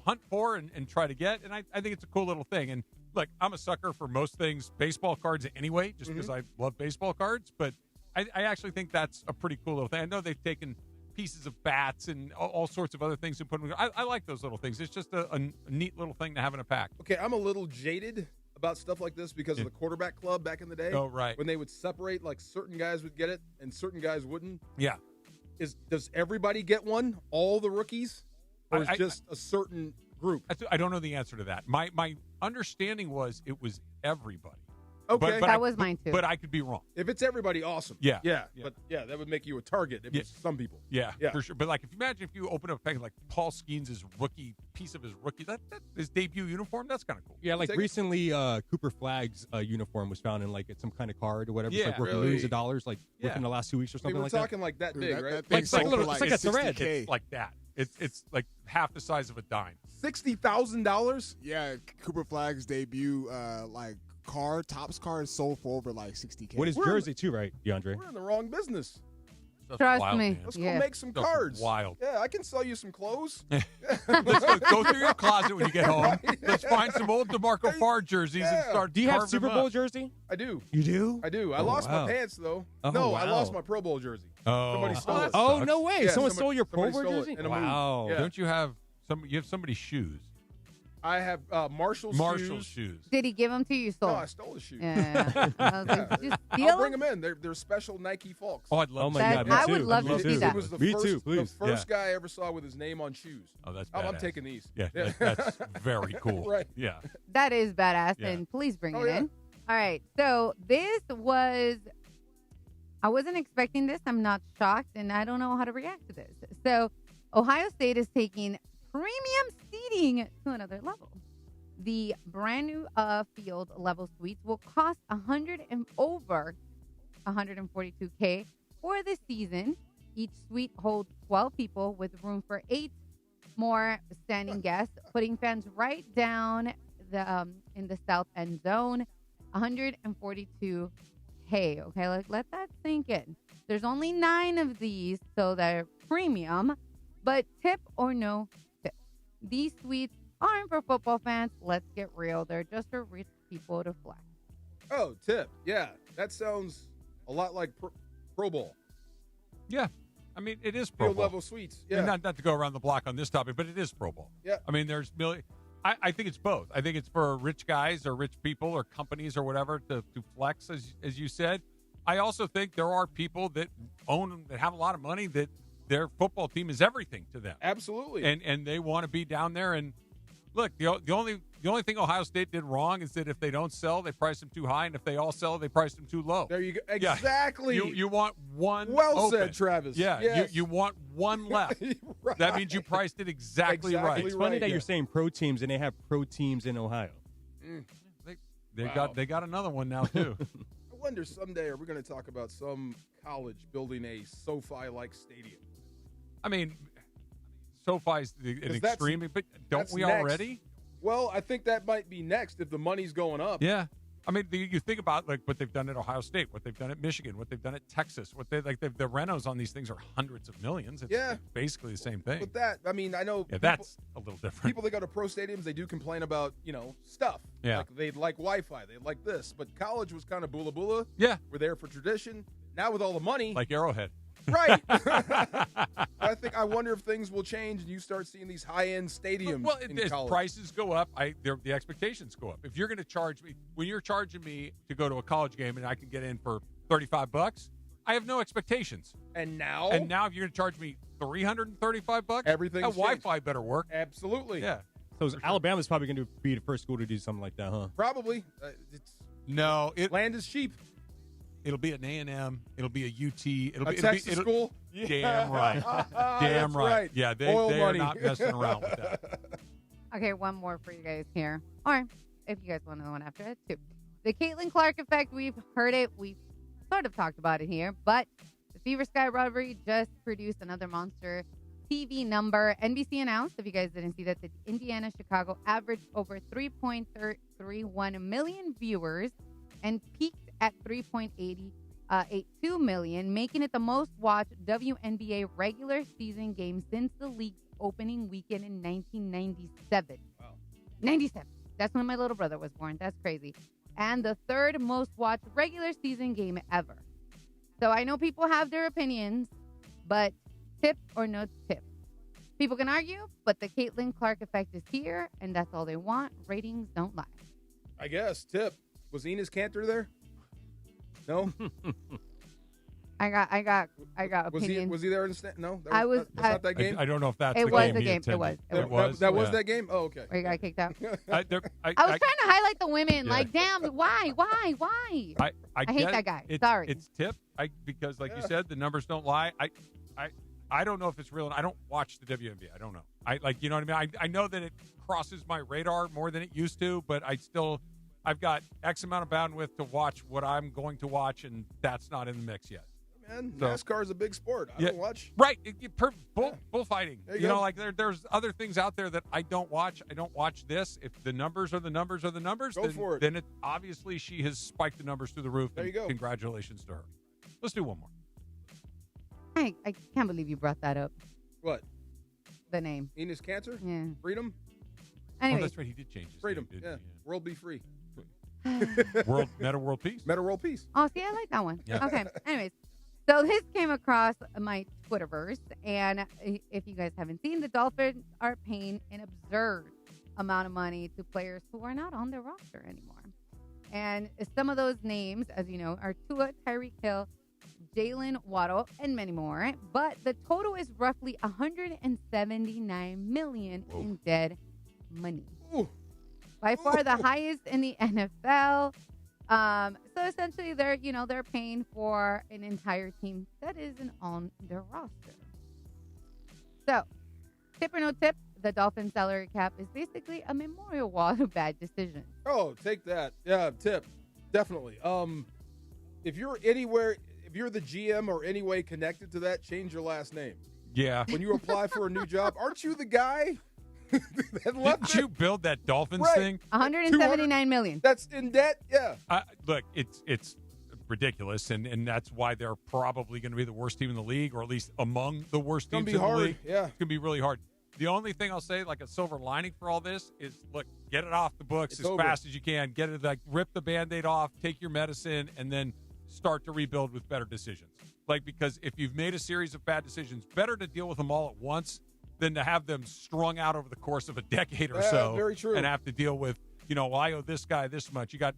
hunt for and try to get, and I think it's a cool little thing. And look, I'm a sucker for most things baseball cards anyway, just because I love baseball cards, but I actually think that's a pretty cool little thing. I know they've taken pieces of bats and all sorts of other things and put them. I like those little things. It's just a neat little thing to have in a pack. Okay, I'm a little jaded about stuff like this because of the quarterback club back in the day. Oh, right. When they would separate, like certain guys would get it and certain guys wouldn't. Yeah. Does everybody get one? All the rookies? Or is just a certain group? I don't know the answer to that. My understanding was it was everybody. Okay. That was mine, too. But I could be wrong. If it's everybody, awesome. Yeah. But that would make you a target if it's some people. Yeah, for sure. But like, if you imagine if you open up a package like Paul Skeens' piece of his rookie, that his debut uniform, that's kind of cool. Yeah, like recently, Cooper Flagg's uniform was found in like some kind of card or whatever. Yeah, it's like worth millions of dollars, like within the last 2 weeks or something We're like talking that. like that big, right? It's like a little, it's like a thread. It's like that. It's like half the size of a dime. $60,000? Yeah, Cooper Flagg's debut, Topps card sold for over like $60K. With his jersey too, right, DeAndre? We're in the wrong business. Trust wild, me. man. Let's Yeah. go make some Stuff's cards. wild. Yeah, I can sell you some clothes. Let's go through your closet when you get home. Let's find some old DeMarco Farr jerseys and start. Do you have carving Super them Bowl up. jersey? I do. You do? I do. I Oh, lost wow. my pants, though. Oh, no, I wow. lost my Pro Bowl jersey. Oh. Somebody stole it. Oh, no way. Yeah, Someone stole your Pro somebody Bowl stole it jersey? in a move. Wow. Yeah. Don't you have you have somebody's shoes? I have Marshall's shoes. Did he give them to you? No, Sold? I stole his shoes. Yeah. I was like, just steal I'll bring them? them in. They're special Nike Falks. Oh, I'd love. Oh my That- God! I me would too. love to Me see too. that. It was the Me first, too, please. the first guy I ever saw with his name on shoes. Oh, that's I'm badass. taking these. Yeah, that's very cool. Right. Yeah. That is badass, Yeah. and please bring Oh, it yeah. in. All right, so this was, I wasn't expecting this. I'm not shocked, and I don't know how to react to this. So Ohio State is taking premium seating to another level. The brand new field level suites will cost over $142K for the season. Each suite holds 12 people with room for 8 more standing guests, putting fans right down the in the south end zone. $142K. Okay, let that sink in. There's only 9 of these, so they're premium. But tip or no tip, these suites aren't for football fans. Let's get real. They're just for rich people to flex. Oh, tip. Yeah, that sounds a lot like Pro Bowl. Yeah. I mean, it is Pro Field Bowl. level suites. I mean, Yeah. not to go around the block on this topic, but it is Pro Bowl. Yeah. I mean, there's I think it's both. I think it's for rich guys or rich people or companies or whatever to flex, as you said. I also think there are people that have a lot of money that their football team is everything to them. Absolutely. And they want to be down there. And look, the only thing Ohio State did wrong is that if they don't sell, they price them too high, and if they all sell, they price them too low. There you go. Yeah. Exactly. You want one. Well open. said, Travis. Yeah, Yes. you want one left. Right. That means you priced it exactly right. It's funny that you're saying pro teams and they have pro teams in Ohio. They got another one now too. I wonder someday are we going to talk about some college building a SoFi-like stadium? I mean, SoFi's an 'Cause that's- extreme, but don't that's we next. already? Well, I think that might be next if the money's going up. Yeah. I mean, you think about like what they've done at Ohio State, what they've done at Michigan, what they've done at Texas, the renos on these things are hundreds of millions. It's Yeah. basically the same thing. But that, I mean, I know Yeah, people, that's a little different. people that go to pro stadiums, they do complain about, stuff. Yeah. Like they like Wi-Fi, they like this. But college was kind of bula bula. Yeah. We're there for tradition. Now with all the money. Like Arrowhead. Right. I wonder if things will change and you start seeing these high-end stadiums Well, in as college. prices go up, the expectations go up. If you're going to charge me, when you're charging me to go to a college game and I can get in for $35, I have no expectations. And now? if you're going to charge me $335, Everything's that Wi-Fi better work. Absolutely. Yeah. So Alabama's probably going to be the first school to do something like that, huh? Probably. No, land is cheap. It'll be an A&M. It'll be a UT. It'll A be Texas school? Damn right. Damn That's right. right. Yeah, they Oil are money. not messing around with that. Okay, one more for you guys here. Or if you guys want another one after it, too. The Caitlin Clark effect, we've heard it. We've sort of talked about it here. But the Fever Sky rivalry just produced another monster TV number. NBC announced, if you guys didn't see that, the Indiana-Chicago averaged over 3.31 million viewers and peaked at 3.82 million, making it the most watched WNBA regular season game since the league's opening weekend in 1997. Wow. 97. That's when my little brother was born. That's crazy. And the third most watched regular season game ever. So I know people have their opinions, but tip or no tip? People can argue, but the Caitlin Clark effect is here, and that's all they want. Ratings don't lie. I guess. Tip. Was Enos Cantor there? No? I got opinions. Was he there in the stand? No? That's not that game? I don't know if that's It the was game the he game. It attended. was. That was that game? Oh, okay. Or you got kicked out. I was trying to highlight the women. Yeah. Like, damn, why? I hate get that guy. it. Sorry. It's Tip. Because, like you said, the numbers don't lie. I don't know if it's real, and I don't watch the WNBA. I don't know. You know what I mean? I know that it crosses my radar more than it used to, but I've got X amount of bandwidth to watch what I'm going to watch, and that's not in the mix yet. Man, So- NASCAR is a big sport. I don't watch. Right. Bullfighting. There you You know, go. like there's other things out there that I don't watch. I don't watch this. If the numbers are the numbers are the numbers, Go then, for it. then it obviously she has spiked the numbers through the roof. There and you go. Congratulations to her. Let's do one more. I can't believe you brought that up. What? The name. Enos Cantor? Yeah. Freedom? Anyway. Oh, that's right. He did change his Freedom. name, Yeah. didn't World be free. Meta World Peace. Meta World Peace. Oh, see, I like that one. Yeah. Okay. Anyways, so this came across my Twitterverse, and if you guys haven't seen, the Dolphins are paying an absurd amount of money to players who are not on their roster anymore. And some of those names, as you know, are Tua, Tyreek Hill, Jalen Waddle, and many more. But the total is roughly $179 million in dead money. By far the highest in the NFL. So essentially, they're paying for an entire team that isn't on their roster. So, tip or no tip, the Dolphins salary cap is basically a memorial wall of bad decisions. Oh, take that. Yeah, tip. Definitely. If you're the GM or any way connected to that, change your last name. Yeah. When you apply for a new job, aren't you the guy that left Didn't you build that Dolphins Right. thing? $179 million. That's in debt? Yeah. Look, it's ridiculous, and that's why they're probably going to be the worst team in the league, or at least among the worst Gonna teams be in hard, the league. yeah. It's going to be really hard. The only thing I'll say, like a silver lining for all this, is look, get it off the books It's as over. fast as you can. Get it, rip the Band-Aid off, take your medicine, and then start to rebuild with better decisions. Because if you've made a series of bad decisions, better to deal with them all at once than to have them strung out over the course of a decade or Yeah, so. very true. And have to deal with, I owe this guy this much. You got,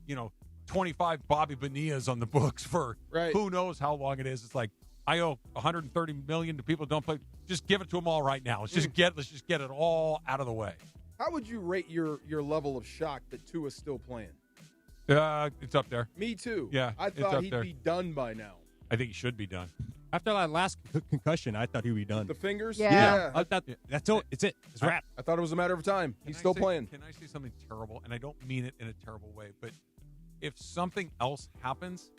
25 Bobby Bonilla's on the books for who knows how long it is. It's like, I owe $130 million to people who don't play. Just give it to them all right now. Let's just get it all out of the way. How would you rate your level of shock that Tua's still playing? It's up there. Me too. Yeah, I it's thought up he'd there. be done by now. I think he should be done. After that last concussion, I thought he would be done. The fingers? Yeah. I thought that's it. It's it. It's wrap. I thought it was a matter of time. He's still playing. Can I say something terrible? And I don't mean it in a terrible way, but if something else happens,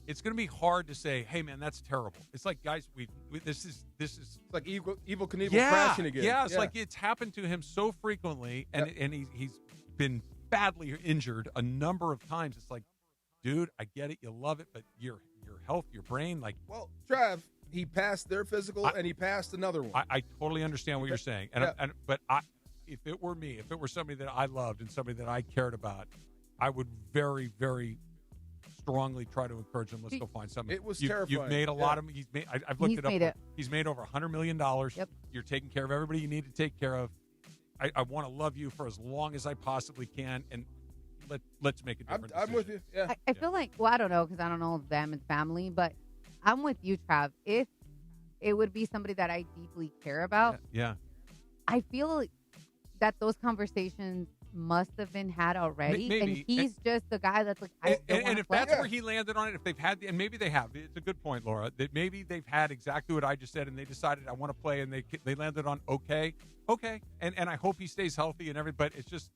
it's going to be hard to say, "Hey, man, that's terrible." It's like, guys, this is It's like Evil Knievel crashing again. Yeah, it's like it's happened to him so frequently, and he's been badly injured a number of times. It's like, dude, I get it, you love it, but your health, your brain, Well, Trav, he passed their physical and he passed another one. I totally understand what you're saying, but if it were me, if it were somebody that I loved and somebody that I cared about, I would very, very strongly try to encourage him. Let's go find something. It was You've terrifying. made a lot of. I've looked He's it up. made it. He's made over $100 million. Yep. You're taking care of everybody you need to take care of. I want to love you for as long as I possibly can, and let's make a different I'm with you. Yeah. I feel like, well, I don't know, because I don't know them and family, but I'm with you, Trav. If it would be somebody that I deeply care about, Yeah. I feel that those conversations must have been had already. Maybe. And he's just the guy that's like, I still And wanna if play. that's where he landed on it, if they've had, and maybe they have, it's a good point, Laura, that maybe they've had exactly what I just said, and they decided I want to play, and they landed on okay, and I hope he stays healthy and everything. But it's just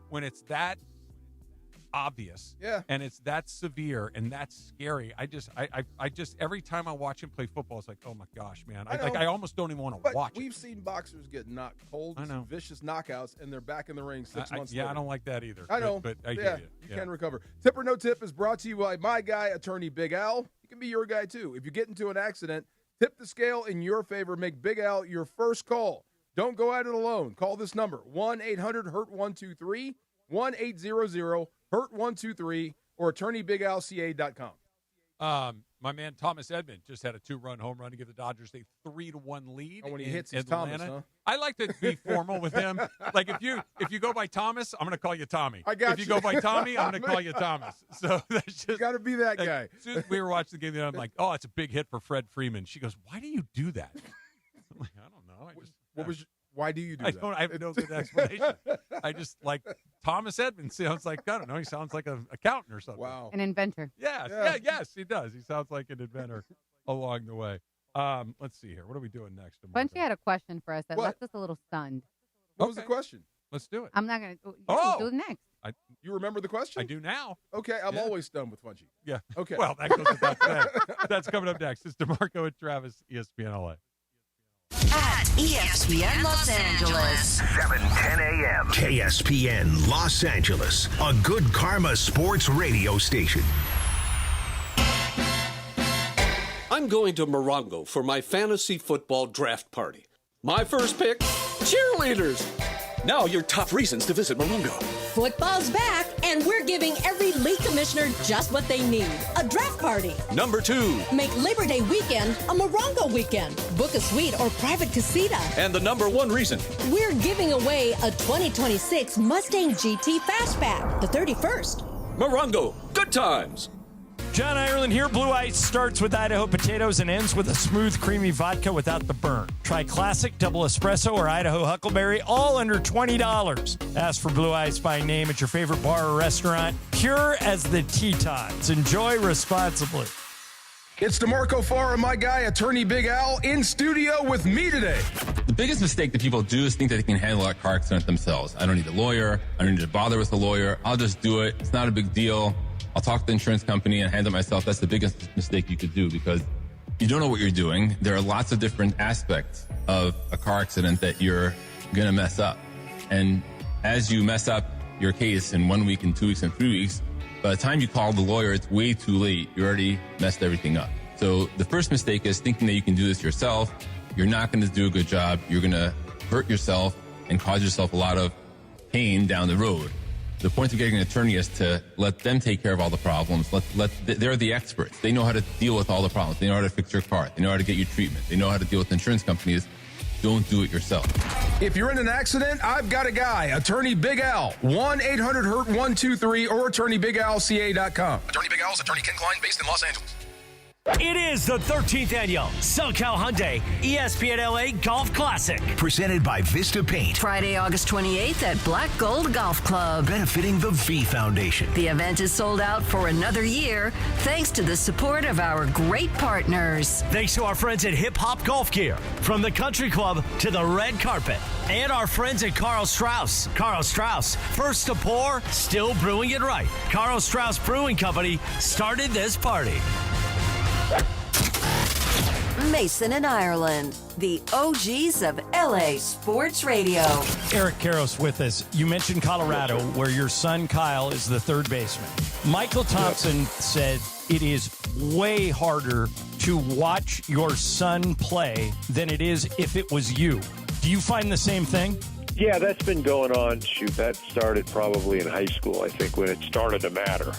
when it's that obvious, and it's that severe and that's scary. I just every time I watch him play football, it's like, oh my gosh, man, I almost don't even want to watch it. We've seen boxers get knocked cold, I know. vicious knockouts, and they're back in the ring 6 months Yeah, later. I don't like that either. I know, but I yeah, hear you can recover. Tip or no tip is brought to you by my guy, attorney Big Al. He can be your guy too. If you get into an accident, tip the scale in your favor. Make Big Al your first call. Don't go at it alone. Call this number, 1-800-HURT-123, 1-800-HURT-123, or attorneybigalca.com. My man Thomas Edman just had a 2-run home run to give the Dodgers a 3-1 lead. Oh, when he in hits his Atlanta. Thomas, huh? I like to be formal with him. Like if you go by Thomas, I'm going to call you Tommy. I got If you go by Tommy, I'm going to call you Thomas. So that's just got to be that like, guy. As soon as we were watching the game, I'm like, oh, it's a big hit for Fred Freeman. She goes, why do you do that? I'm like, I don't know. Why do you do that? I have no good explanation. I just like Thomas Edman sounds like, I don't know, he sounds like an accountant or something. Wow. An inventor. Yes, he does. He sounds like an inventor along the way. Let's see here. What are we doing next? Bunchy had a question for us that What? left us a little stunned. What was the question? Let's do it. I'm not going to. Oh! Do it next. You remember the question? I do now. Okay, I'm Yeah. always done with Funchy. Yeah. Okay. Well, that goes without saying. That's coming up next. It's DeMarco and Travis, ESPN LA. At ESPN Los Angeles. 7:10 a.m. KSPN Los Angeles, a good karma sports radio station. I'm going to Morongo for my fantasy football draft party. My first pick, cheerleaders. Now your top reasons to visit Morongo. Football's back, and we're giving every league commissioner just what they need, a draft party. Number 2. Make Labor Day weekend a Morongo weekend. Book a suite or private casita. And the number 1 reason. We're giving away a 2026 Mustang GT Fastback, the 31st. Morongo, good times. John Ireland here. Blue Ice starts with Idaho potatoes and ends with a smooth, creamy vodka without the burn. Try classic, double espresso, or Idaho huckleberry, all under $20. Ask for Blue Ice by name at your favorite bar or restaurant. Pure as the Tetons. Enjoy responsibly. It's DeMarco Farr and my guy, attorney Big Al, in studio with me today. The biggest mistake that people do is think that they can handle a car accident themselves. I don't need a lawyer. I don't need to bother with a lawyer. I'll just do it. It's not a big deal. I'll talk to the insurance company and handle it myself. That's the biggest mistake you could do because you don't know what you're doing. There are lots of different aspects of a car accident that you're going to mess up. And as you mess up your case in 1 week and 2 weeks and 3 weeks, by the time you call the lawyer, it's way too late. You already messed everything up. So the first mistake is thinking that you can do this yourself. You're not going to do a good job. You're going to hurt yourself and cause yourself a lot of pain down the road. The point of getting an attorney is to let them take care of all the problems. They're the experts. They know how to deal with all the problems. They know how to fix your car. They know how to get you treatment. They know how to deal with insurance companies. Don't do it yourself. If you're in an accident, I've got a guy, attorney Big Al, 1-800-HURT-123 or attorneybigalca.com. Attorney Big Al is attorney Ken Klein based in Los Angeles. It is the 13th annual SoCal Hyundai ESPN LA Golf Classic. Presented by Vista Paint. Friday, August 28th at Black Gold Golf Club. Benefiting the V Foundation. The event is sold out for another year thanks to the support of our great partners. Thanks to our friends at Hip Hop Golf Gear. From the country club to the red carpet. And our friends at Carl Strauss. Carl Strauss, first to pour, still brewing it right. Carl Strauss Brewing Company started this party. Mason and Ireland, the OGs of LA Sports Radio. Eric Karros with us. You mentioned Colorado, where your son Kyle is the third baseman. Michael Thompson said it is way harder to watch your son play than it is if it was you. Do you find the same thing? Yeah, that's been going on. Shoot, that started probably in high school, I think, when it started to matter.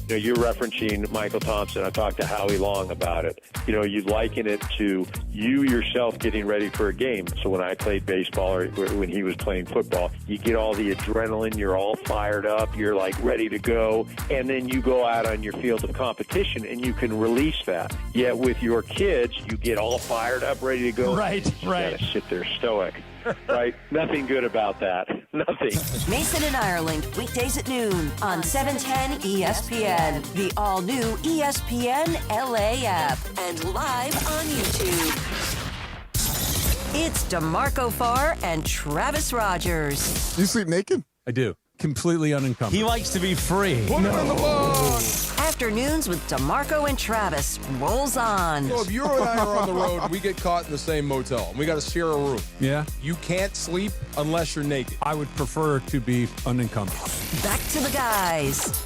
You know, you're referencing Michael Thompson. I talked to Howie Long about it. You know, you liken it to you yourself getting ready for a game. So when I played baseball or when he was playing football, you get all the adrenaline. You're all fired up. You're like ready to go. And then you go out on your field of competition and you can release that. Yet with your kids, you get all fired up, ready to go. Right. You gotta sit there stoic. Right? Nothing good about that. Nothing. Mason and Ireland, weekdays at noon on 710 ESPN, the all-new ESPN LA app, and live on YouTube. It's DeMarco Farr and Travis Rogers. You sleep naked? I do. Completely unencumbered. He likes to be free. Put him in the box. Afternoons with DeMarco and Travis rolls on. So if you and I are on the road, we get caught in the same motel, and we got to share a room. Yeah. You can't sleep unless you're naked. I would prefer to be unencumbered. Back to the guys.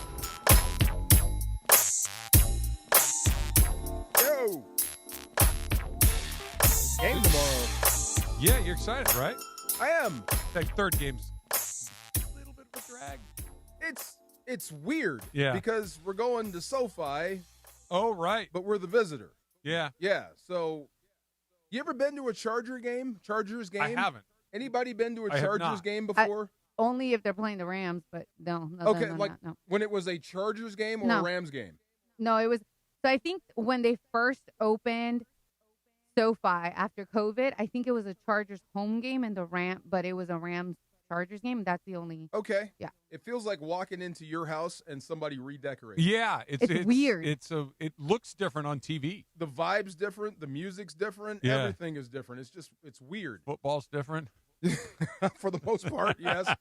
Yo. Game tomorrow. Yeah, you're excited, right? I am. That third game's a little bit of a drag. It's weird. Yeah. Because we're going to SoFi, Oh, right. But we're the visitor. Yeah. Yeah. So, you ever been to a Chargers game? I haven't. Anybody been to a I have Chargers not. game before? Only if they're playing the Rams, but no. Okay, than like that, no. when it was a Chargers game or No. a Rams game? No, it was. So I think when they first opened SoFi after COVID, I think it was a Chargers home game and but it was a Rams Chargers game. That's the only. Okay. Yeah. It feels like walking into your house and somebody redecorating. Yeah, It's weird. It looks different on TV. The vibe's different. The music's different. Yeah. Everything is different. It's weird. Football's different. For the most part, yes.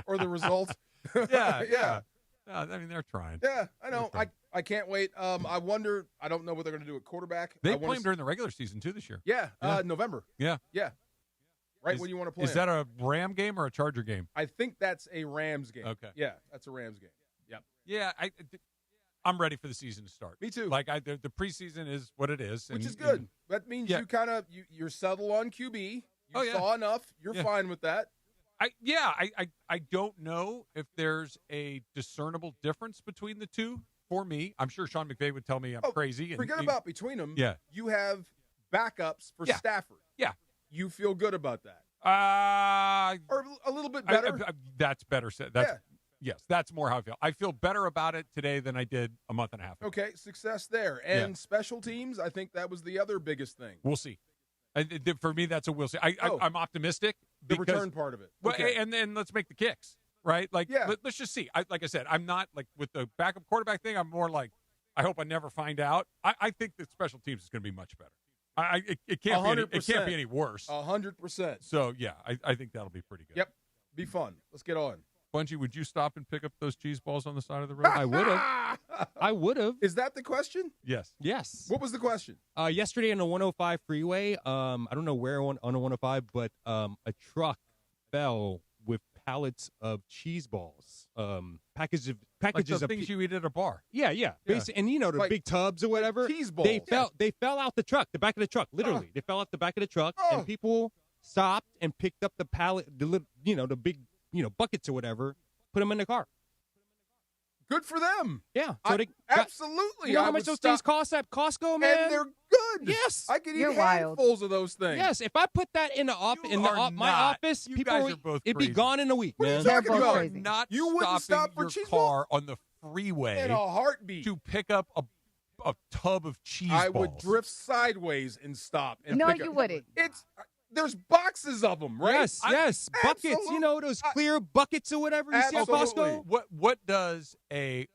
Or the result. Yeah, yeah. I mean, they're trying. Yeah, I know. I can't wait. I wonder. I don't know what they're going to do at quarterback. They I play wanna him during the regular season too this year. Yeah, November. Yeah. Yeah. Right when you want to play. Is that a Ram game or a Charger game? I think that's a Rams game. Okay. Yeah, that's a Rams game. Yep. Yeah, I'm ready for the season to start. Me too. Like the preseason is what it is, Which and- is good. and- That means Yeah. you kind of you're settled on QB. You yeah. saw enough. You're Yeah. fine with that. I don't know if there's a discernible difference between the two for me. I'm sure Sean McVay would tell me I'm crazy. Forget about between them. Yeah. You have backups for Yeah. Stafford. Yeah. You feel good about that. Or a little bit better. That's better said. Yes, that's more how I feel. I feel better about it today than I did a month and a half ago. Okay, success there. And special teams, I think that was the other biggest thing. We'll see. For me, that's a we'll see. I'm optimistic. The because- return part of it. Well, Okay. and then let's make the kicks, right? Like, let's just see. Like I said, I'm not like with the backup quarterback thing. I'm more like, I hope I never find out. I think that special teams is going to be much better. It can't be. It can't be any worse. 100%. So yeah, I think that'll be pretty good. Yep. Be fun. Let's get on. Bungie, would you stop and pick up those cheese balls on the side of the road? I would have. I would have. Is that the question? Yes. Yes. What was the question? Yesterday on the 105 freeway, I don't know where on the 105, but a truck fell with pallets of cheese balls, packages Like the of things you eat at a bar. Yeah. Basi- and you know the Like big tubs or whatever. cheese balls. They fell out the truck, the back of the truck. Literally, they fell out the back of the truck, and people stopped and picked up the pallet, the big buckets or whatever, put them in the car. Good for them. Yeah. So they absolutely. You know I how much would those stop- things cost at Costco, man? And they're good. Yes. I could eat You're wild. handfuls of those things. Yes, if I put that in the my not. office, You people guys are both it'd be crazy. gone in a week, What are man. you talking both about? crazy. Not You wouldn't stopping stop for your cheese car on the freeway In a heartbeat. to pick up a tub of cheese I balls. would drift sideways and stop. And No, pick you up. wouldn't. There's boxes of them, right? Yes, buckets. Absolutely. You know those clear buckets or whatever you see at Absolutely. Costco. What does a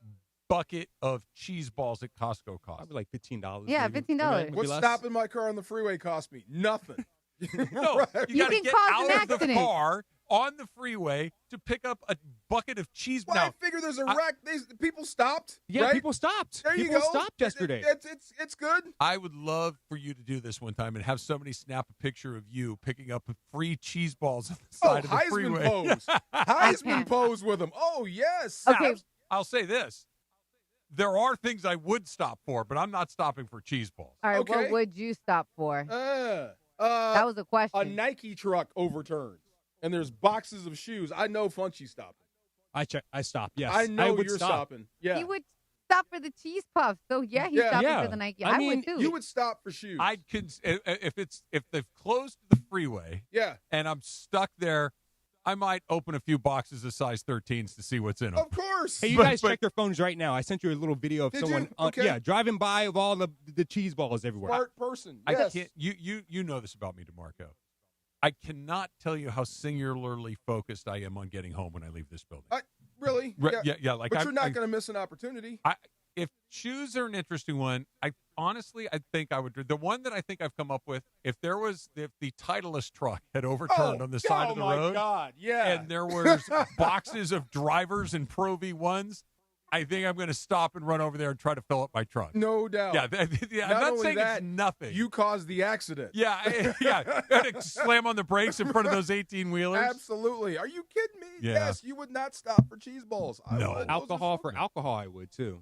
bucket of cheese balls at Costco cost? Probably like $15. Yeah, maybe. $15. Maybe What's less. stopping my car on the freeway cost me? Nothing. No, Right. you got to can get cause out an of the accident. car on the freeway to pick up a bucket of cheese. Well, Now, I figure there's a wreck. People stopped. Yeah, right? people stopped. There you People go. stopped yesterday. It's good. I would love for you to do this one time and have somebody snap a picture of you picking up free cheese balls on the side of the Heisman freeway. pose. Heisman pose with them. Oh yes. Okay. I'll say this. There are things I would stop for, but I'm not stopping for cheese balls. All right, Okay. what would you stop for? That was a A question. Nike truck overturned, and there's boxes of shoes. I know Funchy's stopping. I stopped. Yes, I know would you're stop. stopping. Yeah. He would stop for the cheese puffs. So yeah, he's Yeah. stopping Yeah. for the Nike. I I, mean, would too. You would stop for shoes. If they've closed the freeway Yeah. and I'm stuck there, I might open a few boxes of size 13s to see what's in them. Of course. Hey, you guys check your phones right now. I sent you a little video of Did someone, you? Okay. driving by of all the cheese balls everywhere. Smart person. I Yes. can't. You know this about me, DeMarco. I cannot tell you how singularly focused I am on getting home when I leave this building. Really? Yeah. Like, but you're not going to miss an opportunity. If shoes are an interesting one, I think I would. The one that I think I've come up with, if the Titleist truck had overturned on the side of the road, Oh my God, yeah, and there was boxes of drivers and Pro V1s, I think I'm going to stop and run over there and try to fill up my trunk. No doubt. Yeah, I'm Not not only saying that, it's nothing. You caused the accident. Yeah. I had to slam on the brakes in front of those 18-wheelers. Absolutely. Are you kidding me? Yeah. Yes, you would not stop for cheese balls. I No. would. Those Alcohol for alcohol, I would too.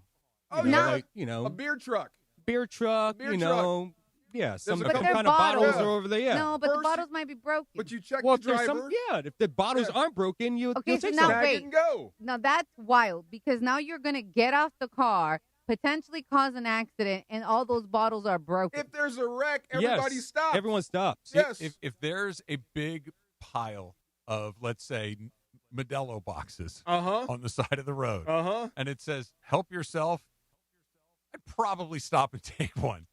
Oh, You know, yeah. like, you know, A beer truck. beer truck. Beer you know, yeah, some There's a kind couple- of bottles Yeah. are over there. Yeah. No, but the First bottles might be broken. But you check Well, the if there's driver. if the bottles Yeah. aren't broken, you'll Okay, so take now some. wait. and go. Now that's wild because now you're gonna get off the car, potentially cause an accident, and all those bottles are broken. If there's a wreck, everybody Yes. stops. Everyone stops. Yes. If there's a big pile of, let's say, Modelo boxes Uh-huh. on the side of the road, Uh-huh. and it says "Help yourself," I'd probably stop and take one.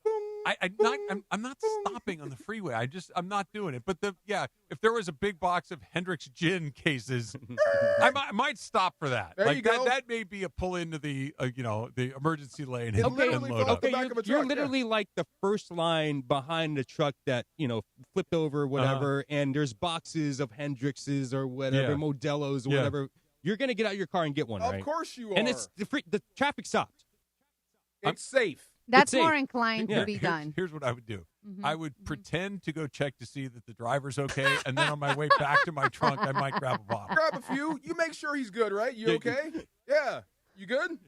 I'm not stopping on the freeway. I'm not doing it. But if there was a big box of Hendrick's gin cases, I might stop for that. There you go. That may be a pull into the the emergency lane It and literally load fell off up. the back of a You're truck, literally like the first line behind the truck that, flipped over, whatever, and there's boxes of Hendrix's or whatever, Yeah. Modelo's or Yeah. whatever. You're going to get out of your car and get one, Of right? course you are. And it's the traffic stopped. It's safe. That's It's more safe. inclined to be Here's- done. Here's what I would do. Mhm. I would pretend to go check to see that the driver's okay, and then on my way back to my trunk, I might grab a bottle. Grab a few. You make sure he's good, right? You Yeah, okay? Yeah. You good?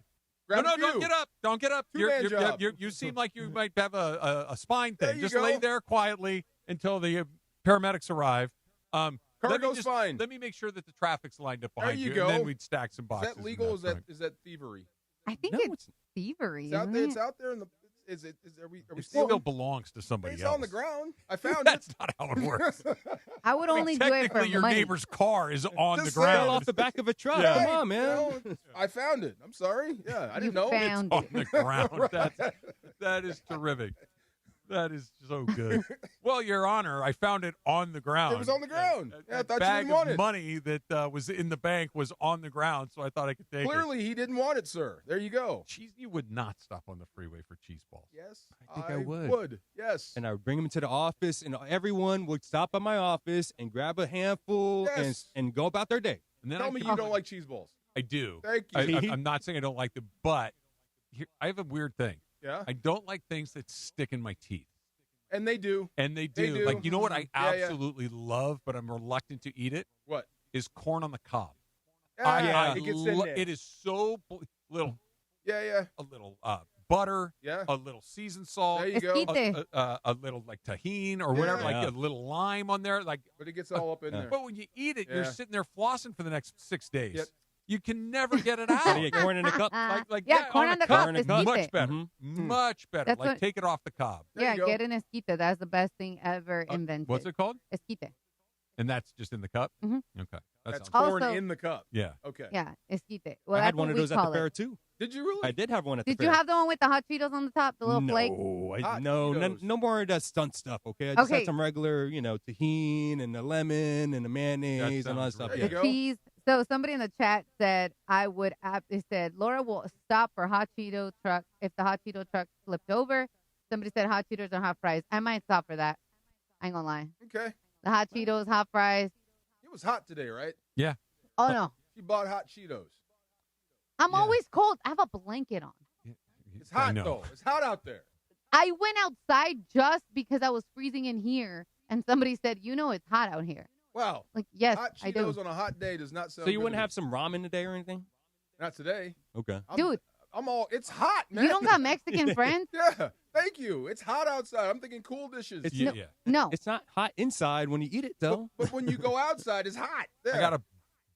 Grab No, a few. don't get up. Don't get up. Two-man job. You seem like you might have a spine There thing. you Just go. lay there quietly until the paramedics arrive. Cargo's fine. Let me make sure that the traffic's lined up There behind you you, go. and then we'd stack some Is boxes. that in legal? that trunk. Is that thievery? I think No, it's thievery. It's out isn't there. it? It's out there in the. Is it? Are we It stealing? still belongs to somebody It's else. on the ground. I found That's it. not how it works. I would only do it for Technically, your money. neighbor's car is on the Just ground. Fell off the back of a truck. Yeah. Come on, man. You know, I found it. I'm sorry. Yeah, I You didn't know. found on it. the ground. Right. That is terrific. That is so good. Well, Your Honor, I found it on the ground. It was on the ground. Yeah, I That thought you bag didn't want of it. money that was in the bank was on the ground, so I thought I could take it. Clearly, he didn't want it, sir. There you go. Cheese, you would not stop on the freeway for cheese balls. Yes, I think I would. Yes. And I would bring them into the office, and everyone would stop by my office and grab a handful Yes. and go about their day. And then Tell I me could- you don't like cheese balls. I do. Thank you. I'm not saying I don't like them, but I have a weird thing. Yeah. I don't like things that stick in my teeth. And they do. And they They do. do. Like, you know what I Yeah, yeah. absolutely love, but I'm reluctant to eat it? What? Is corn on the cob. Yeah, it gets in there. It is so little, Yeah. a little butter, Yeah. a little seasoned salt, There you go. Esquite. a little like tahine or whatever, Yeah. like a little lime on there. Like, But it gets all up in there. but when you eat it, you're Yeah. sitting there flossing for the next 6 days. Yep. You can never get it Gotta out. get corn in a cup. Yeah, corn on the cup. Corn in a Esquite. cup. Much better. Mhm. Much better. That's Like, what- take it off the cob. There Yeah, you go. get an esquite. That's the best thing ever invented. What's it called? Esquite. And that's just in the cup? Mhm. Okay. That That's sounds corn Also- in the cup. Yeah. Okay. Yeah, esquite. Well, I had that's one what of we those at the call fair it. too. Did you really? I did have one at the Did fair. you have the one with the hot Cheetos on the top, the little no, flake? Hot no, Cheetos. no more of that stunt stuff. Okay, I just Okay. had some regular, tahine and the lemon and the mayonnaise and all that sounds stuff. There Yeah. you go. Cheese. So somebody in the chat said they said Laura will stop for hot Cheeto truck if the hot Cheeto truck flipped over. Somebody said hot Cheetos or hot fries. I might stop for that. I ain't gonna lie. Okay. The hot Cheetos, hot fries. It was hot today, right? Yeah. Oh no, She bought hot Cheetos. I'm Yeah. always cold. I have a blanket on. It's I hot know. though. It's hot out there. I went outside just because I was freezing in here, and somebody said, it's hot out here. Wow. Like, yes, Hot I do. Cheetos on a hot day does not sound So you good wouldn't to have me. some ramen today or anything? Not today. Okay. Dude, I'm all. It's hot, man. you don't got Mexican friends? Yeah. Thank you. It's hot outside. I'm thinking cool dishes. It's- Yeah, No. yeah. No. It's not hot inside when you eat it, though. But when you go outside, it's hot. Yeah. I got a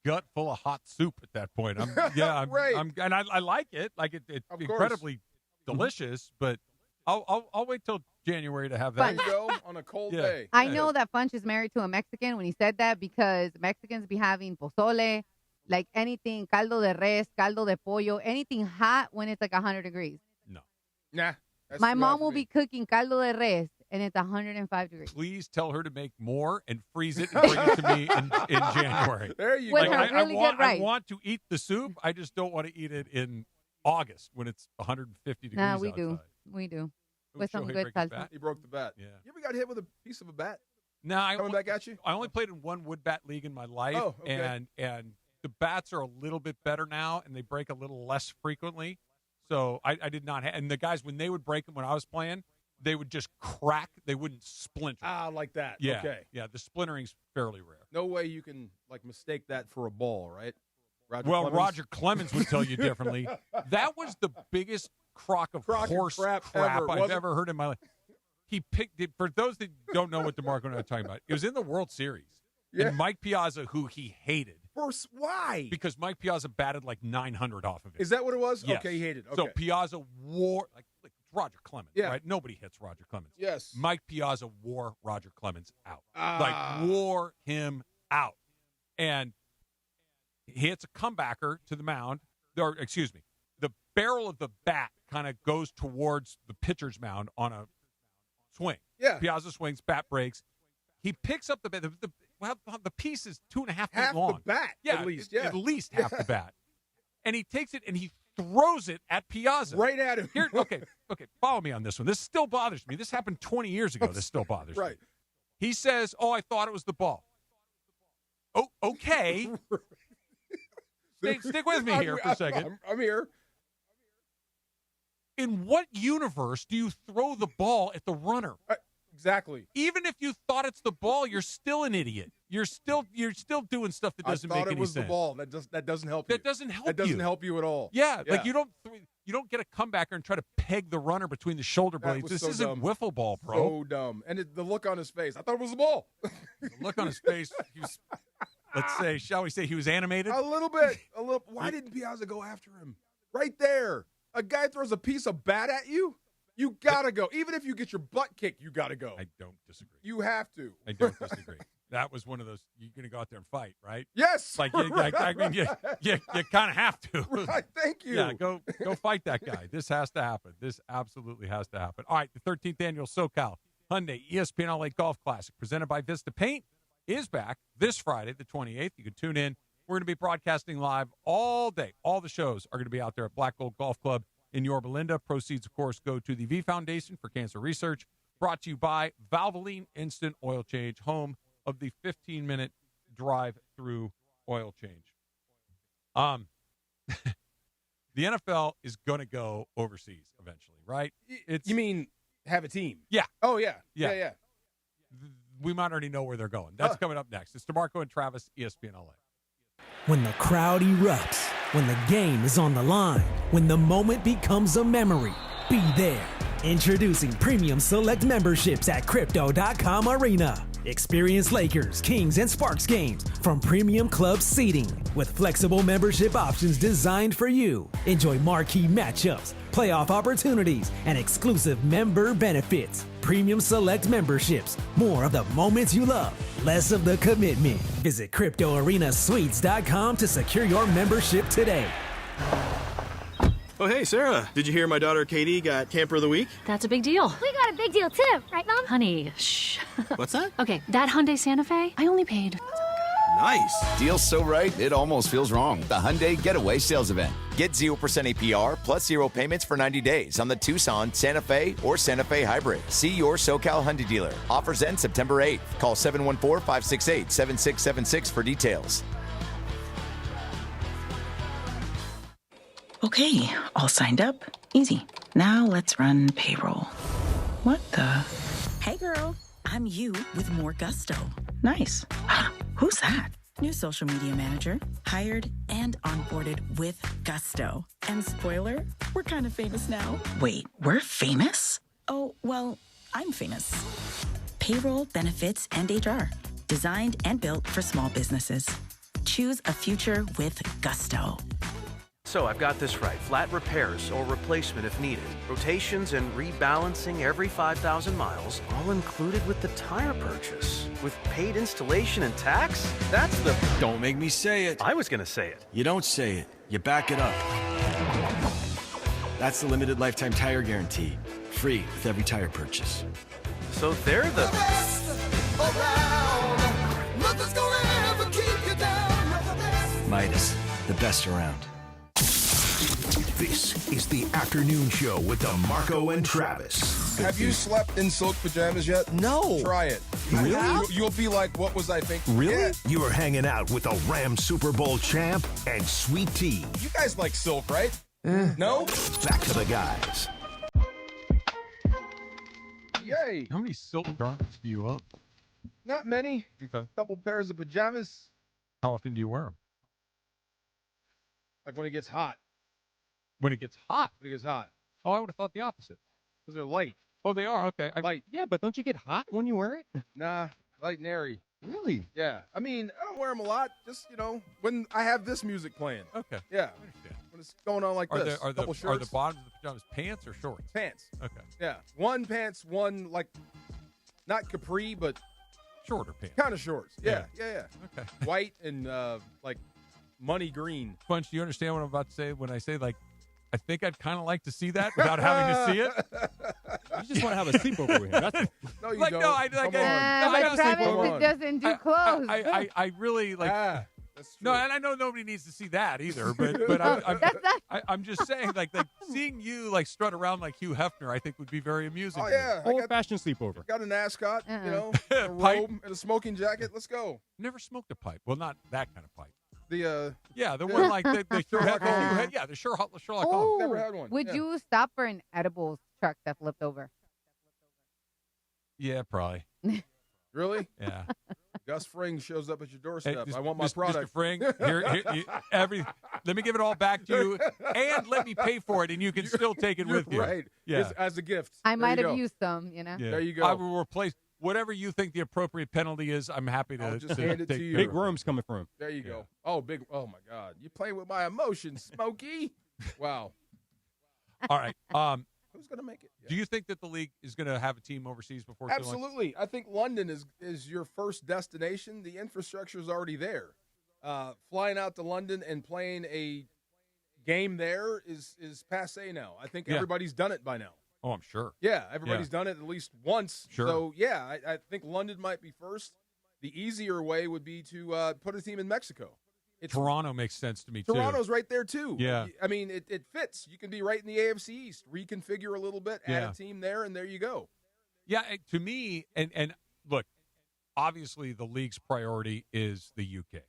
gut full of hot soup at that point. I'm Right. and I like it. Like it's Of course. incredibly delicious, but I'll wait till January to have There that. you go on a cold Yeah. day. I know that Funch is married to a Mexican when he said that because Mexicans be having pozole, like anything, caldo de res, caldo de pollo, anything hot when it's like 100 degrees. Nah. that's My too mom hot for will me. be cooking caldo de res and it's 105 degrees. Please tell her to make more and freeze it and bring it to me in January. There you With go. her really good rice. I want to eat the soup. I just don't want to eat it in August when it's 150 degrees Nah, we outside. do. We do. Ooh, With some Shohei good break his salsa. bat? He broke the bat. Yeah. You ever got hit with a piece of a bat No, I coming back at you? only played in one wood bat league in my life, Oh, okay. and the bats are a little bit better now, and they break a little less frequently. So I did not have, and the guys when they would break them when I was playing, they would just crack. They wouldn't splinter. Ah, like that. Yeah, Okay. yeah. The splintering's fairly rare. No way you can mistake that for a ball, right? Roger Well, Clemens? Roger Clemens would tell you differently. That was the biggest crock of horse crap crap ever, I've wasn't ever heard in my life. He picked it. For those that don't know what DeMarco and I are talking about, it was in the World Series. Yeah. and Mike Piazza, who he hated. Why? Because Mike Piazza batted like 900 off of it. Is that what it was? Yes. Okay, he hated. Okay. So Piazza wore like Roger Clemens, Yeah. right? Nobody hits Roger Clemens. Yes. Mike Piazza wore Roger Clemens out. Ah. Like wore him out. And he hits a comebacker to the mound. Or excuse me, the barrel of the bat kind of goes towards the pitcher's mound on a swing. Yeah. Piazza swings, bat breaks. He picks up the bat. The piece is 2.5 feet Half long. the bat, Yeah, at least. Yeah. At least half the bat. And he takes it and he throws it at Piazza. Right at him. Here, okay, follow me on this one. This still bothers me. This happened 20 years ago. This still bothers me. Right. He says, "Oh, I thought it was the ball." Oh, okay. Stick with me here for a second. I'm here. In what universe do you throw the ball at the runner? Exactly. Even if you thought it's the ball, you're still an idiot. You're still doing stuff that doesn't make any sense. I thought it was the ball. That doesn't help you. That doesn't help you. That doesn't help you at all. Yeah, like you don't get a comebacker and try to peg the runner between the shoulder That blades. was This so isn't dumb. wiffle ball, bro. So dumb. And the look on his face. I thought it was the ball. The look on his face, he was, shall we say, he was animated? A little bit. Why didn't Piazza go after him? Right there. A guy throws a piece of bat at you. You gotta go. Even if you get your butt kicked, you gotta go. I don't disagree. You have to. I don't disagree. That was one of those, you're going to go out there and fight, right? Yes. Like, you kind of have to. Right. Thank you. Yeah, go fight that guy. This has to happen. This absolutely has to happen. All right, the 13th annual SoCal Hyundai ESPN LA Golf Classic presented by Vista Paint is back this Friday, the 28th. You can tune in. We're going to be broadcasting live all day. All the shows are going to be out there at Black Gold Golf Club in Yorba Linda. Proceeds, of course, go to the V Foundation for Cancer Research. Brought to you by Valvoline Instant Oil Change, home of the 15-minute drive-through oil change. The NFL is going to go overseas eventually, right? You mean have a team? Yeah. Oh, yeah. Yeah. We might already know where they're going. That's coming up next. It's DeMarco and Travis, ESPN LA. When the crowd erupts, when the game is on the line, when the moment becomes a memory, be there. Introducing Premium Select memberships at Crypto.com Arena. Experience Lakers, Kings, and Sparks games from Premium Club seating with flexible membership options designed for you. Enjoy marquee matchups, playoff opportunities, and exclusive member benefits. Premium Select memberships. More of the moments you love, less of the commitment. Visit CryptoArenaSuites.com to secure your membership today. Oh, hey, Sarah. Did you hear my daughter Katie got Camper of the Week? That's a big deal. We got a big deal too, right, Mom? Honey, shh. What's that? Okay, that Hyundai Santa Fe, I only paid. Nice. Deal's so right, it almost feels wrong. The Hyundai Getaway Sales Event. Get 0% APR plus 0 payments for 90 days on the Tucson, Santa Fe, or Santa Fe Hybrid. See your SoCal Hyundai dealer. Offers end September 8th. Call 714-568-7676 for details. Okay, all signed up. Easy. Now let's run payroll. What the? Hey girl, I'm you with more gusto. Nice. Who's that? New social media manager, hired and onboarded with gusto. And spoiler, we're kind of famous now. Wait, we're famous? Oh, well, I'm famous. Payroll, benefits, and HR. Designed and built for small businesses. Choose a future with gusto. So I've got this right. Flat repairs or replacement if needed. Rotations and rebalancing every 5,000 miles, all included with the tire purchase. With paid installation and tax? That's the... Don't make me say it. I was going to say it. You don't say it. You back it up. That's the limited lifetime tire guarantee. Free with every tire purchase. So they're the... Midas, the best around. This is the afternoon show with DeMarco and Travis. Have you slept in silk pajamas yet? No. Try it. Really? You'll be like, what was I thinking? Really? Yeah. You are hanging out with the Rams Super Bowl champ and Sweet Tea. You guys like silk, right? No? Back to the guys. Yay. How many silk garments do you own? Not many. Okay. Couple pairs of pajamas. How often do you wear them? Like when it gets hot. When it gets hot? When it gets hot. Oh, I would have thought the opposite. Because they're light. Oh, they are? Okay. Light. Yeah, but don't you get hot when you wear it? Nah, light and airy. Really? Yeah. I mean, I don't wear them a lot. Just, when I have this music playing. Okay. Yeah. When it's going on like this. Are the bottoms of the pajamas pants or shorts? Pants. Okay. Yeah. One pants, one, not capri, but shorter pants. Kind of shorts. Yeah. Yeah. Okay. White and, money green. Punch, do you understand what I'm about to say when I say, I think I'd kind of like to see that without having to see it? You just want to have a sleepover with him. That's no, you don't. No, but Travis doesn't do clothes. I really that's true. No, and I know nobody needs to see that either. But I'm just saying, seeing you strut around like Hugh Hefner, I think would be very amusing. Oh yeah, old-fashioned sleepover. Got an ascot, a Pipe. robe and a smoking jacket. Let's go. Never smoked a pipe. Well, not that kind of pipe. The one like the Sherlock Holmes. Yeah, the Sherlock Holmes. Never had one. Would you stop for an edibles truck that flipped over? Yeah, probably. Really? Yeah. Gus Fring shows up at your doorstep. Hey, I want my product. Mr. Fring, let me give it all back to you, and let me pay for it, and you can still take it with you. Right. Yeah. As a gift. I might have used some, Yeah. There you go. I will replace whatever you think the appropriate penalty is. I'm happy to I'll just hand it to you. Big worms coming from him. There you go. Oh, big. Oh, my God. You're playing with my emotions, Smokey. Wow. All right. Who's going to make it? Do you think that the league is going to have a team overseas before too long? Absolutely. I think London is your first destination. The infrastructure is already there. Flying out to London and playing a game there is passé now. I think everybody's done it by now. Oh, I'm sure. Yeah, everybody's done it at least once. Sure. So, yeah, I think London might be first. The easier way would be to put a team in Mexico. Toronto makes sense to me, too. Toronto's right there, too. Yeah. I mean, it fits. You can be right in the AFC East, reconfigure a little bit, add a team there, and there you go. Yeah, to me, and look, obviously the league's priority is the UK,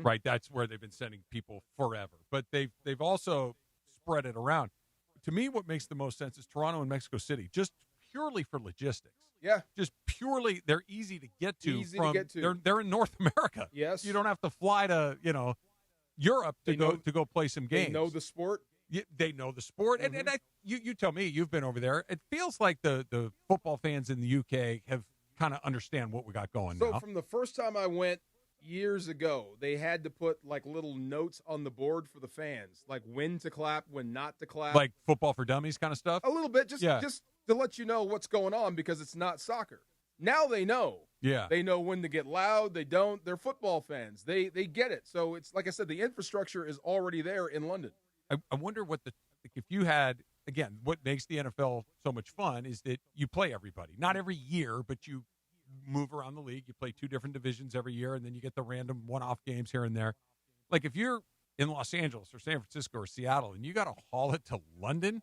right? That's where they've been sending people forever. But they've also spread it around. To me, what makes the most sense is Toronto and Mexico City, just purely for logistics. Yeah. Just purely, they're easy to get to. Easy to get to. They're in North America. Yes. You don't have to fly to, Europe to go play some games. They know the sport. They know the sport. And you tell me, you've been over there. It feels like the football fans in the UK have kind of understand what we got going now. So from the first time I went years ago, they had to put little notes on the board for the fans, like when to clap, when not to clap. Like football for dummies kind of stuff? A little bit, just to let you know what's going on because it's not soccer. Now they know. Yeah. They know when to get loud. They don't. They're football fans. They get it. So it's like I said, the infrastructure is already there in London. I wonder if you had, again, what makes the NFL so much fun is that you play everybody. Not every year, but you move around the league. You play 2 different divisions every year, and then you get the random one-off games here and there. Like if you're in Los Angeles or San Francisco or Seattle and you got to haul it to London,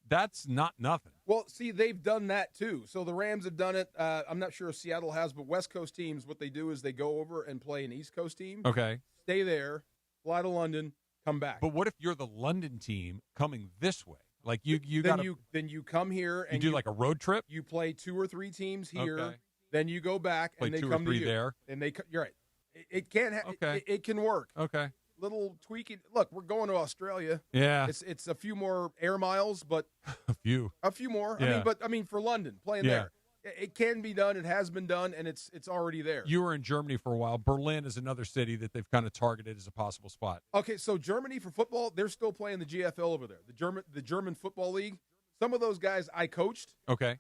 that's not nothing. Well, see, they've done that too. So the Rams have done it. I'm not sure if Seattle has, but West Coast teams, what they do is they go over and play an East Coast team. Okay. Stay there, fly to London, come back. But what if you're the London team coming this way? Like you then you come here and you do like a road trip. You play 2 or 3 teams here. Okay. Then you go back play and they 2 come or 3 to you. there. And you're right. It can it can work. Okay. Little tweaking. Look, we're going to Australia. Yeah. It's a few more air miles, but a few more. Yeah. I mean for London playing there. It can be done. It has been done, and it's already there. You were in Germany for a while. Berlin is another city that they've kind of targeted as a possible spot. Okay, so Germany for football, they're still playing the GFL over there, the German Football League. Some of those guys I coached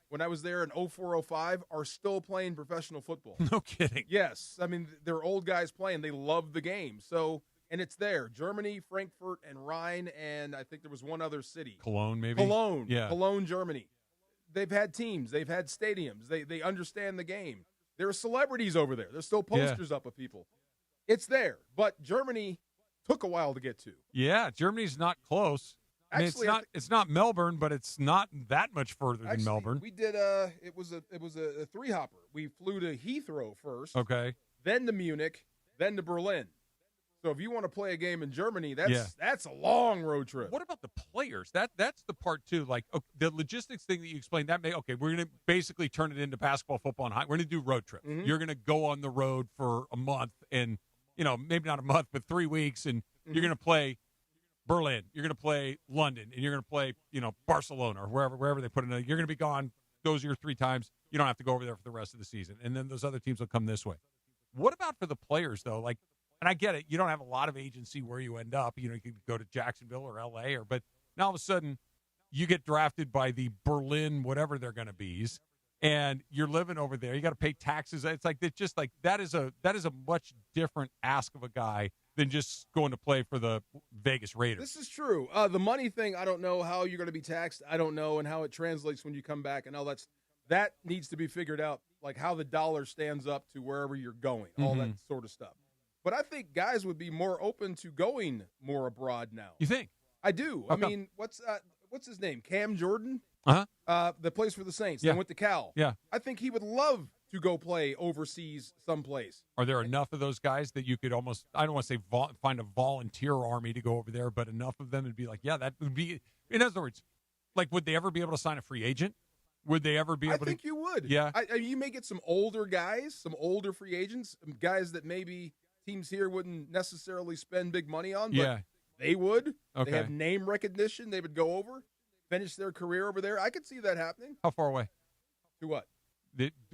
when I was there in 04-05 are still playing professional football. No kidding. Yes. I mean, they're old guys playing. They love the game. So, and it's there. Germany, Frankfurt, and Rhine, and I think there was one other city. Cologne, maybe? Cologne. Yeah. Cologne, Germany. They've had teams. They've had stadiums. They understand the game. There are celebrities over there. There's still posters up of people. It's there. But Germany took a while to get to. Yeah, Germany's not close. Actually, it's not Melbourne, but it's not that much further than Melbourne. We did it was a 3-hopper. We flew to Heathrow first. Okay. Then to Munich, then to Berlin. So if you want to play a game in Germany, that's a long road trip. What about the players? That's the part too. Like the logistics thing that you explained. We're going to basically turn it into basketball, football, and we're going to do road trips. Mm-hmm. You're going to go on the road for a month, and maybe not a month, but 3 weeks, and you're going to play Berlin. You're going to play London, and you're going to play Barcelona or wherever they put it. You're going to be gone. Those are your 3 times. You don't have to go over there for the rest of the season, and then those other teams will come this way. What about for the players, though? Like, and I get it. You don't have a lot of agency where you end up. You could go to Jacksonville or L.A. But now all of a sudden you get drafted by the Berlin, whatever they're going to be, and you're living over there. You got to pay taxes. It's just like that is a much different ask of a guy than just going to play for the Vegas Raiders. This is true. The money thing, I don't know how you're going to be taxed. I don't know, and how it translates when you come back, and all that needs to be figured out, like how the dollar stands up to wherever you're going, all that sort of stuff. But I think guys would be more open to going more abroad now. You think? I do. I mean, what's his name? Cam Jordan? That plays for the Saints. Yeah. Then went to Cal. Yeah. I think he would love to go play overseas someplace. Are there enough of those guys that you could almost, I don't want to say find a volunteer army to go over there, but enough of them would be like, yeah, that would be, in other words, like, would they ever be able to sign a free agent? Would they ever be able to? I think you would. Yeah. You may get some older guys, some older free agents, guys that maybe teams here wouldn't necessarily spend big money on, but they would. Okay. They have name recognition. They would go over, finish their career over there. I could see that happening. How far away? To what?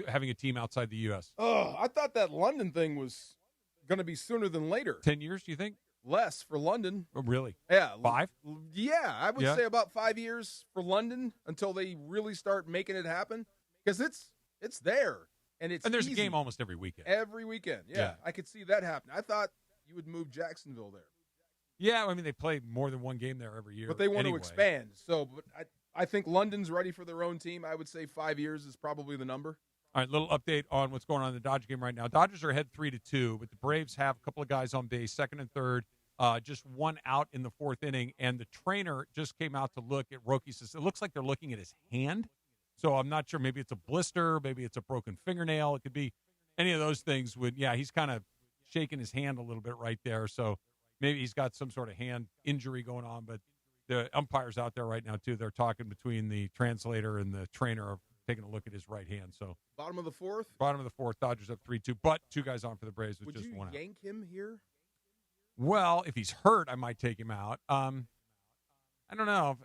Having a team outside the U.S. Oh, I thought that London thing was going to be sooner than later. 10 years, do you think? Less for London. Oh, really? Yeah. 5? Yeah, I would say about 5 years for London until they really start making it happen, because it's there, and there's easy. a game almost every weekend. Every weekend, yeah. I could see that happen. I thought you would move Jacksonville there. Yeah, I mean, they play more than one game there every year. But they want to expand. So, but I think London's ready for their own team. I would say 5 years is probably the number. All right, little update on what's going on in the Dodger game right now. Dodgers are ahead 3-2, but the Braves have a couple of guys on base, second and third, just one out in the fourth inning, and the trainer just came out to look at Roki. Says it looks like they're looking at his hand. So I'm not sure. Maybe it's a blister. Maybe it's a broken fingernail. It could be any of those things. He's kind of shaking his hand a little bit right there. So maybe he's got some sort of hand injury going on. But the umpire's out there right now, too. They're talking between the translator and the trainer of taking a look at his right hand. So Bottom of the fourth, Dodgers up 3-2, but 2 guys on for the Braves with just one out. Would you yank him here? Well, if he's hurt, I might take him out. I don't know.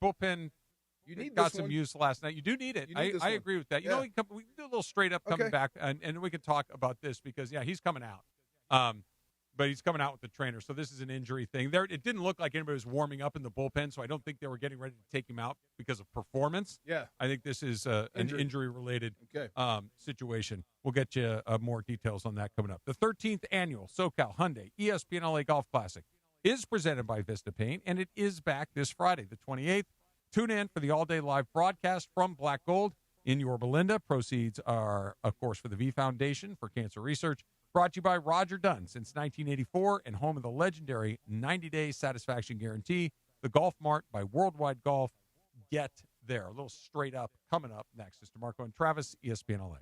Bullpen got some use last night. You do need it. I agree with that. You know, we can do a little straight up coming back, and we can talk about this because, he's coming out. But he's coming out with the trainer, so this is an injury thing. It didn't look like anybody was warming up in the bullpen, so I don't think they were getting ready to take him out because of performance. Yeah. I think this is an injury-related situation. We'll get you more details on that coming up. The 13th annual SoCal Hyundai ESPN LA Golf Classic is presented by Vista Paint, and it is back this Friday, the 28th. Tune in for the all-day live broadcast from Black Gold in Yorba Linda. Proceeds are, of course, for the V Foundation for Cancer Research. Brought to you by Roger Dunn since 1984 and home of the legendary 90-day satisfaction guarantee. The Golf Mart by Worldwide Golf. Get there. A little straight up coming up next. It's DeMarco and Travis, ESPN LA.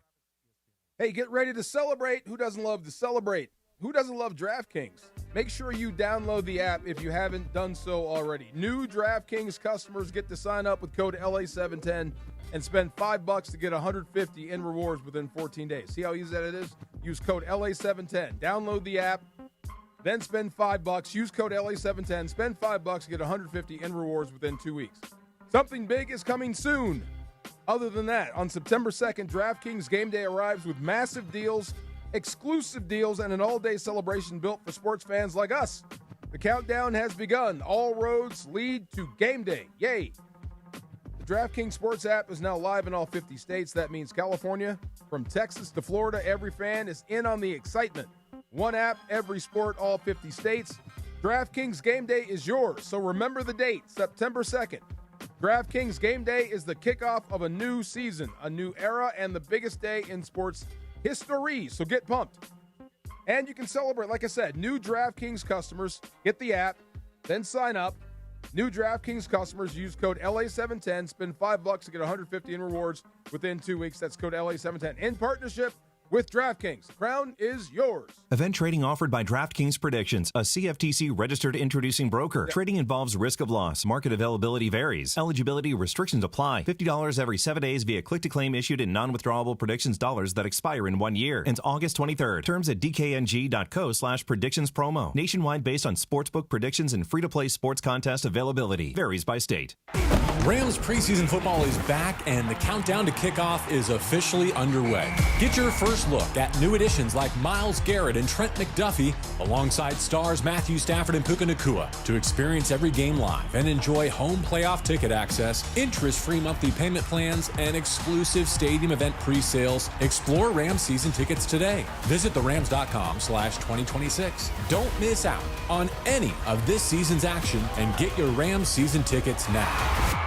Hey, get ready to celebrate. Who doesn't love to celebrate? Who doesn't love DraftKings? Make sure you download the app if you haven't done so already. New DraftKings customers get to sign up with code LA710 and spend $5 to get $150 in rewards within 14 days. See how easy that it is? Use code LA710. Download the app, then spend $5. Use code LA710. Spend $5 to get $150 in rewards within 2 weeks. Something big is coming soon. Other than that, on September 2nd, DraftKings Game Day arrives with massive deals, exclusive deals, and an all-day celebration built for sports fans like us. The countdown has begun. All roads lead to Game Day. Yay! The DraftKings Sports app is now live in all 50 states. That means California, from Texas to Florida, every fan is in on the excitement. One app, every sport, all 50 states. DraftKings Game Day is yours, so remember the date, September 2nd. DraftKings Game Day is the kickoff of a new season, a new era, and the biggest day in sports history. So get pumped. And you can celebrate, like I said, new DraftKings customers get the app, then sign up. New DraftKings customers use code LA710, spend $5 to get $150 in rewards within 2 weeks. That's code LA710 in partnership with DraftKings. The crown is yours. Event trading offered by DraftKings Predictions, a CFTC registered introducing broker. Trading involves risk of loss. Market availability varies. Eligibility restrictions apply. $50 every 7 days via click-to-claim issued in non-withdrawable predictions dollars that expire in 1 year. Ends August 23rd. Terms at dkng.co/predictions promo. Nationwide based on sportsbook predictions and free-to-play sports contest availability. Varies by state. Rams preseason football is back, and the countdown to kickoff is officially underway. Get your first look at new additions like Myles Garrett and Trent McDuffie, alongside stars Matthew Stafford and Puka Nacua. To experience every game live and enjoy home playoff ticket access, interest-free monthly payment plans, and exclusive stadium event pre-sales, explore Rams season tickets today. Visit therams.com/2026. Don't miss out on any of this season's action and get your Rams season tickets now.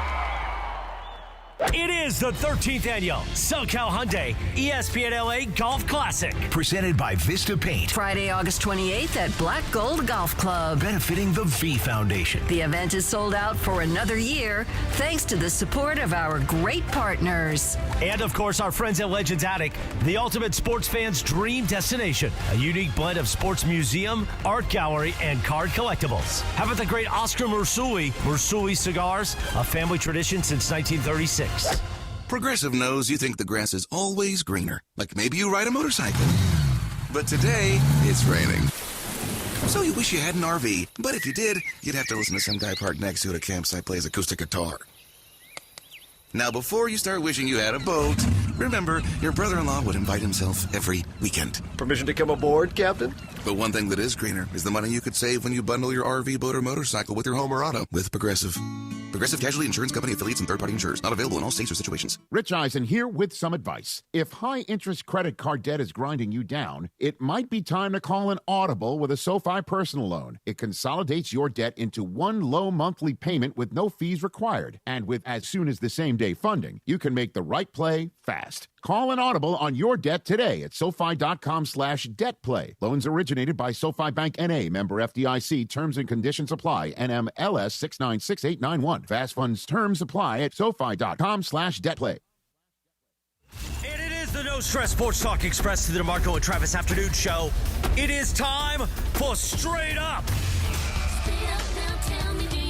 It is the 13th annual SoCal Hyundai ESPN LA Golf Classic. Presented by Vista Paint. Friday, August 28th at Black Gold Golf Club. Benefiting the V Foundation. The event is sold out for another year thanks to the support of our great partners. And, of course, our friends at Legends Attic, the ultimate sports fan's dream destination. A unique blend of sports museum, art gallery, and card collectibles. How about the great Oscar Marsuli Cigars, a family tradition since 1936. Progressive knows you think the grass is always greener, like maybe you ride a motorcycle. But today, it's raining. So you wish you had an RV, but if you did, you'd have to listen to some guy parked next to you at a campsite plays acoustic guitar. Now, before you start wishing you had a boat, remember, your brother-in-law would invite himself every weekend. Permission to come aboard, Captain? But one thing that is greener is the money you could save when you bundle your RV, boat, or motorcycle with your home or auto with Progressive. Progressive Casualty Insurance Company affiliates and third-party insurers. Not available in all states or situations. Rich Eisen here with some advice. If high-interest credit card debt is grinding you down, it might be time to call an Audible with a SoFi personal loan. It consolidates your debt into one low monthly payment with no fees required. And with as soon as the same-day funding, you can make the right play fast. Call an Audible on your debt today at SoFi.com/debtplay. Loans originated by SoFi Bank N.A. Member FDIC. Terms and conditions apply. NMLS 696891. Fast funds terms apply at SoFi.com/debtplay. And it is the No Stress Sports Talk Express to the DeMarco and Travis Afternoon Show. It is time for Straight Up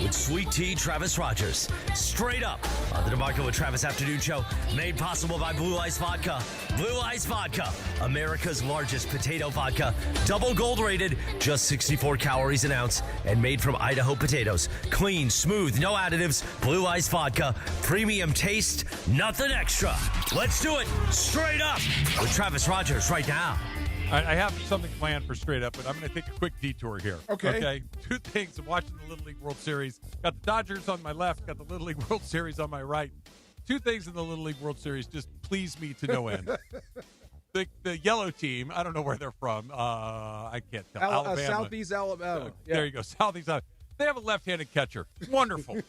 with Sweet Tea Travis Rogers. Straight Up on the DeMarco and Travis Afternoon Show, made possible by Blue Ice Vodka. Blue Ice Vodka, America's largest potato vodka, double gold rated, just 64 calories an ounce, and made from Idaho potatoes. Clean, smooth, no additives. Blue Ice Vodka, premium taste, nothing extra. Let's do it. Straight Up with Travis Rogers right now. I have something planned for Straight Up, but I'm going to take a quick detour here. Okay. Two things. I'm watching the Little League World Series. Got the Dodgers on my left, got the Little League World Series on my right. Two things in the Little League World Series just please me to no end. The yellow team, I don't know where they're from. I can't tell. Alabama. Southeast Alabama. There you go. Southeast Alabama. They have a left-handed catcher. Wonderful.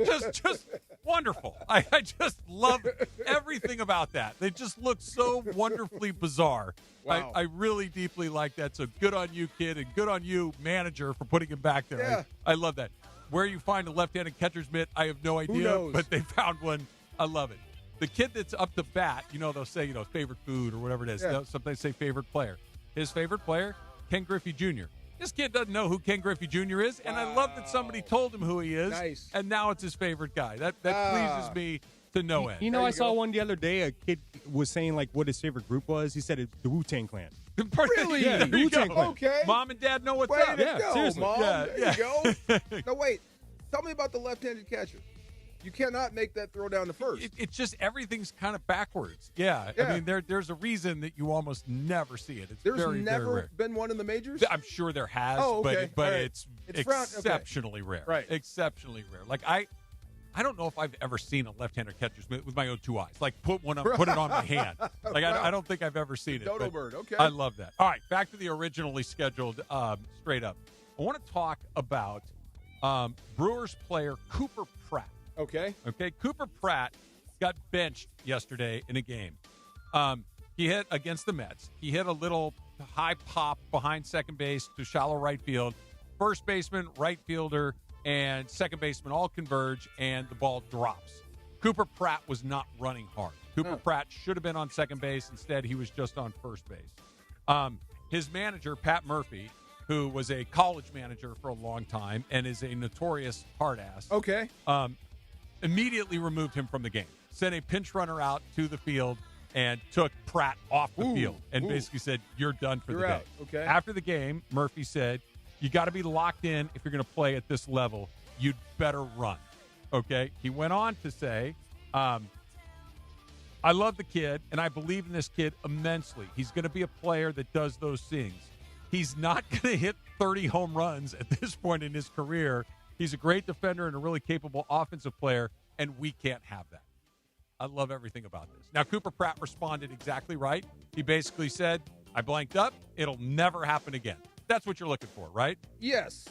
just wonderful. I just love everything about that. They just look so wonderfully bizarre. Wow. I really deeply like that. So good on you, kid, and good on you, manager, for putting him back there. Yeah. I love that. Where you find a left-handed catcher's mitt, I have no idea. knows? But they found one. I love it. The kid that's up to bat, they'll say, favorite food or whatever it is. Yeah. Sometimes say favorite player. His favorite player, Ken Griffey Jr. This kid doesn't know who Ken Griffey Jr. is, and I love that somebody told him who he is. Nice. And now it's his favorite guy. That pleases me to no end. I saw one the other day. A kid was saying what his favorite group was. He said it's the Wu-Tang Clan. Really? Yeah, the Wu-Tang Clan. Okay. Mom and Dad know what's Way up. to Yeah, go, seriously. Mom. Yeah, There yeah. you go. No, wait. Tell me about the left-handed catcher. You cannot make that throw down to first. It's just everything's kind of backwards. Yeah. Yeah. I mean, there's a reason that you almost never see it. It's There's very, never very rare. been one in the majors? I'm sure there has, Oh, okay. but All right. it's frowned- okay. exceptionally rare. Right. Exceptionally rare. Like I don't know if I've ever seen a left-hander catcher's mitt with my own two eyes. Like put it on my hand. Like I don't think I've ever seen it. Dodo but bird. Okay. I love that. All right, back to the originally scheduled Straight Up. I want to talk about Brewers player Cooper Pratt. Okay. Cooper Pratt got benched yesterday in a game. He hit against the Mets. He hit a little high pop behind second base to shallow right field. First baseman, right fielder, and second baseman all converge, and the ball drops. Cooper Pratt was not running hard. Cooper Pratt should have been on second base. Instead, he was just on first base. His manager, Pat Murphy, who was a college manager for a long time and is a notorious hard ass. Okay. Immediately removed him from the game. Sent a pinch runner out to the field and took Pratt off the field and basically said, you're done for the You're day. out. Okay. After the game, Murphy said, you got to be locked in if you're going to play at this level. You'd better run. Okay, he went on to say, I love the kid, and I believe in this kid immensely. He's going to be a player that does those things. He's not going to hit 30 home runs at this point in his career. He's a great defender and a really capable offensive player, and we can't have that. I love everything about this. Now, Cooper Pratt responded exactly right. He basically said, I blanked up. It'll never happen again. That's what you're looking for, right? Yes.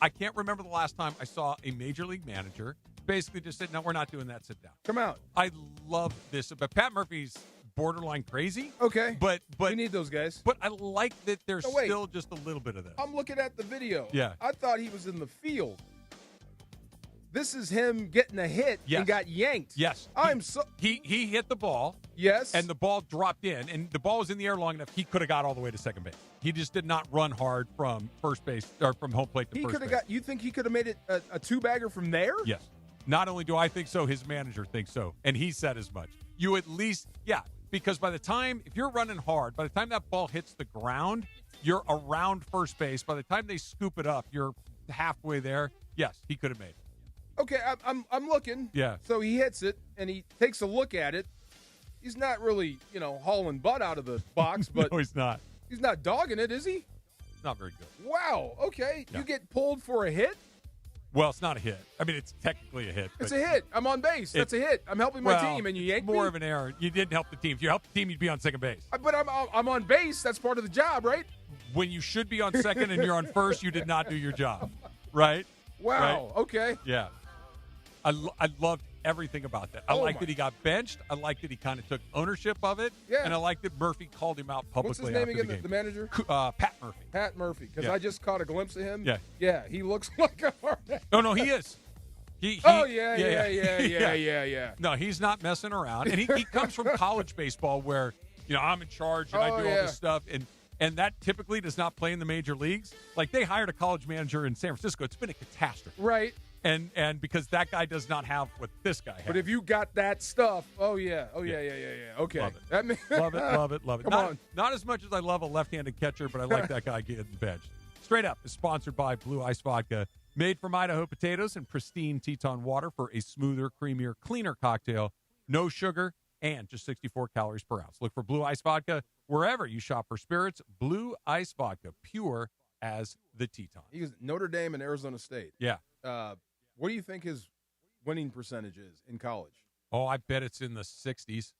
I can't remember the last time I saw a major league manager basically just said, no, we're not doing that. Sit down. Come out. I love this. But Pat Murphy's borderline crazy. Okay. But we need those guys. But I like that there's still just a little bit of this. I'm looking at the video. Yeah. I thought he was in the field. This is him getting a hit and got yanked. Yes. He hit the ball. Yes. And the ball dropped in, and the ball was in the air long enough he could have got all the way to second base. He just did not run hard from first base or from home plate to first base. You think he could have made it a two-bagger from there? Yes. Not only do I think so, his manager thinks so, and he said as much. You at least, because by the time, if you're running hard, by the time that ball hits the ground, you're around first base. By the time they scoop it up, you're halfway there. Yes, he could have made it. Okay, I'm looking. Yeah. So he hits it, and he takes a look at it. He's not really, hauling butt out of the box, but no, he's not. He's not dogging it, is he? Not very good. Wow. Okay. Yeah. You get pulled for a hit? Well, it's not a hit. I mean, it's technically a hit. It's a hit. I'm on base. That's a hit. I'm helping my team, and you yank me? More of an error. You didn't help the team. If you helped the team, you'd be on second base. But I'm on base. That's part of the job, right? When you should be on second and you're on first, you did not do your job, right? Wow. Right? Okay. Yeah. I loved everything about that. I like that he got benched. I like that he kind of took ownership of it. Yeah. And I like that Murphy called him out publicly. What's his name after again, the manager? Pat Murphy. Pat Murphy, because Yeah. I just caught a glimpse of him. Yeah. Yeah, he looks like a hard ass. No, he is. He Yeah. No, he's not messing around. And he comes from college baseball where, I'm in charge and I do all this stuff. And that typically does not play in the major leagues. Like, they hired a college manager in San Francisco. It's been a catastrophe. Right. And because that guy does not have what this guy has. But if you got that stuff, yeah. Okay. Love it. That means love it. Come on. Not as much as I love a left-handed catcher, but I like that guy getting benched. Straight Up is sponsored by Blue Ice Vodka, made from Idaho potatoes and pristine Teton water for a smoother, creamier, cleaner cocktail. No sugar and just 64 calories per ounce. Look for Blue Ice Vodka wherever you shop for spirits. Blue Ice Vodka, pure as the Teton. He was Notre Dame and Arizona State. Yeah. What do you think his winning percentage is in college? Oh, I bet it's in the 60s.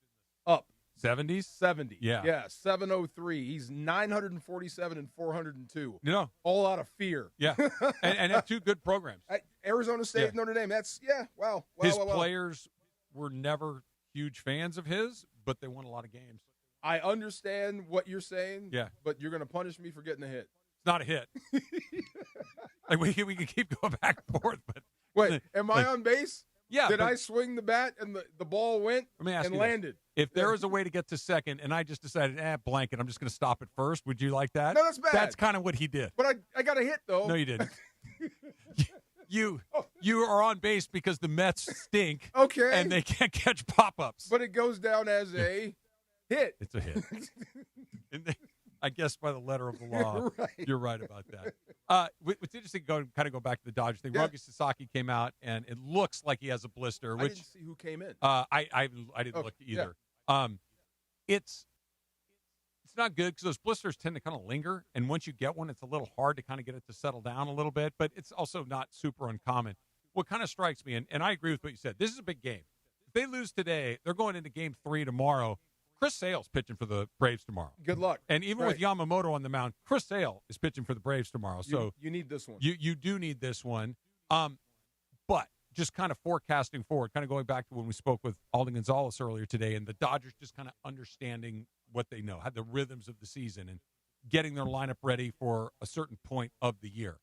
Up. 70s? 70. Yeah. Yeah, 703. He's 947 and 402. All out of fear. Yeah. and have two good programs. Arizona State, Notre Dame. That's, wow. His players were never huge fans of his, but they won a lot of games. I understand what you're saying. Yeah. But you're going to punish me for getting a hit. It's not a hit. Like we can keep going back and forth, but wait, am I on base? Yeah. Did I swing the bat and the ball went Let me ask and you landed? This. If there was a way to get to second and I just decided, blanket, I'm just going to stop at first, would you like that? No, that's bad. That's kind of what he did. But I got a hit, though. No, you didn't. You are on base because the Mets stink. Okay. And they can't catch pop-ups. But it goes down as a hit. It's a hit. I guess by the letter of the law, Right. You're right about that. What's interesting, go back to the Dodgers thing. Yeah. Rogi Sasaki came out, and it looks like he has a blister. I Which didn't see who came in. I didn't look either. It's not good because those blisters tend to kind of linger, and once you get one, it's a little hard to kind of get it to settle down a little bit. But it's also not super uncommon. What kind of strikes me, and I agree with what you said, this is a big game. If they lose today, they're going into Game 3 tomorrow. Chris Sale's pitching for the Braves tomorrow. Good luck. And even with Yamamoto on the mound, Chris Sale is pitching for the Braves tomorrow. So you need this one. You do need this one. But just kind of forecasting forward, kind of going back to when we spoke with Alden Gonzalez earlier today, and the Dodgers just kind of understanding what they know, had the rhythms of the season, and getting their lineup ready for a certain point of the year.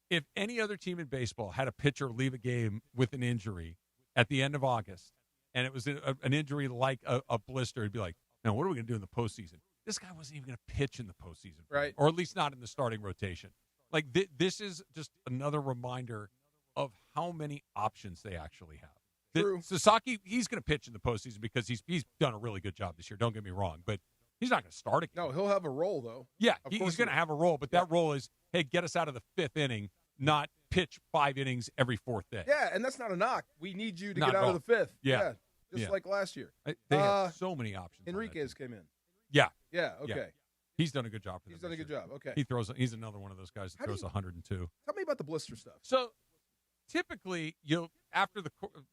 If any other team in baseball had a pitcher leave a game with an injury at the end of August, and it was an injury like a blister, it'd be like, now what are we going to do in the postseason? This guy wasn't even going to pitch in the postseason. Right. Or at least not in the starting rotation. Like, this is just another reminder of how many options they actually have. True. Sasaki, he's going to pitch in the postseason because he's done a really good job this year. Don't get me wrong. But he's not going to start again. No, he'll have a role, though. Yeah, Of he's course going to have a role. But that role is, hey, get us out of the fifth inning, not pitch 5 innings every 4th day. Yeah, and that's not a knock. We need you to Not get at out all. of the 5th. Yeah. Just Yeah. like last year. They have so many options. Enriquez came in. Yeah. Yeah, okay. Yeah. He's done a good job for them. He's done a good job. Okay. He's another one of those guys that throws 102. Tell me about the blister stuff. So typically, after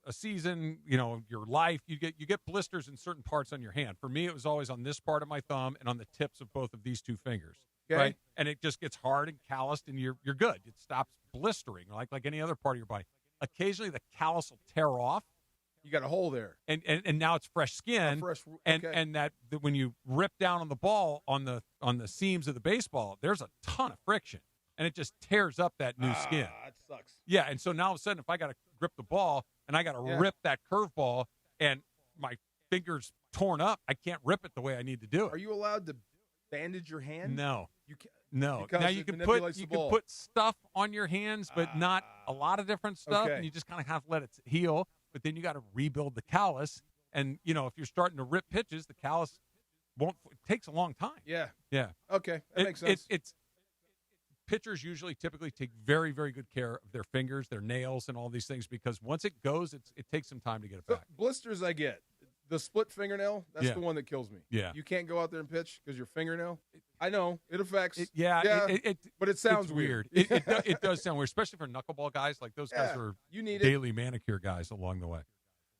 a season, your life, you get blisters in certain parts on your hand. For me, it was always on this part of my thumb and on the tips of both of these 2 fingers. Okay. Right, and it just gets hard and calloused, and you're good. It stops blistering like any other part of your body. Occasionally, the callus will tear off. You got a hole there, and now it's fresh skin. And that when you rip down on the ball on the seams of the baseball, there's a ton of friction, and it just tears up that new skin. That sucks. Yeah, and so now all of a sudden, if I got to grip the ball and I got to rip that curveball, and my finger's torn up, I can't rip it the way I need to do it. Are you allowed to bandage your hand? No. You can't. No. Because Now it you can manipulates the put ball. stuff on your hands, but not a lot of different stuff, Okay. and you just kind of have to let it heal. But then you got to rebuild the callus, and if you're starting to rip pitches, the callus won't. It takes a long time. Yeah. Yeah. Okay, that makes sense. It's pitchers typically take very, very good care of their fingers, their nails, and all these things because once it goes, it takes some time to get it back. Blisters, I get. The split fingernail, that's Yeah. the one that kills me. Yeah. You can't go out there and pitch because your fingernail. I know it affects. But it sounds it's weird. It does sound weird, especially for knuckleball guys. Like those guys Yeah, are you need it. daily manicure guys along the way.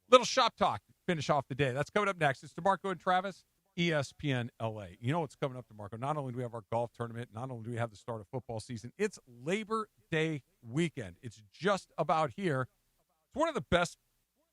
Little shop talk. Finish off the day. That's coming up next. It's DeMarco and Travis, ESPN LA. You know what's coming up, DeMarco? Not only do we have our golf tournament, not only do we have the start of football season, it's Labor Day weekend. It's just about here. It's one of the best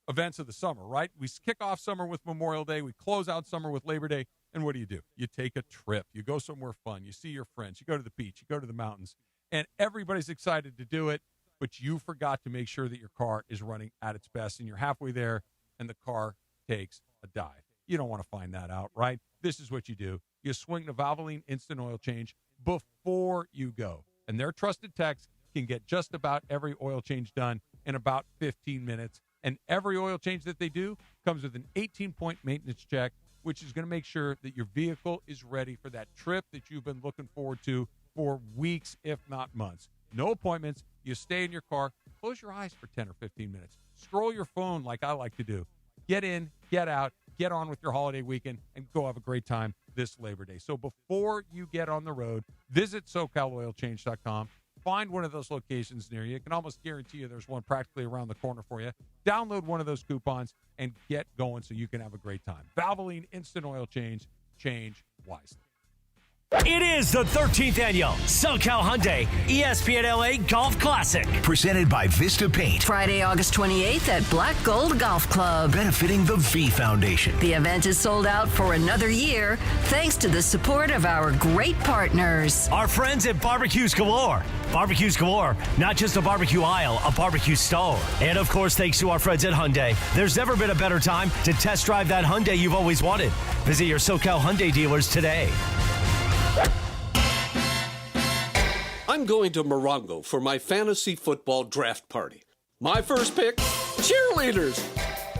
events of the summer, right? We kick off summer with Memorial Day. We close out summer with Labor Day. And what do? You take a trip. You go somewhere fun. You see your friends. You go to the beach. You go to the mountains. And everybody's excited to do it, but you forgot to make sure that your car is running at its best. And you're halfway there, and the car takes a dive. You don't want to find that out, right? This is what you do. You swing the Valvoline Instant Oil Change before you go. And their trusted techs can get just about every oil change done in about 15 minutes. And every oil change that they do comes with an 18-point maintenance check, which is going to make sure that your vehicle is ready for that trip that you've been looking forward to for weeks, if not months. No appointments. You stay in your car. Close your eyes for 10 or 15 minutes. Scroll your phone like I like to do. Get in, get out, get on with your holiday weekend, and go have a great time this Labor Day. So before you get on the road, visit SoCalOilChange.com. Find one of those locations near you. I can almost guarantee you there's one practically around the corner for you. Download one of those coupons and get going so you can have a great time. Valvoline Instant Oil Change. Change wisely. It is the 13th annual SoCal Hyundai ESPN LA Golf Classic. Presented by Vista Paint. Friday, August 28th at Black Gold Golf Club. Benefiting the V Foundation. The event is sold out for another year thanks to the support of our great partners. Our friends at Barbecues Galore. Barbecues Galore, not just a barbecue aisle, a barbecue stove. And of course, thanks to our friends at Hyundai. There's never been a better time to test drive that Hyundai you've always wanted. Visit your SoCal Hyundai dealers today. I'm going to Morongo for my fantasy football draft party. My first pick, cheerleaders.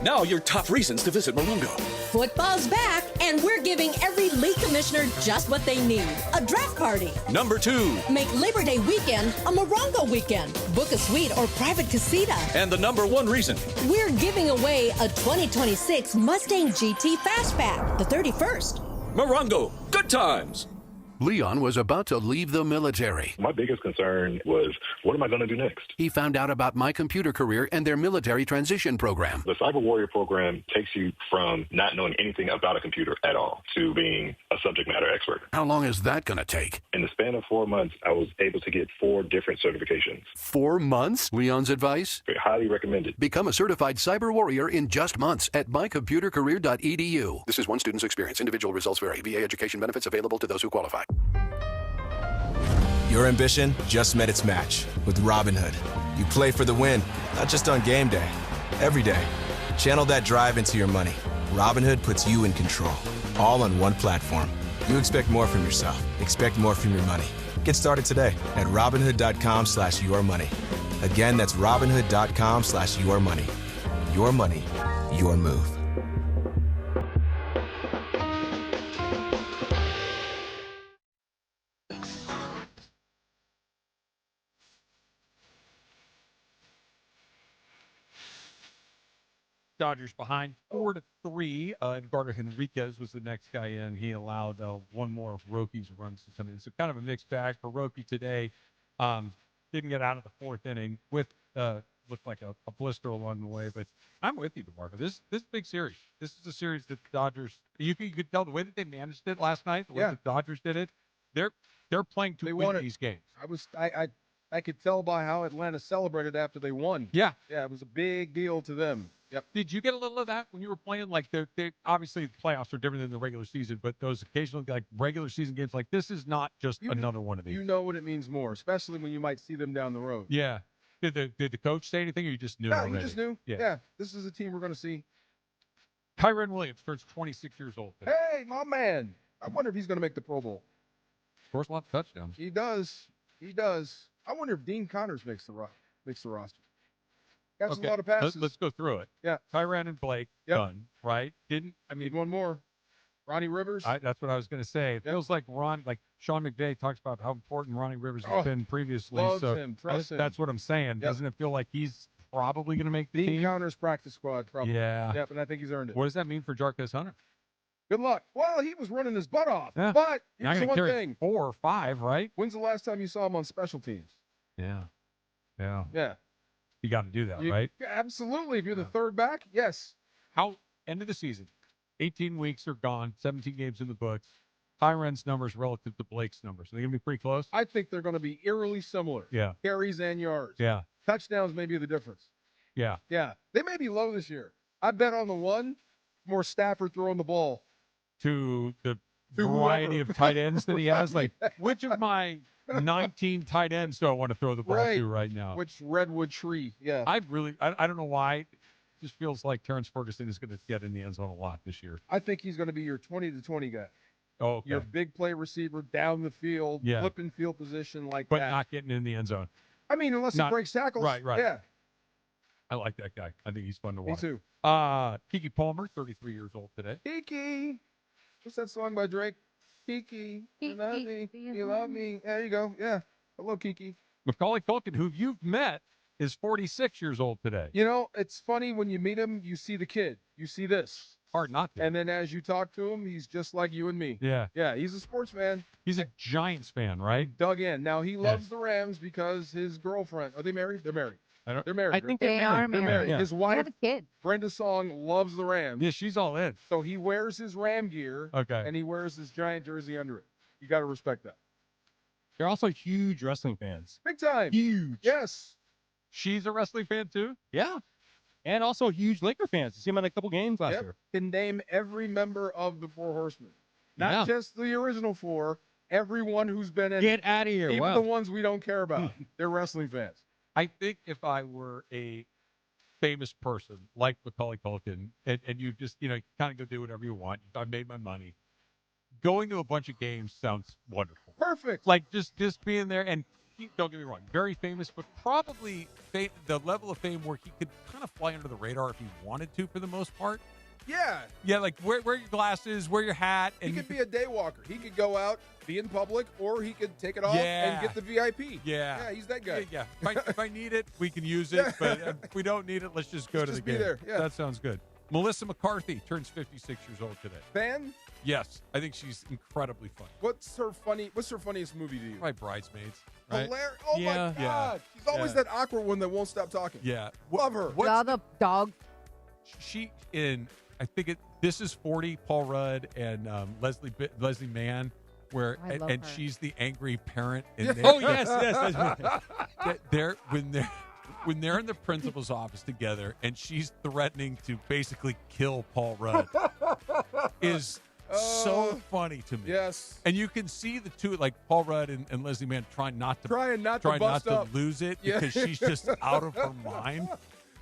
Now your top reasons to visit Morongo. Football's back, and we're giving every league commissioner just what they need, a draft party. Number 2. Make Labor Day weekend a Morongo weekend. Book a suite or private casita. And the number 1 reason. We're giving away a 2026 Mustang GT Fastback, the 31st. Morongo, good times. Leon was about to leave the military. My biggest concern was, what am I going to do next? He found out about My Computer Career and their military transition program. The Cyber Warrior program takes you from not knowing anything about a computer at all to being a subject matter expert. How long is that going to take? In the span of 4 months, I was able to get 4 different certifications. 4 months? Leon's advice? Highly recommended. Become a certified cyber warrior in just months at mycomputercareer.edu. This is one student's experience. Individual results vary. VA education benefits available to those who qualify. Your ambition just met its match with Robinhood. You play for the win, not just on game day, every day. Channel that drive into your money. Robinhood puts you in control, all on one platform. You expect more from yourself. Expect more from your money. Get started today at Robinhood.com/yourmoney. Again, that's Robinhood.com/yourmoney. Your money, your move. Dodgers behind 4-3. And Gardner Henriquez was the next guy in. He allowed one more of Rocky's runs to come in. So kind of a mixed bag for Roky today. Didn't get out of the fourth inning with looked like a blister along the way. But I'm with you, DeMarco. This big series. This is a series that the Dodgers. You could tell the way that they managed it last night. The way the Dodgers did it. They're playing to win these games. I could tell by how Atlanta celebrated after they won. Yeah, it was a big deal to them. Yep. Did you get a little of that when you were playing? Like, they obviously the playoffs are different than the regular season, but those occasional like regular season games, like this is not just another one of these. You know what it means more, especially when you might see them down the road. Yeah. Did the coach say anything, or you just knew? No, already? you just knew. Yeah. This is a team we're going to see. Kyren Williams turns 26 years old today. Hey, my man. I wonder if he's going to make the Pro Bowl. Scores a lot of touchdowns. He does. I wonder if Dean Connors makes the roster. Got a lot of passes. Let's go through it. Yeah. Kyren and Blake done, right? Need one more. Ronnie Rivers. That's what I was going to say. It feels like Sean McVay talks about how important Ronnie Rivers has been previously. Loves so him. Trust him. That's what I'm saying. Yep. Doesn't it feel like he's probably going to make the Dean team? Connors practice squad, probably. Yeah. Yep, and I think he's earned it. What does that mean for Jarquez Hunter? Good luck. Well, he was running his butt off. Yeah. But Not here's the gonna one carry thing. 4 or 5, right? When's the last time you saw him on special teams? Yeah. Yeah. You got to do that, right? Yeah, absolutely. If you're the third back, yes. How end of the season? 18 weeks are gone. 17 games in the books. Kyren's numbers relative to Blake's numbers. Are they going to be pretty close? I think they're going to be eerily similar. Yeah. Carries and yards. Yeah. Touchdowns may be the difference. Yeah. Yeah. They may be low this year. I bet on the one, more Stafford throwing the ball. To the variety of tight ends that he has. Like, which of my 19 tight ends do I want to throw the ball to right now? Which redwood tree? Yeah. I don't know why. It just feels like Terrence Ferguson is going to get in the end zone a lot this year. I think he's going to be your 20-20 guy. Oh, okay. Your big play receiver down the field, flipping field position like but that. Not getting in the end zone. I mean, unless he breaks tackles. Right. Yeah. I like that guy. I think he's fun to watch. Me too. Kiki Palmer, 33 years old today. Kiki. What's that song by Drake? Kiki, you love me. You love me. There you go. Yeah. Hello, Kiki. Macaulay Culkin, who you've met, is 46 years old today. You know, it's funny when you meet him, you see the kid. You see this. Hard not to. And then as you talk to him, he's just like you and me. Yeah. Yeah, he's a sports fan. He's a Giants fan, right? Dug in. Now, he loves the Rams because his girlfriend, are they married? They're married. They're married. I think they are married. They're married. Yeah. His They wife, have a kid. Brenda Song, loves the Rams. Yeah, she's all in. So he wears his Ram gear. Okay. And he wears his Giant jersey under it. You got to respect that. They're also huge wrestling fans. Big time. Huge. Yes. She's a wrestling fan too? Yeah. And also huge Laker fans. You see him at a couple games last year. Can name every member of the Four Horsemen. Not just the original four. Everyone who's been in. Get out of here. Even Wow. the ones we don't care about. They're wrestling fans. I think if I were a famous person like Macaulay Culkin, and you just, you kind of go do whatever you want. I've made my money. Going to a bunch of games sounds wonderful. Perfect. Like just being there, and don't get me wrong, very famous, but probably the level of fame where he could kind of fly under the radar if he wanted to for the most part. Yeah. Yeah, like wear your glasses, wear your hat. And He could be a day walker. He could go out, be in public, or he could take it off and get the VIP. Yeah. He's that guy. Yeah. If I need it, we can use it. But if we don't need it, let's just go to the be game. there. Yeah. That sounds good. Melissa McCarthy turns 56 years old today. Fan? Yes. I think she's incredibly funny. What's her funniest movie to you? Probably Bridesmaids. Right? Oh, my God. She's always that awkward one that won't stop talking. Yeah. Love her. All the dogs. She This is 40, Paul Rudd and Leslie Mann, where I love and her. she's the angry parent. Oh, yes. That's right. When they're in the principal's office together and she's threatening to basically kill Paul Rudd is so funny to me. Yes. And you can see the two, like Paul Rudd and Leslie Mann, trying not to bust up. lose it Yeah. because she's just out of her mind.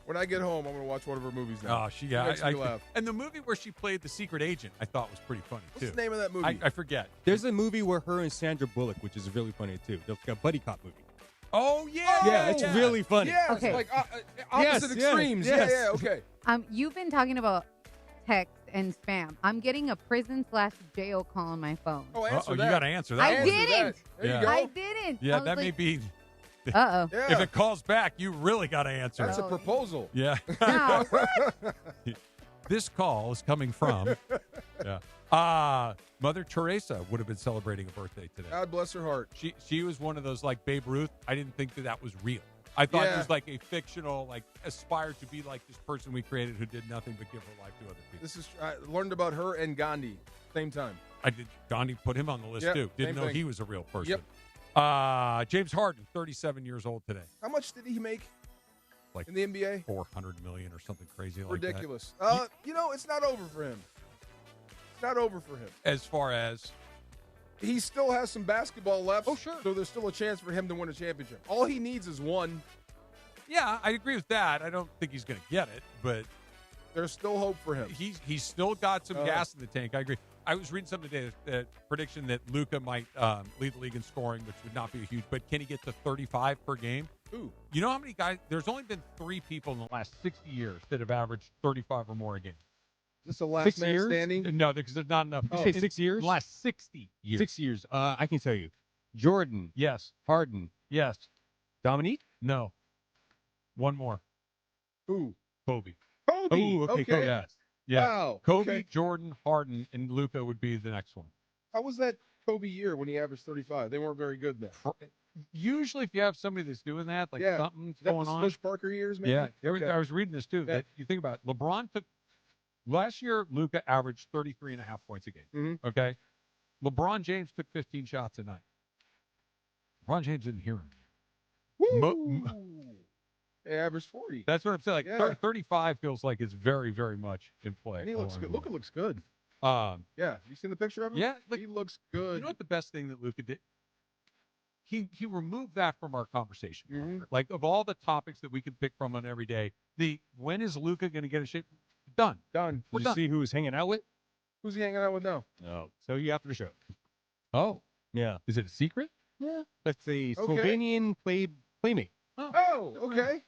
When I get home, I'm going to watch one of her movies now. Oh, She makes me laugh. And the movie where she played the secret agent, I thought was pretty funny too. What's the name of that movie? I forget. There's a movie where her and Sandra Bullock, which is really funny too. Like a buddy cop movie. Oh yeah. Yeah, it's really funny. Yes, Okay. like opposite extremes. yes. Yeah, okay. You've been talking about text and spam. I'm getting a prison/jail call on my phone. Oh, answer You that. got to answer that. I one. didn't. There Yeah. you go. I didn't. Yeah, I was that may like, be Uh-oh. Yeah. If it calls back, you really got to answer. That's a proposal. Yeah. This call is coming from Mother Teresa would have been celebrating a birthday today. God bless her heart. She was one of those like Babe Ruth. I didn't think that was real. I thought it Yeah. was like a fictional, like aspired to be like this person we created who did nothing but give her life to other people. I learned about her and Gandhi same time. I did. Gandhi put him on the list Yep, too. Didn't same know thing. he was a real person. Yep. James Harden, 37 years old today. How much did he make Like in the NBA? 400 million or something crazy like Ridiculous. that. It's not over for him. It's not over for him. As far as He still has some basketball left. Oh, sure. So there's still a chance for him to win a championship. All he needs is one. yeah, I agree with that. I don't think he's going to get it, but There's still hope for him. he's still got some gas in the tank. I agree. I was reading something today that prediction that Luka might lead the league in scoring, which would not be a huge. But can he get to 35 per game? Ooh. You know how many guys? There's only been 3 people in the last 60 years that have averaged 35 or more a game. Is this the last 6 man years? standing? No, because there's not enough. You say 6 years? The last 60 years. 6 years. I can tell you. Jordan, Yes. Harden, Yes. Dominique. No. One more. Who? Kobe. Kobe. Oh, okay, Kobe. Yes. Yeah. Wow. Kobe, Okay. Jordan, Harden, and Luka would be the next one. How was that Kobe year when he averaged 35? They weren't very good then. Usually, if you have somebody that's doing that, like Yeah. something's Is that going the on. Smush Parker years, maybe? Yeah, Okay. I was reading this too. Yeah. That you think about it, LeBron took last year. Luka averaged 33.5 points a game. Mhm. Okay, LeBron James took 15 shots a night. LeBron James didn't hear him. Woo! They averaged 40. That's what I'm saying. Like Yeah. 35 feels like it's very, very much in play. And he looks good. Luka looks good. Um, Yeah. You seen the picture of him? yeah, look, He looks good. you know what the best thing that Luka did? He removed that from our conversation. Mhm. Like of all the topics that we could pick from on every day, when is Luka going to get a shape? Done. Done. We're Did you done. see who was hanging out with? Who's he hanging out with now? No. So you after the show. Oh, Yeah. is it a secret? Yeah. That's a Okay. Slovenian playmate. Oh, okay.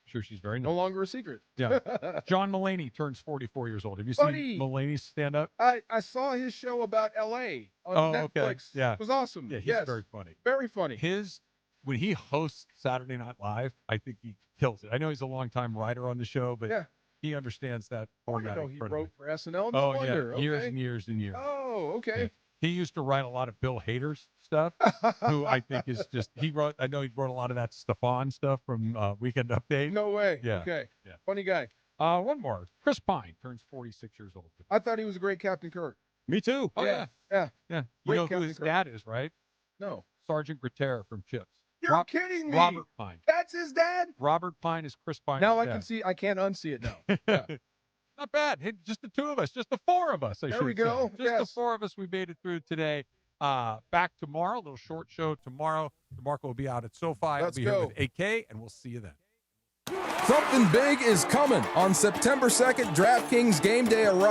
Sure, she's very No nice. longer a secret. Yeah. John Mulaney turns 44 years old. Have you Buddy. seen Mulaney stand up? I saw his show about L.A. on Oh, okay. Netflix. Yeah. It was awesome. Yeah, he's yes. very funny. Very funny. When he hosts Saturday Night Live, I think he kills it. I know he's a longtime writer on the show, but Yeah. he understands that Oh, I format know he incredibly. wrote for SNL. No Oh wonder. yeah, years Okay. and years and years. Oh, okay. Yeah. He used to write a lot of Bill Hader's stuff, who I think is just I know he wrote a lot of that Stefan stuff from Weekend Update. No way. Yeah. Okay. Yeah. Funny guy. One more. Chris Pine turns 46 years old. I thought he was a great Captain Kirk. Me too. Oh yeah. Yeah. Yeah. You Great know who Captain his Kirk. dad is, right? No. Sergeant Gratera from Chips. You're kidding me. Robert Pine. That's his dad? Robert Pine is Chris Pine. Now I can see. I can't unsee it now. Yeah. Not bad. Hey, just the 2 of us, just the 4 of us. There we go. Just the Yes. 4 of us. We made it through today. Back tomorrow. A little short show tomorrow. DeMarco will be out at SoFi. I'll Let's be go. here with AK, and we'll see you then. Something big is coming on September 2nd. DraftKings Game Day arrives.